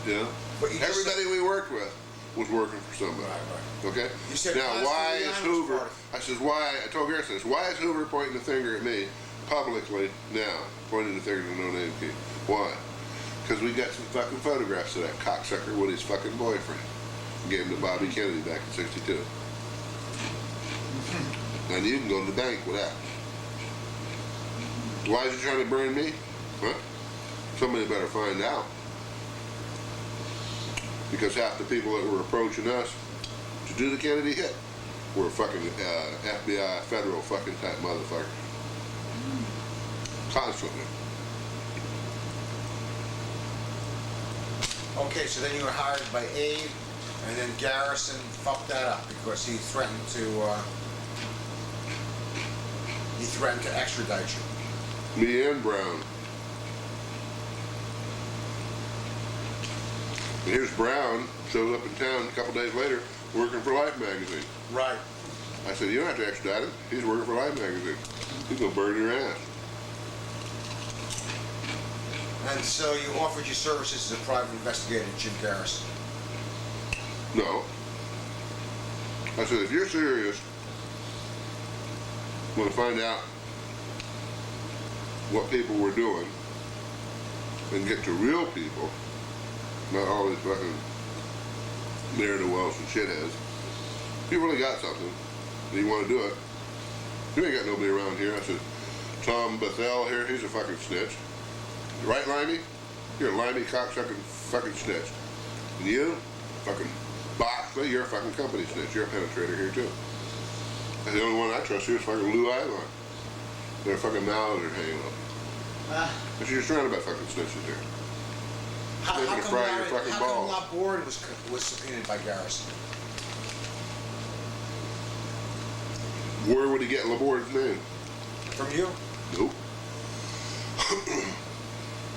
Yeah? But you just Everybody we worked with was working for somebody. Right. Okay? You said now, why Constantine is was Hoover? part of I says, why? I told Garrison this. Why is Hoover pointing the finger at me publicly now? Pointing the finger to No Name Key. Why? Because we got some fucking photographs of that cocksucker with his fucking boyfriend. Gave him to Bobby Kennedy back in '62. And you can go to the bank with that. Why is he trying to burn me? Huh? Somebody better find out. Because half the people that were approaching us to do the Kennedy hit were fucking FBI, federal fucking type motherfuckers. Constantly. Okay, so then you were hired by Abe, and then Garrison fucked that up because he threatened to extradite you. Me and Brown. And here's Brown, shows up in town a couple days later, working for Life magazine. Right. I said, you don't have to extradite him. He's working for Life magazine. He's gonna burn your ass. And so you offered your services as a private investigator to Jim Garrison. No. I said, if you're serious, I'm gonna find out what people were doing and get to real people, not all these fucking ne'er-do-wells and shitheads. If you really got something and you want to do it, you ain't got nobody around here. I said, Tom Bethel here, he's a fucking snitch. Right, Limey? You're a limey cocksucking fucking snitch. And you, fucking Boxley, you're a fucking company snitch. You're a penetrator here too. And the only one I trust here is fucking Lou Island. Their fucking mouths are hanging up. And she's surrounded by fucking snitches here. How They're gonna come fry your fucking balls. La Board was subpoenaed by Garrison? Where would he get Laborde's name? From you? Nope.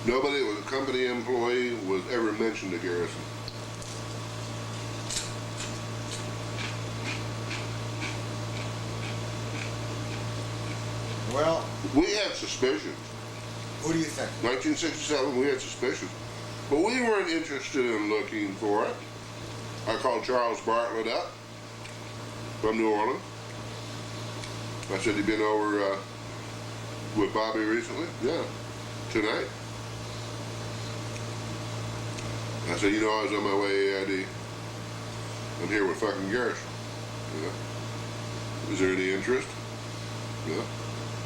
Nobody that was a company employee was ever mentioned to Garrison. Well, We had suspicions. who do you think? 1967, we had suspicions. But we weren't interested in looking for it. I called Charles Bartlett up from New Orleans. I said, you been over with Bobby recently? Yeah, tonight. I said, you know, I was on my way, AID. I'm here with fucking Garrison. Yeah. Is there any interest? Yeah.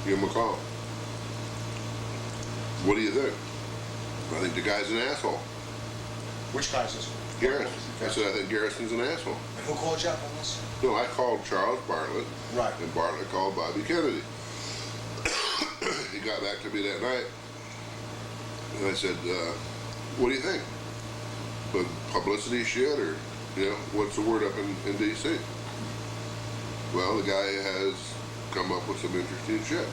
Give him a call. What do you think? I think the guy's an asshole. Which guy's this? Garrison. I said, I think Garrison's an asshole. And who called you up on this? No, I called Charles Bartlett. Right. And Bartlett called Bobby Kennedy. He got back to me that night. And I said, what do you think? But publicity shit, or, you know, what's the word up in D.C.? Well, the guy has come up with some interesting shit.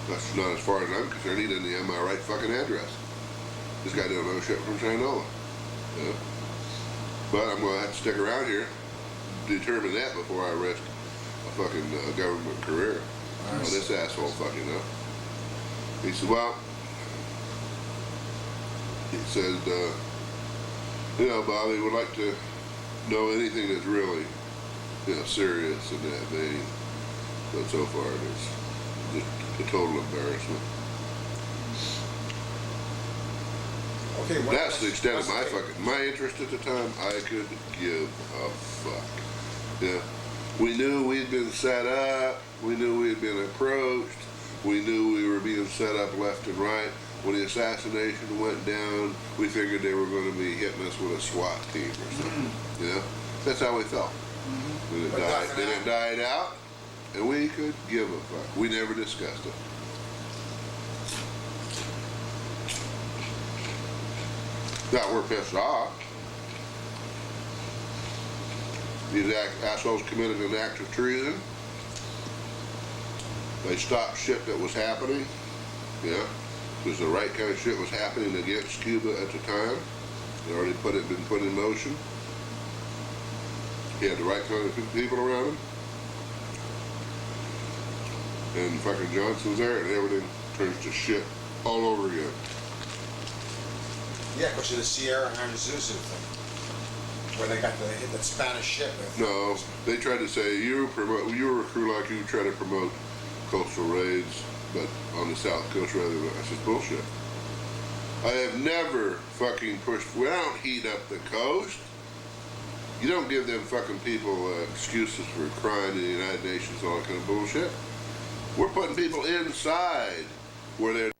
That's not as far as I'm concerned. He didn't have my right fucking address. This guy don't know shit from Chinola. Yeah. But I'm going to have to stick around here, determine that before I risk a fucking government career. Well, this asshole fucking up. He said, well, he said, you know, Bobby would like to know anything that's really, you know, serious in that vein. But so far, it's just a total embarrassment. Okay, what That's the extent of my okay. my interest at the time. I could give a fuck. Yeah. We knew we'd been set up. We knew we'd been approached. We knew we were being set up left and right. When the assassination went down, we figured they were going to be hitting us with a SWAT team or something. You know? That's how we felt. Then it But died. nothing Then it died out, and we could give a fuck. We never discussed it. Now we're pissed off. These assholes committed an act of treason. They stopped shit that was happening. Yeah. Because the right kind of shit was happening against Cuba at the time. It already been put in motion. He had the right kind of people around him. And fucking Johnson's there, and everything turns to shit all over again. Yeah, because of the Sierra and Azusa thing, where they got hit that Spanish ship. No, they tried to say you were a crew like you try to promote coastal raids, but on the south coast rather than. I said bullshit. I have never fucking pushed. We don't heat up the coast. You don't give them fucking people excuses for crying in the United Nations, all that kind of bullshit. We're putting people inside where they're